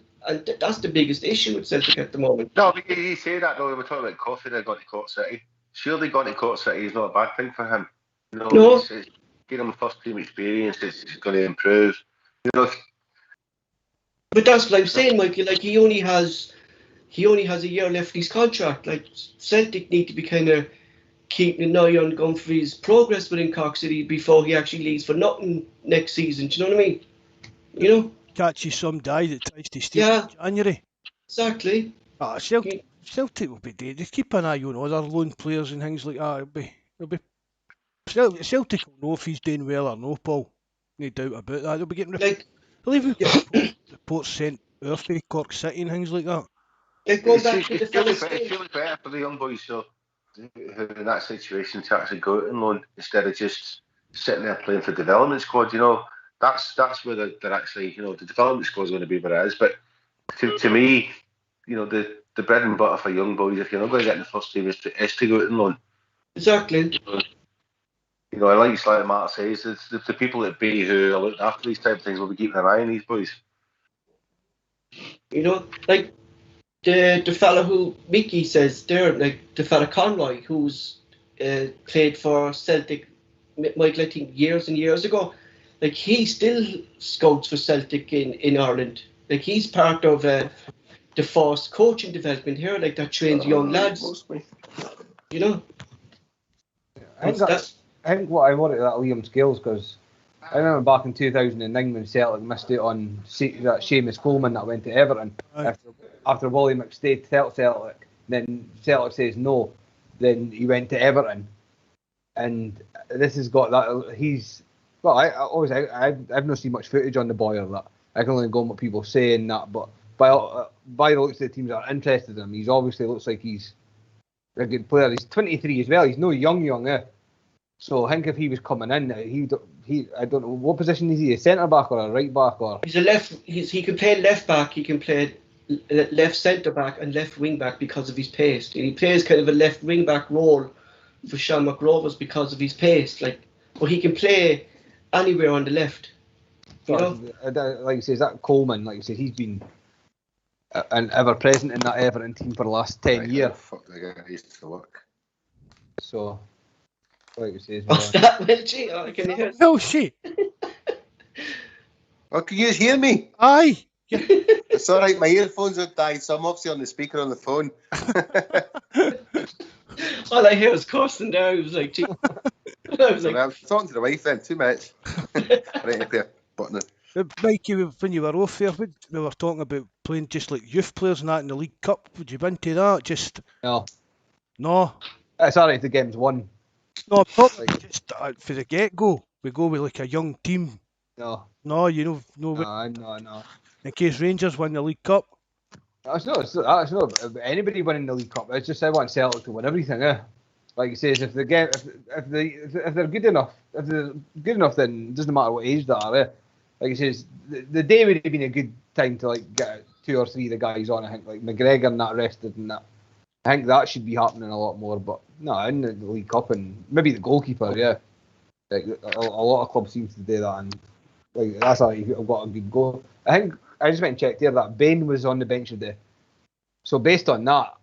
that's the biggest issue with Celtic at the moment. No, you say that though. We're talking about Coffey. They're going to Cork City. Surely going to Cork City is not a bad thing for him. No. It's get him first team experience. It's going to improve. You know. But that's what I'm saying, Mikey. Like, he only has a year left in his contract. Like, Celtic need to be kind of keeping an eye on Gumphrey's progress within Cork City before he actually leaves for nothing next season. Do you know what I mean? You know. Catches some guy that tries to steal in January. Exactly. Celtic will be there. Just keep an eye on other loan players and things like that. It'll be Celtic will know if he's doing well or no, Paul. No doubt about that. They'll be getting they'll even get reports sent off to Cork City and things like that. Like, going back to the it's really better for the young boys, so who in that situation to actually go out and loan instead of just sitting there playing for development squad. You know, that's where they're actually, you know, the development squad's going to be where it is. But to me, you know, the bread and butter for young boys, if you're not going to get in the first team, is to go out and loan. Exactly. You know, like Matt says, it's the people at B who are looking after these type of things will be keeping an eye on these boys. You know, like the fella who Mickey says there, like the fella Conroy, who's played for Celtic, Michael, I think years and years ago. Like he still scouts for Celtic in Ireland. Like he's part of the first coaching development here, like that trains young lads. Mostly. You know. I think what I wanted that Liam Scales, because I remember back in 2009 when Celtic missed out on that Seamus Coleman that went to Everton after Wally McStay told Celtic. Then Celtic says no. Then he went to Everton, and this has got that. I've not seen much footage on the boy of that. I can only go on what people say and that, but by the looks of the teams that are interested in him, he's obviously looks like he's a good player. He's 23 as well. He's no young, eh? So I think if he was coming in, he I don't know what position is he, a centre back or a right back or? He's a left. He can play left back. He can play left centre back and left wing back because of his pace. And he plays kind of a left wing back role for Sean McGrovers because of his pace. Like, but he can play anywhere on the left. You know? Like you say, that Coleman, like you say, he's been an ever present in that Everton team for the last 10 years. Fuck the guy used to work. So, like you say, What's that, Welshy? Oh, can you hear? Welshy. Oh, can you hear me? Aye. It's all right. My earphones have died, so I'm obviously on the speaker on the phone. All I hear is Carson there. I was like, gee. I was like, I'm talking to the wife then. 2 minutes. Right up there. Button it. Mikey, when you were off there, we were talking about playing just like youth players and that in the League Cup. Would you been to that? Just no. It's alright if the game's won. No, probably just for the get-go. We go with like a young team. No, you know, no. In case Rangers win the League Cup. That's not anybody winning the League Cup. It's just I want Celtic to win everything. Like he says, if they're good enough, then it doesn't matter what age they are. Like he says, the day would have been a good time to like get 2 or 3 of the guys on. I think like McGregor and that rested and that. I think that should be happening a lot more. But no, in the League Cup and maybe the goalkeeper. Yeah, like a lot of clubs seem to do that, and like that's how you've got a good goal. I think I just went and checked here that Bain was on the bench today. So based on that,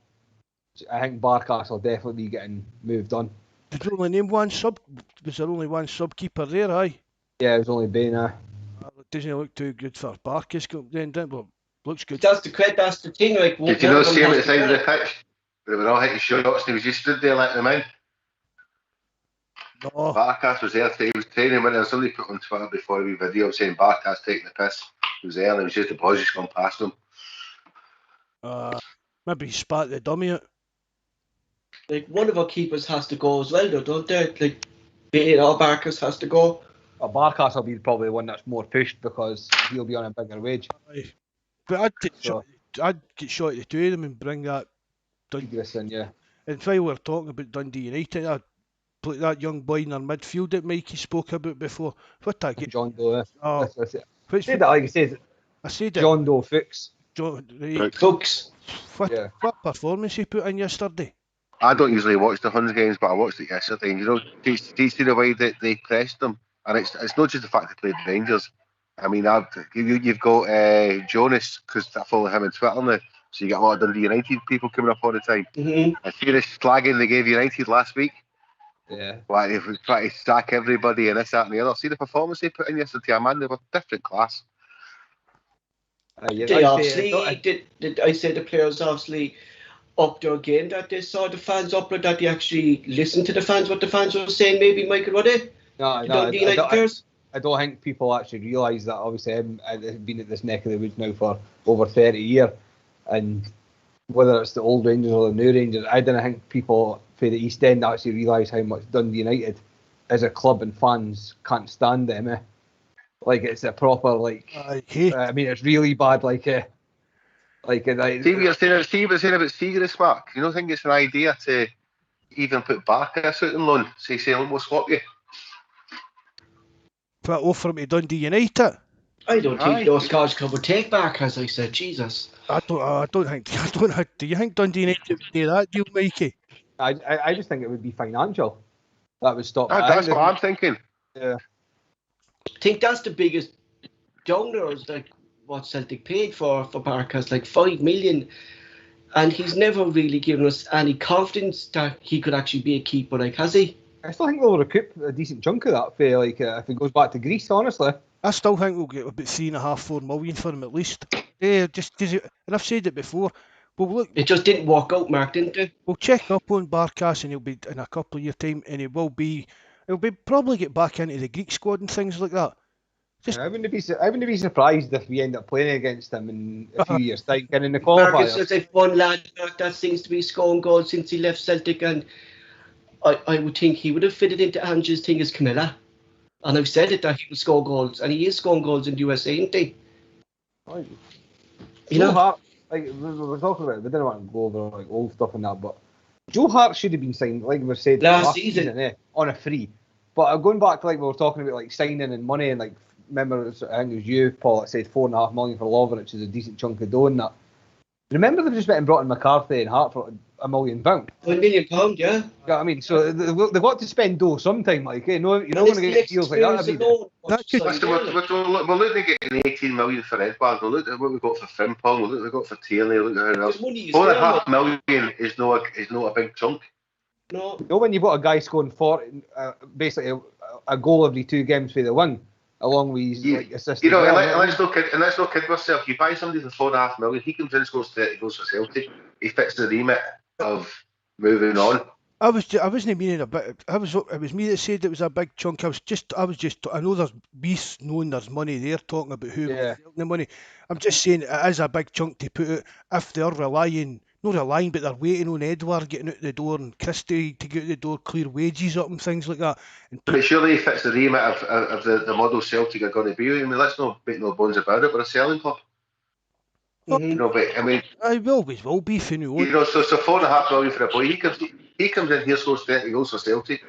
I think Barkas will definitely be getting moved on. Did we only name one sub? Was there only one sub keeper there? Aye. Yeah, it was only Bain. Doesn't look too good for Barkas. Then, but looks good. That's the thing. Like, did you not see him at the side of the pitch? They were all hitting shots and he was just stood there letting them in. No. Barkas was there today. He was training when somebody put on Twitter before a video saying Barkas taking the piss. He was there and it was just the boys just gone past him. Maybe he spat the dummy out. Like, one of our keepers has to go as well, though, don't they? Like, Bain or Barkas has to go. Well, Barkas will be probably the one that's more pushed because he'll be on a bigger wage. Aye. But I'd get shot at the 2 of them and bring that Dundee in, yeah. And while we're talking about Dundee United, I'd play that young boy in our midfield that Mikey spoke about before. What I get? John Doe. Oh, I said that like you said. I said it. John Doe Fuchs. Fuchs. What performance he put in yesterday? I don't usually watch the Huns games, but I watched it yesterday. And, you know, do you see the way that they pressed them? And it's not just the fact they played Rangers. I mean, you've got Jonas, because I follow him on Twitter now. So you get a lot of Dundee United people coming up all the time. Mm-hmm. I see this slagging they gave United last week. Yeah. Like they were trying to sack everybody and this, that and the other. See the performance they put in yesterday, man. They were different class. They obviously did. I say the players obviously upped their game, that they saw the fans up, that they actually listened to the fans, what the fans were saying. Maybe Michael, were they? No, I don't think people actually realise that. Obviously, I've been at this neck of the woods now for over 30 years, and whether it's the old Rangers or the new Rangers, I don't think people for the East End actually realise how much Dundee United as a club and fans can't stand them. Like it's a proper I mean, it's really bad. See what you're saying about Siegrist, Mark. You don't think it's an idea to even put Barkas out on loan? Say, we'll swap you. Put offer him to Dundee United. I don't Aye. think those Scottish club would take back, as I said. Jesus. I don't think. Do you think Dundee United would do that deal, Mikey? I just think it would be financial. That would stop. That's what I'm thinking. Yeah. I think that's the biggest downer, is like what Celtic paid for Barkas, like 5 million. And he's never really given us any confidence that he could actually be a keeper, like, has he? I still think they'll recoup a decent chunk of that for like if he goes back to Greece. Honestly, I still think we'll get about 3.5-4 million for him at least. Yeah, just because, and I've said it before. But look, It just didn't work out, Mark, didn't it? we'll check up on Barkas, and he'll be in a couple of years' time, and he'll be probably get back into the Greek squad and things like that. I wouldn't be surprised if we end up playing against him in a few years' time, getting in the Marcus qualifiers. says if one lad that seems to be scoring goals since he left Celtic, and I would think he would have fitted into Ange's thing as Camilla. And I've said it that he will score goals, and he is scoring goals in the USA, isn't he? Right. You Joe know? Hart, like we were talking about, we didn't want to go over like old stuff and that, but Joe Hart should have been signed, like we said Last season. on a free. But going back to like we were talking about like signing and money and like remember I think it was you, Paul, that said 4.5 million for Lovren, is a decent chunk of dough and that. Remember they just went and brought in McCarthy and Hart for £1 million. £1 million, yeah. You know what I mean? So they've got to spend dough sometime, like, you're not going to get deals like that every day. Listen, we're looking at getting 18 million for Edward. We're looking at what we got for Frimpong. We're looking at what we got for Tierney. Look at everything else. £4.5 million is not a big chunk. No. You know when you've got a guy scoring basically a goal every 2 games for the win, along with his like, assist. You know, and let's not kid myself. You buy somebody for £4.5 million, he comes in, scores 30 goals for Celtic. He fits the remit of moving on. I wasn't meaning a bit. It was me that said it was a big chunk. I know there's beasts knowing there's money there, talking about who was the money. I'm just saying it is a big chunk to put out if they're not relying, but they're waiting on Edward getting out the door and Christie to get out the door, clear wages up and things like that. But surely he fits the remit of the model Celtic are going to be. I mean, let's not make no bones about it. We're a selling club. Mm-hmm. You know, but I mean, I always will be for new. You know, so £4.5 million for a boy. He comes in here, scores 30 goals for Celtic,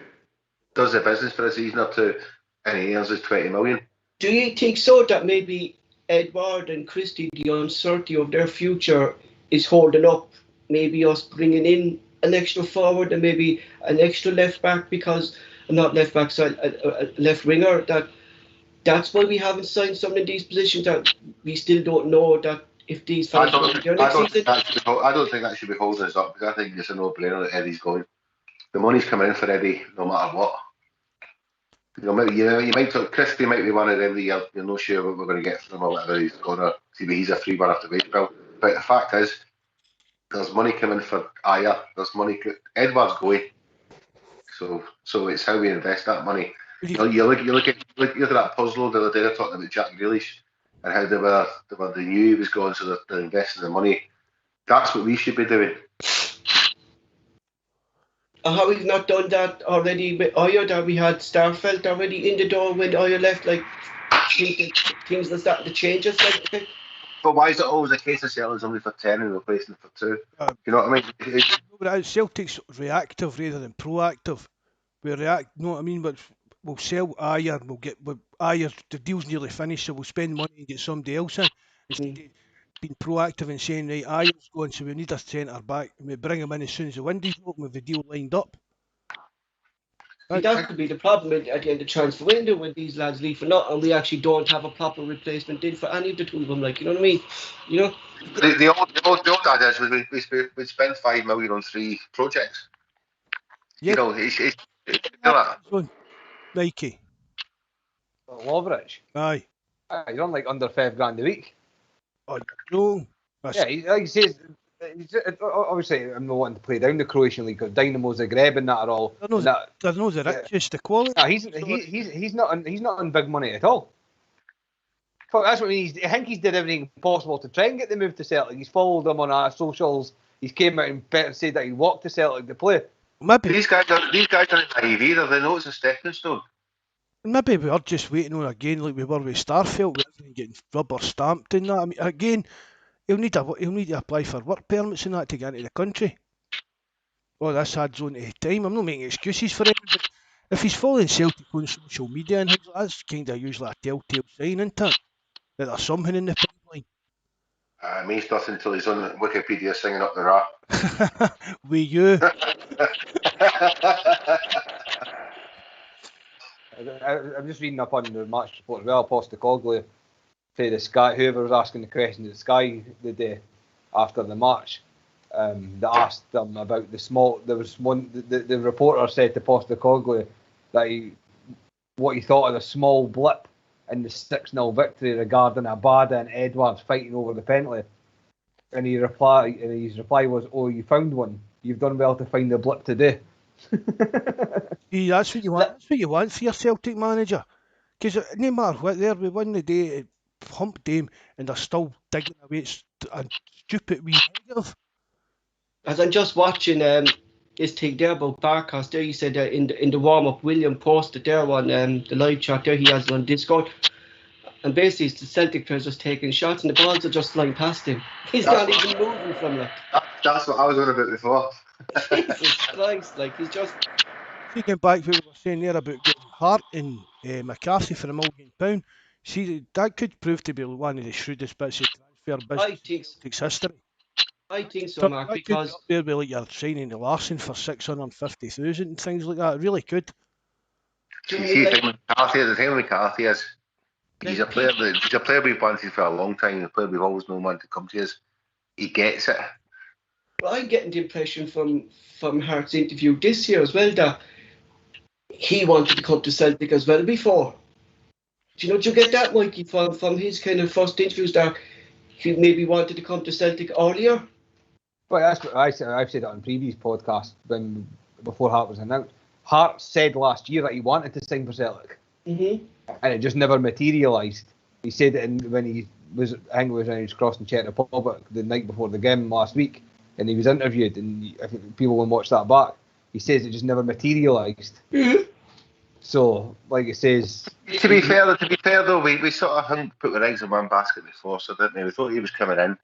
does the business for a season or two, and he earns his 20 million. Do you think so that maybe Edward and Christie, the uncertainty of their future is holding up maybe us bringing in an extra forward and maybe an extra left back, because not left back side, a left winger, that's why we haven't signed some of these positions, that we still don't know that if these fans I don't think that should be holding us up, because I think it's a no-brainer that Eddie's going. The money's coming in for Eddie no matter what. You might talk, Christie might be one of them that you're not sure what we're going to get from him or whatever he's going to see, but he's a free one after April. But the fact is, there's money coming for Aya. There's money. Edward's going. So it's how we invest that money. You look at that puzzle the other day. Talking about Jack Grealish and how they knew he was going, so they're investing the money. That's what we should be doing. How we've not done that already with Aya, that we had Starfelt already in the door when Aya left, like things are starting to change us. Like, but why is it always a case of selling somebody for 10 and replacing it for 2? You know what I mean? Celtic's reactive rather than proactive. We react, you know what I mean? But we'll sell Aya, Aya, the deal's nearly finished, so we'll spend money and get somebody else in. Instead of being proactive and saying, right, Aya's going, so we need a centre back, and we bring him in as soon as the window's open with the deal lined up. That could be the problem at the end of the transfer window when these lads leave for not, and we actually don't have a proper replacement in for any of the two of them. Like, you know what I mean? You know. The old adage was we spent 5 million on 3 projects. Yeah. You know, it's Mikey. Lovrich. Aye. He's on like under $5,000 a week. Oh no. Yeah, like he says. Obviously, I'm not wanting to play down the Croatian league because Dynamo Zagreb and that are all. They're not the richest, the quality. No, he's not on big money at all. That's what I mean. I think he's did everything possible to try and get the move to Celtic. He's followed them on our socials. He's came out and said that he walked to Celtic to play. Maybe these guys aren't naive either. They know it's a stepping stone. Maybe we are just waiting on again, like we were with Starfelt, with everything getting rubber stamped and that. I mean, again, he'll need to apply for work permits and that to get into the country. Oh, this adds on to time. I'm not making excuses for him, but if he's following Celtic on social media and things, that's kind of usually a telltale sign, isn't it? That there's something in the pipeline. It means nothing until he's on Wikipedia singing up the rap. With you. I'm just reading up on the match report as well. Postecoglou say the Sky, whoever was asking the question at Sky the day after the match, that asked them about the small. There was one. The reporter said to Postecoglou that what he thought of the small blip in the 6-0 victory regarding Abada and Edwards fighting over the penalty, and his reply was, "Oh, you found one. You've done well to find the blip today." See, that's what you want. That's what you want for your Celtic manager. Because no matter what, there we won the day at Hump Day, and they're still digging away a stupid wee negative. As I'm just watching this thing there about Barkas there, he said in the warm-up, William posted there on the live chat there he has on Discord, and basically it's the Celtic players just taking shots and the balls are just flying past him. He's not even moving from it. That's what I was on about before. Jesus Christ, like he's just... Taking back what we were saying there about getting Hart and McCarthy for £1 million, see, that could prove to be one of the shrewdest bits of transfer business in Celtic's history. I think so, Mark, that because... could be up there with like you're signing the Larson for 650,000 and things like that. It really could. See, the thing with McCarthy is he's a player we've wanted for a long time, a player we've always known wanted to come to us. He gets it. Well, I'm getting the impression from Hart's interview this year as well that he wanted to come to Celtic as well before. Do you get that, Mikey, from his kind of first interviews that he maybe wanted to come to Celtic earlier? Well, that's what I've said it on previous podcasts before Hart was announced. Hart said last year that he wanted to sign for Celtic, and it just never materialised. He said it when he was, I think it was when he was crossing Czech Republic the night before the game last week, and he was interviewed, and I think people will watch that back. He says it just never materialised. So, like it says... To be fair though, we sort of put our eggs in one basket before, so didn't we? We thought he was coming in,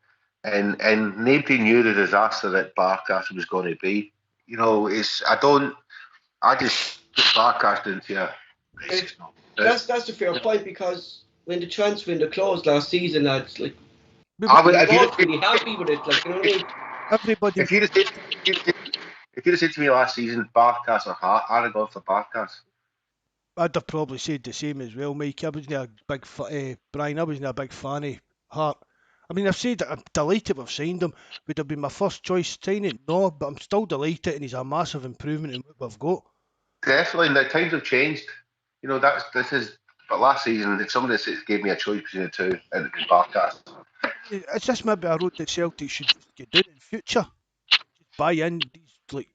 and nobody knew the disaster that Barkas was going to be. I just put Barkas into a... That's a fair point, because when the transfer window closed last season, lads, like... I was pretty happy with it, like, you know what I mean? Everybody... If you'd have said to me last season, Barkas or Hart, I'd have gone for Barkas. I'd have probably said the same as well, Mike. I wasn't a big Brian. I wasn't a big fan of Hart. I mean, I've said that I'm delighted we've signed him. Would have been my first choice signing? No, but I'm still delighted, and he's a massive improvement in what we've got. Definitely, the times have changed. But last season, if somebody gave me a choice between the two, it would be Barkas. It's just maybe a road that Celtic should get down in future. Just buy in these like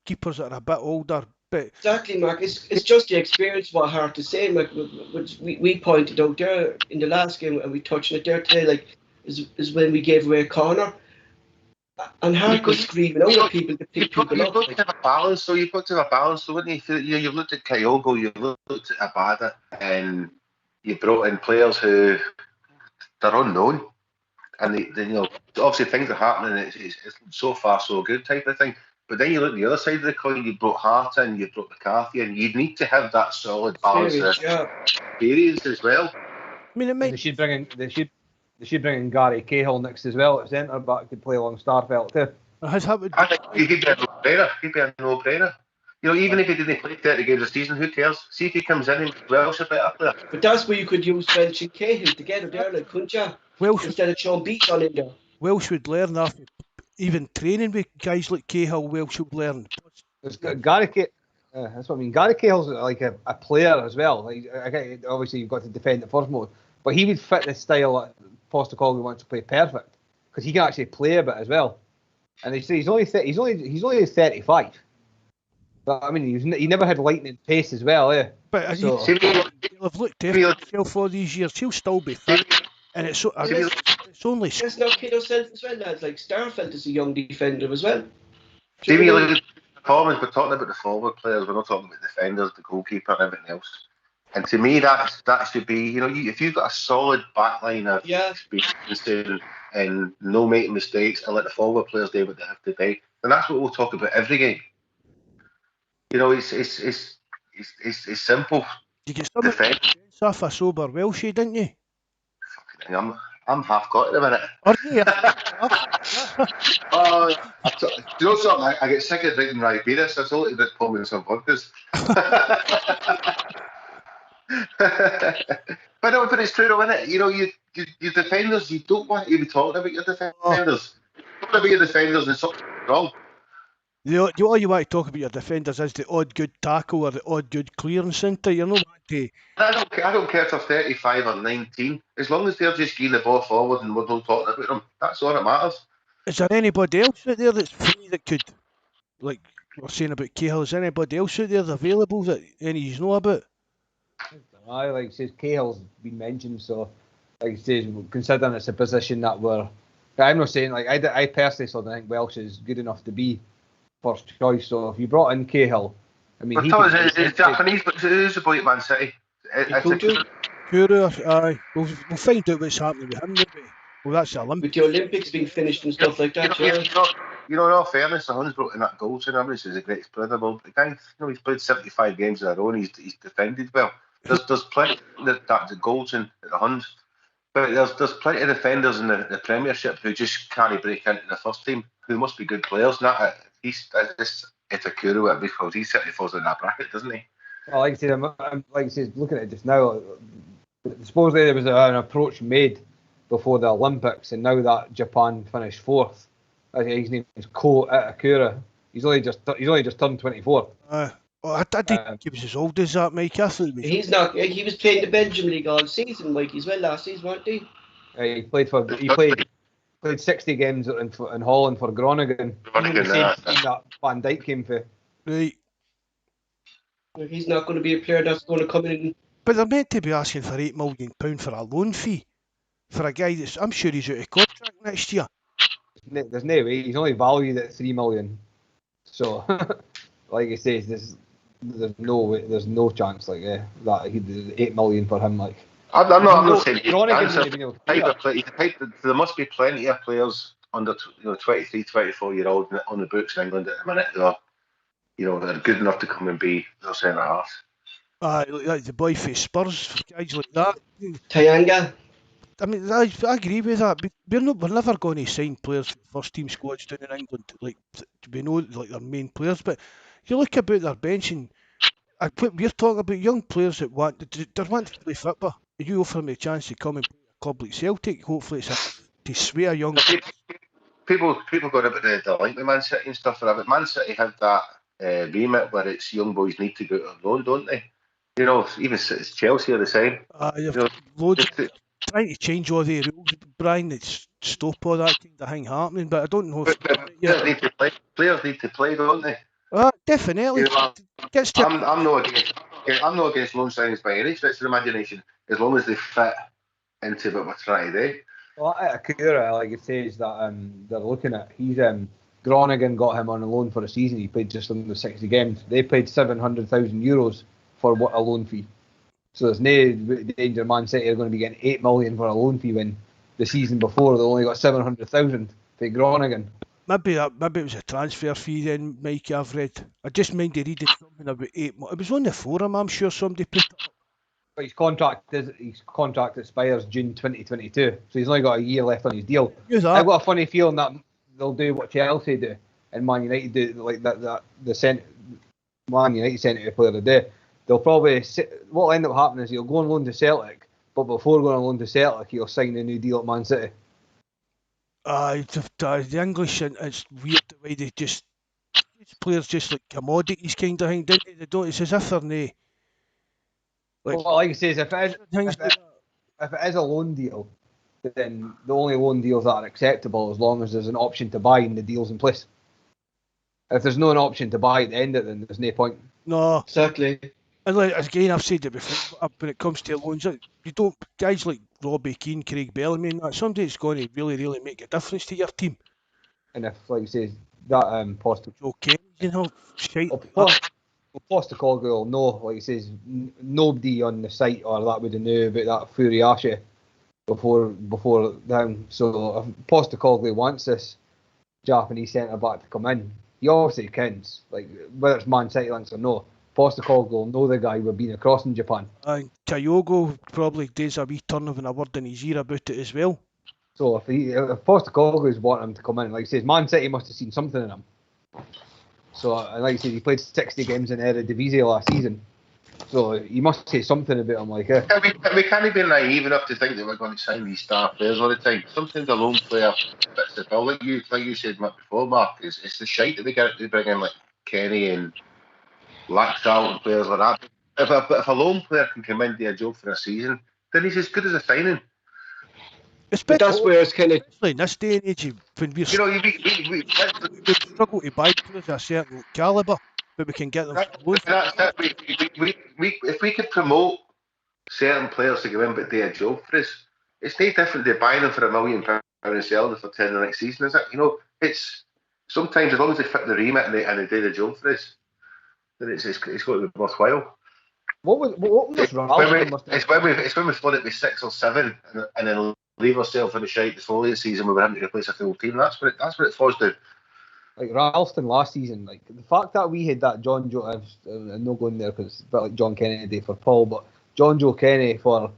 keepers that are a bit older. But exactly, Mark. It's just the experience what Hart is saying, like, which we pointed out there in the last game, and we touched on it there today, like, is when we gave away a corner. And Hart was screaming out at people to pick people up. You've got to have a balance, so wouldn't you? You've looked at Kyogo, you've looked at Abada, and you brought in players who they're unknown. And obviously things are happening, it's so far so good type of thing. But then you look at the other side of the coin, you brought Hart in, you brought McCarthy in, you need to have that solid balance of experience as well. I mean, it might... They should bring in Gary Cahill next as well at centre back to play along Starfelt too. Has happened. I think he'd be a no-brainer. Even if he didn't play 30 games a season, who cares? See if he comes in and Welsh a better player. But that's where you could use Welsh and Cahill together there, like, couldn't you? Welsh, instead of Sean Beaton in there. Welsh would learn after even training with guys like Cahill. Welsh would learn. Gary Cahill. That's what I mean. Gary Cahill's like a player as well. Like, obviously, you've got to defend at first mode, but he would fit the style that Postecoglou wants to play perfect, because he can actually play a bit as well. And they say he's only 35, but I mean he never had lightning pace as well, eh? But so, he'll have looked after himself for these years. He'll still be fit, and it's only. There's no kid yourself as well, lads. Like Starfelt is a young defender as well. Maybe you look at the performance. We're talking about the forward players. We're not talking about defenders, the goalkeeper, and everything else. And to me, that should be, if you've got a solid backline of experience and no making mistakes, and let the forward players do what they have to do, and that's what we'll talk about every game. You know, it's simple. You get some of Defend. the off a sober Welshy, didn't you? I'm half got in a minute. Or yeah. Oh, do you know something? I get sick of drinking Ribena, so I told you that pour me some vodkas. But it's true, though, isn't it? You know, you defenders, you don't want to be talking about your defenders. Talking about your defenders and something wrong. All you want to talk about your defenders is the odd good tackle or the odd good clearance, isn't it? You're not want to. I don't care if they're 35 or 19. As long as they're just getting the ball forward and we're not talking about them, that's all that matters. Is there anybody else out there that's free that could, like we're saying about Cahill, is anybody else out there that's available that any you know about? I like says Cahill's been mentioned, so like he says, considering it's a position that I'm not saying like I personally still don't think Welsh is good enough to be first choice. So if you brought in Cahill, I mean, it's Japanese, but who's the boy at Man City? Kuru, aye. We'll find out what's happening with him maybe. Well, that's the Olympics. With the Olympics being finished and stuff like that, You know, in all fairness, the Huns brought in that goal to him. He's a great player. The guy, he's played 75 games in a row and he's defended well. There's plenty the goals in the Huns, but there's plenty of defenders in the Premiership who just can't break into the first team, who must be good players. And that it's a Kuru because he certainly falls in that bracket, doesn't he? Well, like I said, looking at it just now, supposedly there was an approach made before the Olympics, and now that Japan finished fourth, his name is Ko Itakura. He's only just turned 24. I didn't think he was as old as that, Mike. I thought he was. He's not. He was playing the Belgium League all season, Mike, as well last season, wasn't he? He played 60 games in Holland for Groningen. The same team that Van Dijk came for. Right. He's not going to be a player that's going to come in. But they're meant to be asking for £8 million for a loan fee for a guy that's, I'm sure he's out of contract next year. There's no way. He's only valued at 3 million. So, like he says, there's no chance that he'd 8 million for him. Like I'm not saying there must be plenty of players under 23, 24-year-old on the books in England at the minute that are good enough to come and be centre half. Like the boy for Spurs, guys like that. Tayanga. I mean, I agree with that. We're never going to sign players for first team squads down in England. Like we know, like their main players. But you look about their bench, and we're talking about young players that want to play football. You offer them a chance to come and play a club like Celtic. Hopefully, it's to sway a young. People got about the link with Man City and stuff like that. But Man City have that remit where it's young boys need to go out on loan, don't they? You know, even Chelsea are the same. Loads trying to change all the rules, Brian. It's stop all that kind of thing happening. But I don't know if players need to play, don't they? Definitely. I'm not against loan signings by any stretch of the imagination, as long as they fit into what we're trying to do. Well, Akura, like it says that they're looking at, he's Groningen got him on a loan for a season. He played just under 60 games. They paid €700,000 for what a loan fee. So there's no danger Man City are going to be getting 8 million for a loan fee when the season before they only got 700,000 for Groningen. Maybe it was a transfer fee then, Mikey. I've read. I just minded reading something about 8 months. It was on the forum. I'm sure somebody put it up. But his contract expires June 2022, so he's only got a year left on his deal. I've got a funny feeling that they'll do what Chelsea do and Man United do, like that Man United sent a player today. They'll probably what will end up happening is he'll go on loan to Celtic, but before going on loan to Celtic, he'll sign a new deal at Man City. The English, it's weird the way they just players just like commodities kind of thing, don't they? They don't. It's as if they're no. Like I say, if it is a loan deal, then the only loan deals that are acceptable as long as there's an option to buy and the deal's in place. If there's no an option to buy at the end of it, then there's no point. No, exactly. And again, I've said it before, when it comes to loans, you don't, guys like Robbie Keane, Craig Bellamy, and that, somebody that's going to really, really make a difference to your team. And if, like you say, that Postecoglou will know, like he says, nobody on the site or that would have knew about that Furiashi before them. So if Postecoglou wants this, Japanese centre back to come in. He obviously kens, like whether it's Man City links or no. Postecoglou will know the guy we've been across in Japan. And Kyogo probably does a wee turn of a word in his ear about it as well. So if Postecoglou's wanting him to come in, like he says, Man City must have seen something in him. So like I said, he played 60 games in Eredivisie last season. So he must say something about him, like We can't be naive enough to think that we're going to sign these star players all the time. Sometimes a lone player fits the bill, like you said before, Mark. It's the shite that they bring in, like Kenny and Laxalt and players like that. If a lone player can come in and do a job for a season, then he's as good as a signing. But that's where it's kind of, Especially in this day and age, when we're You know, we struggle to buy players of a certain calibre, but we can get them for loans. if we could promote certain players to go in but do a job for us, it's no different to buying them for £1 million and selling them for 10 the next season, is it? You know, it's sometimes as long as they fit the remit and they do the job for us, then it's got to be worthwhile. what was Ralston? It's when we flood it with 6 or 7 and then leave ourselves in the shite the following season when we're having to replace a full team. That's what it falls down. Like Ralston last season, like the fact that we had that John Joe, I'm not going there because it's a bit like John Kennedy for Paul, but John Joe Kenny for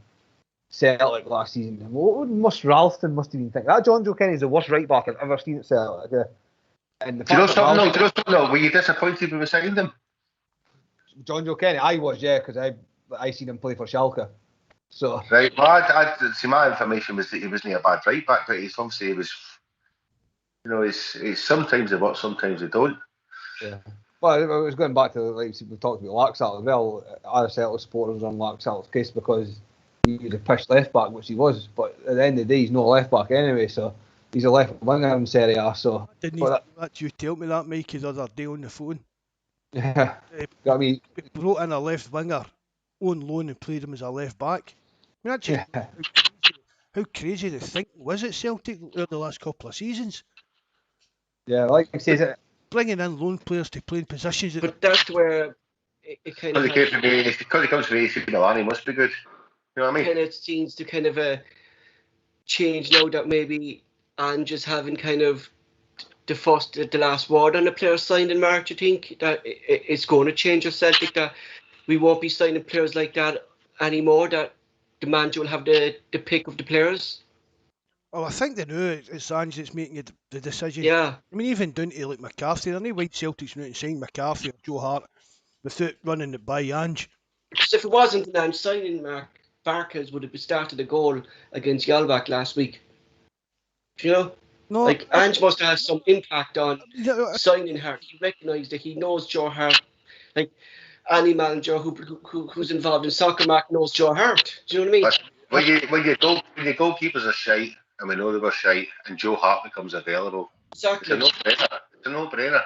Celtic last season. What Ralston must have been thinking? That John Joe Kenny is the worst right back I've ever seen at Celtic. Yeah. And the Do you know fact that something? No. Were you disappointed when we signed him? John Joe Kenny, I was, yeah, because I seen him play for Schalke. So Right. Well, I see. My information was that he wasn't a bad right back, but he's obviously he was. You know, it's sometimes they work, sometimes they don't. yeah. Well, I was going back to like we talked about Laxalt as well. Other Celtic supporters on Laxalt's case because he was a pish left back, which he was. But at the end of the day, he's not a left back anyway, so he's a left winger in Serie A. So Didn't you tell me that, Mikey, the other day on the phone? yeah, got me. We brought in a left winger on loan and played him as a left back. I mean, actually, Yeah. how crazy the thinking was at Celtic over the last couple of seasons? Yeah, like he says it. Bringing in loan players to play in positions that but that's where it kind of Because he comes from AC Milan, he must be good. You know what I mean? kind of seems to kind of change now that maybe Ange is having kind of the last word on the players signed in March. I think that it's going to change at Celtic, that we won't be signing players like that anymore, that the manager will have the pick of the players. Oh, I think they know it's Ange that's making the decision. Yeah. I mean, even down to like McCarthy, there are no white Celtics went out and signed McCarthy or Joe Hart without running it by Ange. Because if it wasn't an Ange signing, Mark Barkers would have started a goal against Yalbach last week. You know? No, Like, Ange must have had some impact on yeah, signing Hart. He recognised that he knows Joe Hart. Like, any manager who's involved in soccer, Mark, knows Joe Hart. Do you know what I mean? But when your goalkeepers are shite, and we know they were shite, and Joe Hart becomes available, Exactly. it's a no-brainer.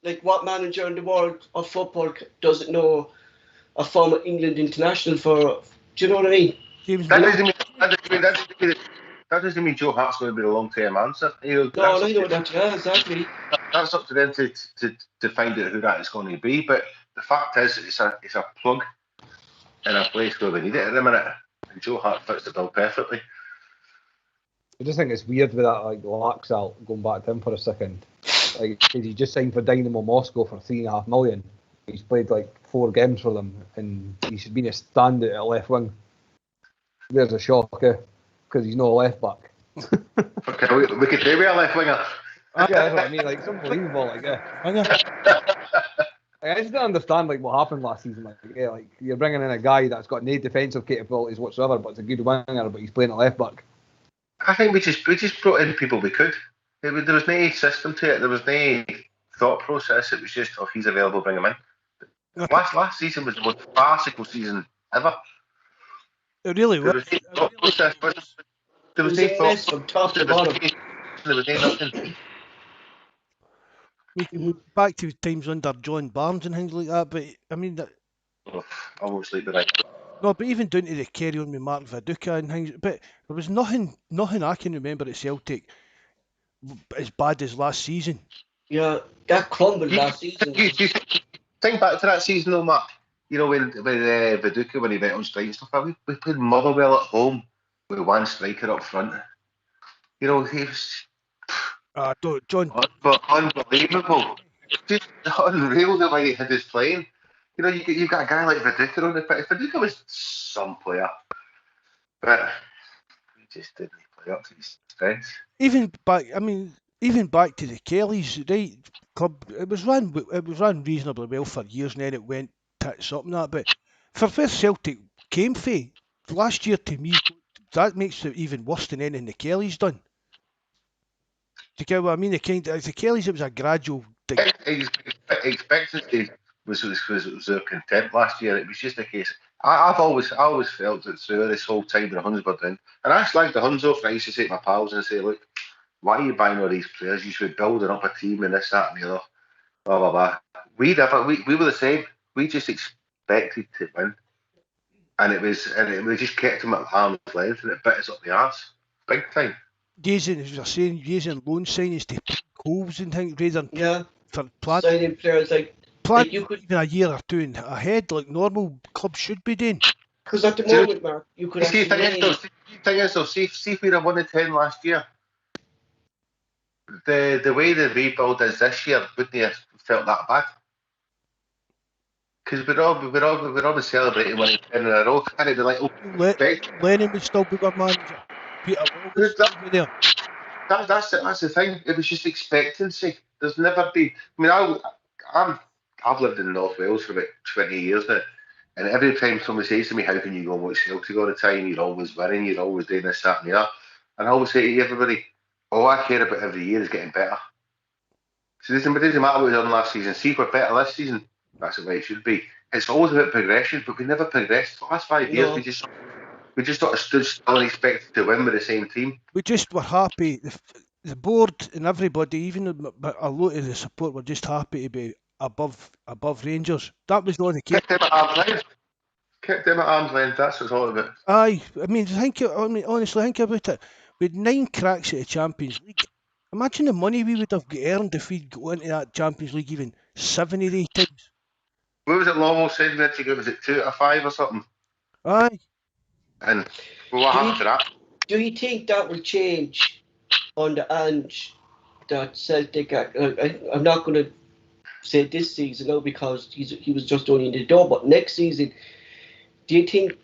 Like, what manager in the world of football doesn't know a former England international for? Do you know what I mean? James That Miller. doesn't mean Joe Hart's going to be the long-term answer. You know, No, I know that. Yeah, exactly. that's up to them to find out who that is going to be. But the fact is, it's a plug in a place where we need it at the minute, and Joe Hart fits the bill perfectly. I just think it's weird with that, like Laxalt, going back to him for a second. Like, he just signed for Dynamo Moscow for $3.5 million. He's played like 4 games for them, and he's been a standout at left wing. There's a shock, because he's not a left back. Okay, we could do with a left winger. Yeah, that's what I mean. Like, it's unbelievable. Like, I just don't understand like what happened last season. Like, like you're bringing in a guy that's got no defensive capabilities whatsoever, but it's a good winger, but he's playing at left back. I think we just brought in people we could. There was no system to it. There was no thought process. It was just, oh, he's available, bring him in. Last season was the most farcical season ever. It really There was. was no thought process. There was no thought From top to bottom. There was no nothing. We can back to times under John Barnes and things like that, but I mean, Oh, I won't sleep tonight. no, but even down to the carry on with Mark Viduka and things, but there was nothing I can remember at Celtic as bad as last season. Yeah, that crumbled last season. You think back to that season though, Mark. You know, when Viduka, when he went on strike and stuff, we played Motherwell at home with one striker up front. You know, John. Unbelievable. Just unreal the way he had his playing. You know, you've got a guy like Viduka on the pitch. Viduka was some player, but he just didn't play up to his strengths. Even back to the Kellys, right? Club. It was run reasonably well for years, and then it went tits up and that. But for where Celtic came from last year, to me, that makes it even worse than anything the Kellys done. Do you get what I mean? The Kellys, it was a gradual. Expectancy was their contempt last year. It was just a case. I've always felt that through this whole time the Huns were doing, and I slagged the Huns off. And I used to say to my pals and say, look, why are you buying all these players? You should be building up a team and this, that, and the other. Blah blah blah. We were the same. We just expected to win, and we just kept them at arm's length, and it bit us up the arse, big time. Using loan signings to Coves and things rather than for signing players like you could even a year or two ahead, like normal clubs should be doing. Because at the moment, Mark, you could see if we'd have won the 10 last year, the way the rebuild is this year wouldn't have felt that bad. Because we're all celebrating winning 10 in a row, and it'd be like, Lennon would still be our manager. Peter would still be there. That's the thing. It was just expectancy. There's never been. I mean, I've lived in North Wales for about 20 years now, and every time somebody says to me, "How can you go and watch Celtic all the time? You're always winning. You're always doing this, that, and the other." And I always say to everybody, all I care about every year is getting better. So it doesn't matter what we done last season. See if we're better this season. That's the way it should be. It's always about progression, but we never progressed. For the last 5 years, we just sort of stood still and expected to win with the same team. We just were happy. The board and everybody, even a lot of the support, were just happy to be above Rangers. That was all the case. Kept them at arm's length. That's what it's all about. Aye, honestly, think about it. We had 9 cracks at the Champions League. Imagine the money we would have earned if we'd go into that Champions League even 7 or 8 times. What was it Lomo said we had to go? Was it 2 out of 5 or something? Aye. And what happened to that? Do you think that will change on the Ange that Celtic? I'm not going to say this season now because he was just only in the door, but next season, do you think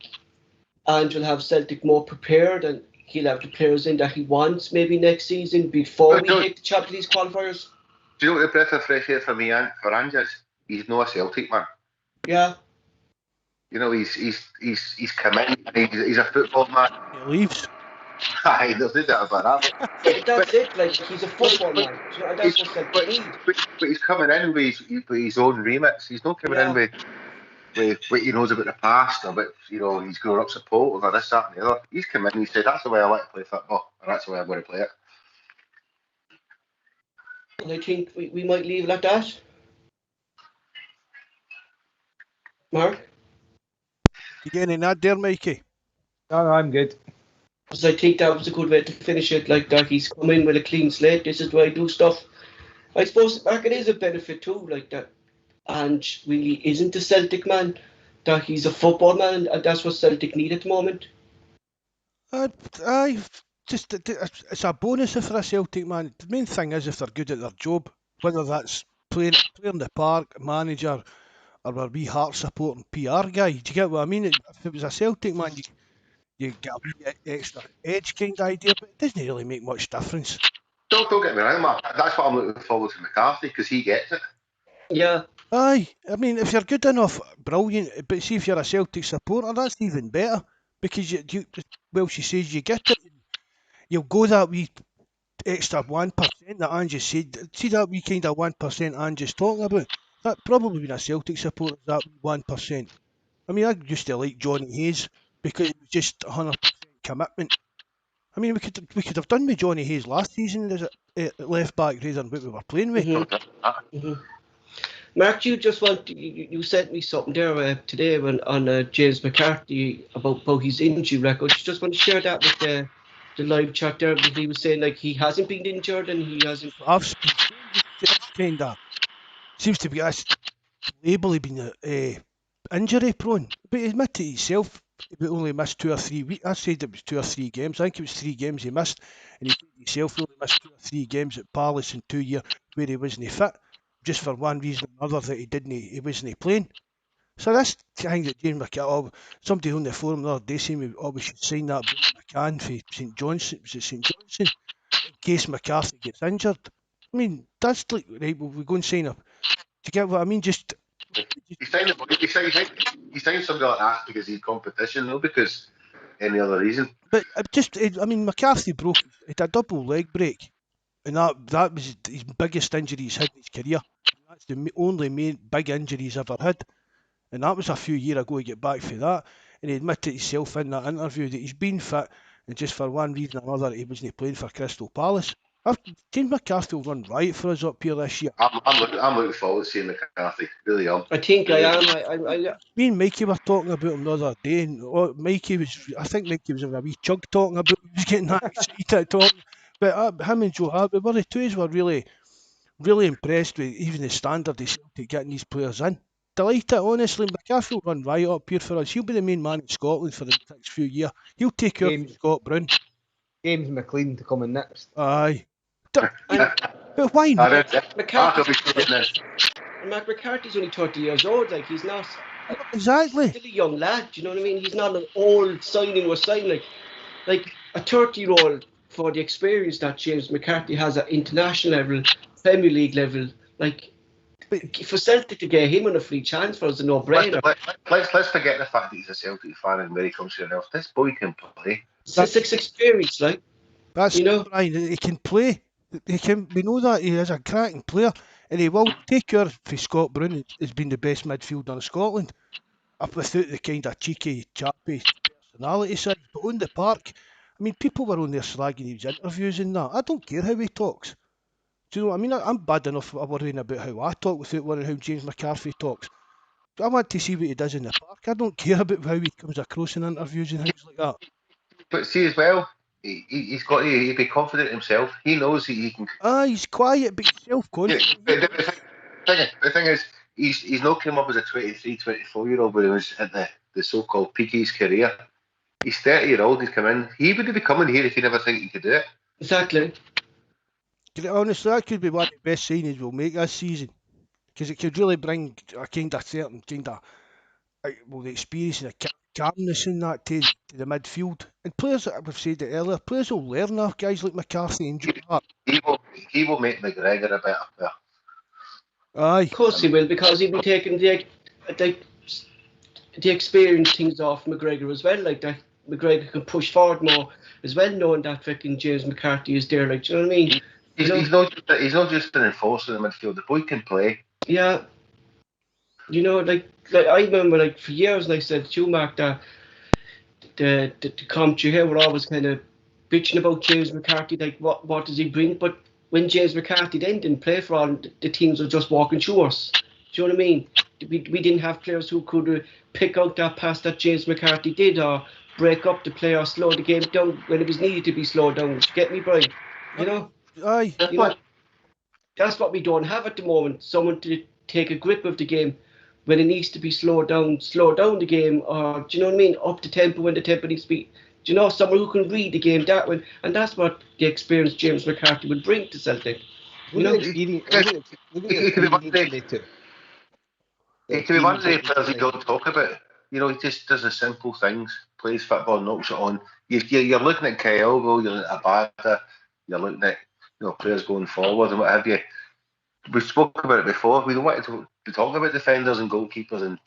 Ange will have Celtic more prepared and he'll have the players in that he wants maybe next season before we hit the Champions League qualifiers? Do you know what the breath of fresh air for me and for Ange is? He's not a Celtic man. Yeah. You know, he's come in. He's a football man. He leaves. Aye, there's no doubt about that. That's it. Like he's a football man. That's what Celtic need. But he's coming in with his own remits. He's not coming in with what he knows about the past or about he's grown up supporting or this, that, and the other. He's come in and he said, "That's the way I like to play football, and that's the way I'm going to play it." And I think we might leave it at that. Mark? You getting in that there, Mikey? No, I'm good. Because I think that was a good way to finish it, like that he's come in with a clean slate. This is the way I do stuff. I suppose, Mark, it is a benefit too, like that Ange really isn't a Celtic man, that he's a football man, and that's what Celtic need at the moment. It's a bonus if they're a Celtic man. The main thing is if they're good at their job, whether that's playing in the park, manager, or a wee heart supporting PR guy. Do you get what I mean? If it was a Celtic man, you get a wee extra edge kind of idea, but it doesn't really make much difference. Don't get me wrong, man. That's what I'm looking forward to McCarthy, because he gets it. Yeah. Aye, I mean, if you're good enough, brilliant. But see, if you're a Celtic supporter, that's even better, because she says you get it. You'll go that wee extra 1% that Ange said. See that wee kind of 1% Ange's talking about? That probably been a Celtic supporter, that 1%. I mean, I used to like Johnny Hayes because it was just 100% commitment. I mean, we could have done with Johnny Hayes last season as a left back rather than what we were playing with. Mm-hmm. Mark, you sent me something there today on James McCarthy about his injury record. You just want to share that with the live chat there. He was saying like he hasn't been injured and he hasn't. I've kind of seems to be labelly been injury prone, but he admitted himself he only missed 2 or 3 weeks. I said it was 2 or 3 games. I think it was 3 games he missed, and he himself only missed 2 or 3 games at Palace in 2 years where he wasn't fit, just for one reason or another that he wasn't playing. So this thing that James McCarthy, somebody on the forum the other day saying we should sign that McCann for St Johnson. Was it St Johnson? In case McCarthy gets injured. I mean, that's like, right, well, we go and sign up. Do you get what I mean? Just He's saying something like that because he's competition, no, because any other reason. But I mean, McCarthy he had a double leg break, and that was his biggest injury he's had in his career. That's the only main big injury he's ever had, and that was a few years ago. He get back for that, and he admitted himself in that interview that he's been fit, and just for one reason or another, he wasn't playing for Crystal Palace. James McCarthy will run right for us up here this year. I'm looking forward to seeing McCarthy. Really am. I think I am. Me and Mikey were talking about him the other day, and I think Mikey was having a wee chug talking about him. He was getting that excited talking. But him and Joe Hart, the two were really, really impressed with even the standard of Celtic getting these players in. Delighted, honestly. McCarthy will run right up here for us. He'll be the main man in Scotland for the next few years. He'll take care of Scott Brown. James McLean to come in next. Aye. But why not? McCarthy's only 30 years old. Like, he's not. Exactly. Still a young lad. Do you know what I mean? He's not an old signing was signing. Like a 30-year-old for the experience that James McCarthy has at international level, Premier League level. Like, for Celtic to get him on a free transfer is a no-brainer. Let's forget the fact that he's a Celtic fan and where he comes from. This boy can play. It's experience, like. That's, you know, Brian, he can play. We know that he is a cracking player, and he will take care for Scott Brown has been the best midfielder in Scotland, up without the kind of cheeky, chappy personality side. But on the park, I mean, people were on there slagging his interviews and that. I don't care how he talks. Do you know what I mean? I'm bad enough worrying about how I talk without worrying how James McCarthy talks. I want to see what he does in the park. I don't care about how he comes across in interviews and things like that. But see as well, he's got to be confident in himself. He knows he can. He's quiet but he's self-confident. Yeah, the thing is, he's not come up as a 23, 24-year-old when he was at the so-called peak of his career. He's 30-year-old. He's come in. He wouldn't be coming here if he never think he could do it. Exactly. Honestly, that could be one of the best signings we'll make this season, because it could really bring a kind of certain the experience and the calmness in that to the midfield. And players, that we've said it earlier, players will learn off guys like McCarthy and Joe Hart. He will make McGregor a better player. Aye. Of course he will, because he'll be taking the experience things off McGregor as well. Like that, McGregor can push forward more as well, knowing that freaking James McCarthy is there. Like, do you know what I mean? He's not just an enforcer in the midfield. The boy can play. Yeah. You know, like I remember, like for years, like I said, Mark, that the commentary here were always kind of bitching about James McCarthy, like what does he bring? But when James McCarthy then didn't play for all, the teams were just walking through us. Do you know what I mean? We didn't have players who could pick out that pass that James McCarthy did, or break up the play or slow the game down when it was needed to be slowed down. You get me, Brian? You know? Aye. You know, that's what we don't have at the moment. Someone to take a grip of the game when it needs to be slowed down the game, or do you know what I mean? Up the tempo when the tempo needs to be. Do you know, someone who can read the game that way, and that's what the experience James McCarthy would bring to Celtic. You know, He could be one of the players you don't talk about. You know, he just does the simple things, plays football, knocks it on. You're looking at Kyogo, you're looking at Abada, you're looking at players going forward and what have you. We spoke about it before. We don't want to talk about defenders and goalkeepers and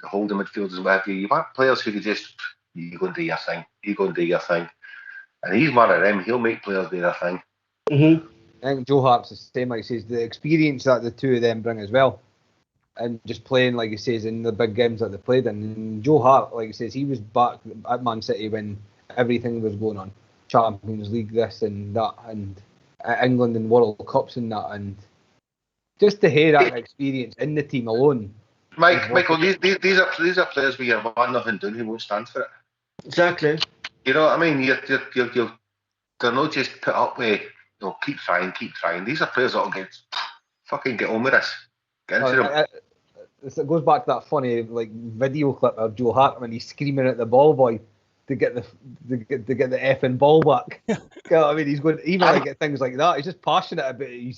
holding midfielders and what have you. You want players who could just, you go and do your thing. You go and do your thing. And he's one of them. He'll make players do their thing. Mm-hmm. I think Joe Hart's the same, like he says, the experience that the two of them bring as well. And just playing, like he says, in the big games that they played in. And Joe Hart, like he says, he was back at Man City when everything was going on. Champions League, this and that, and England and World Cups and that. And just to hear that experience in the team alone. Michael, these are players where you're 1-0 down who won't stand for it. Exactly. You know what I mean? They're not just put up with, keep trying. These are players that'll get on with this. Get into them. it goes back to that funny like video clip of Joe Hart when he's screaming at the ball boy to get the effing ball back. You know what I mean? He's going even like at things like that. He's just passionate about it.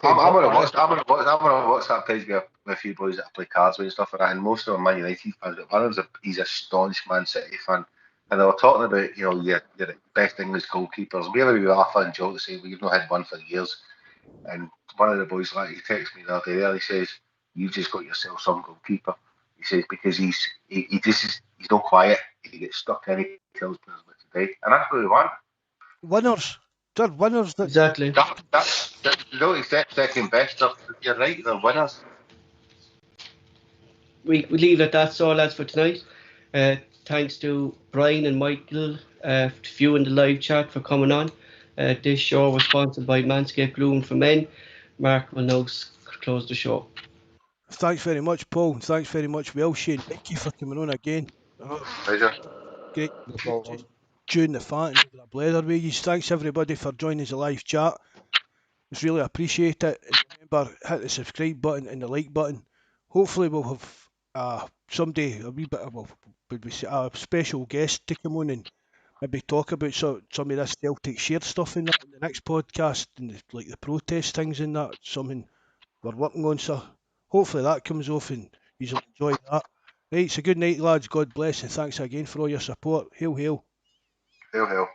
I'm gonna watch that page with a few boys that I play cards with and stuff like that, and most of them are Man United fans. But one of them, he's a staunch Man City fan, and they were talking about you're the best English goalkeepers. We have a laugh and joke to say we've not had one for years. And one of the boys he texted me the other day. He says, "You just got yourself some goalkeeper." He says because he's not quiet. He gets stuck in. He kills players with today, and that's what we want. Winners. They're winners. Exactly. You don't accept second best. You're right. They're winners. We leave it at that. So lads for tonight. Thanks to Brian and Michael, viewing the live chat for coming on. This show was sponsored by Manscaped Grooming for Men. Mark will now close the show. Thanks very much, Paul. Thanks very much, Welshy and Mikey, for coming on again. Pleasure. Great. No problem. Chewing the fat and the blether wages. Thanks everybody for joining us the live chat. It's really appreciate it. And remember, hit the subscribe button and the like button. Hopefully we'll have somebody a wee bit of a special guest to come on and maybe talk about some of this Celtic shared stuff in the next podcast and the protest things and that. Something we're working on, so hopefully that comes off and you'll enjoy that. Right, so good night lads, God bless and thanks again for all your support. Hail, hail. Hail, hail.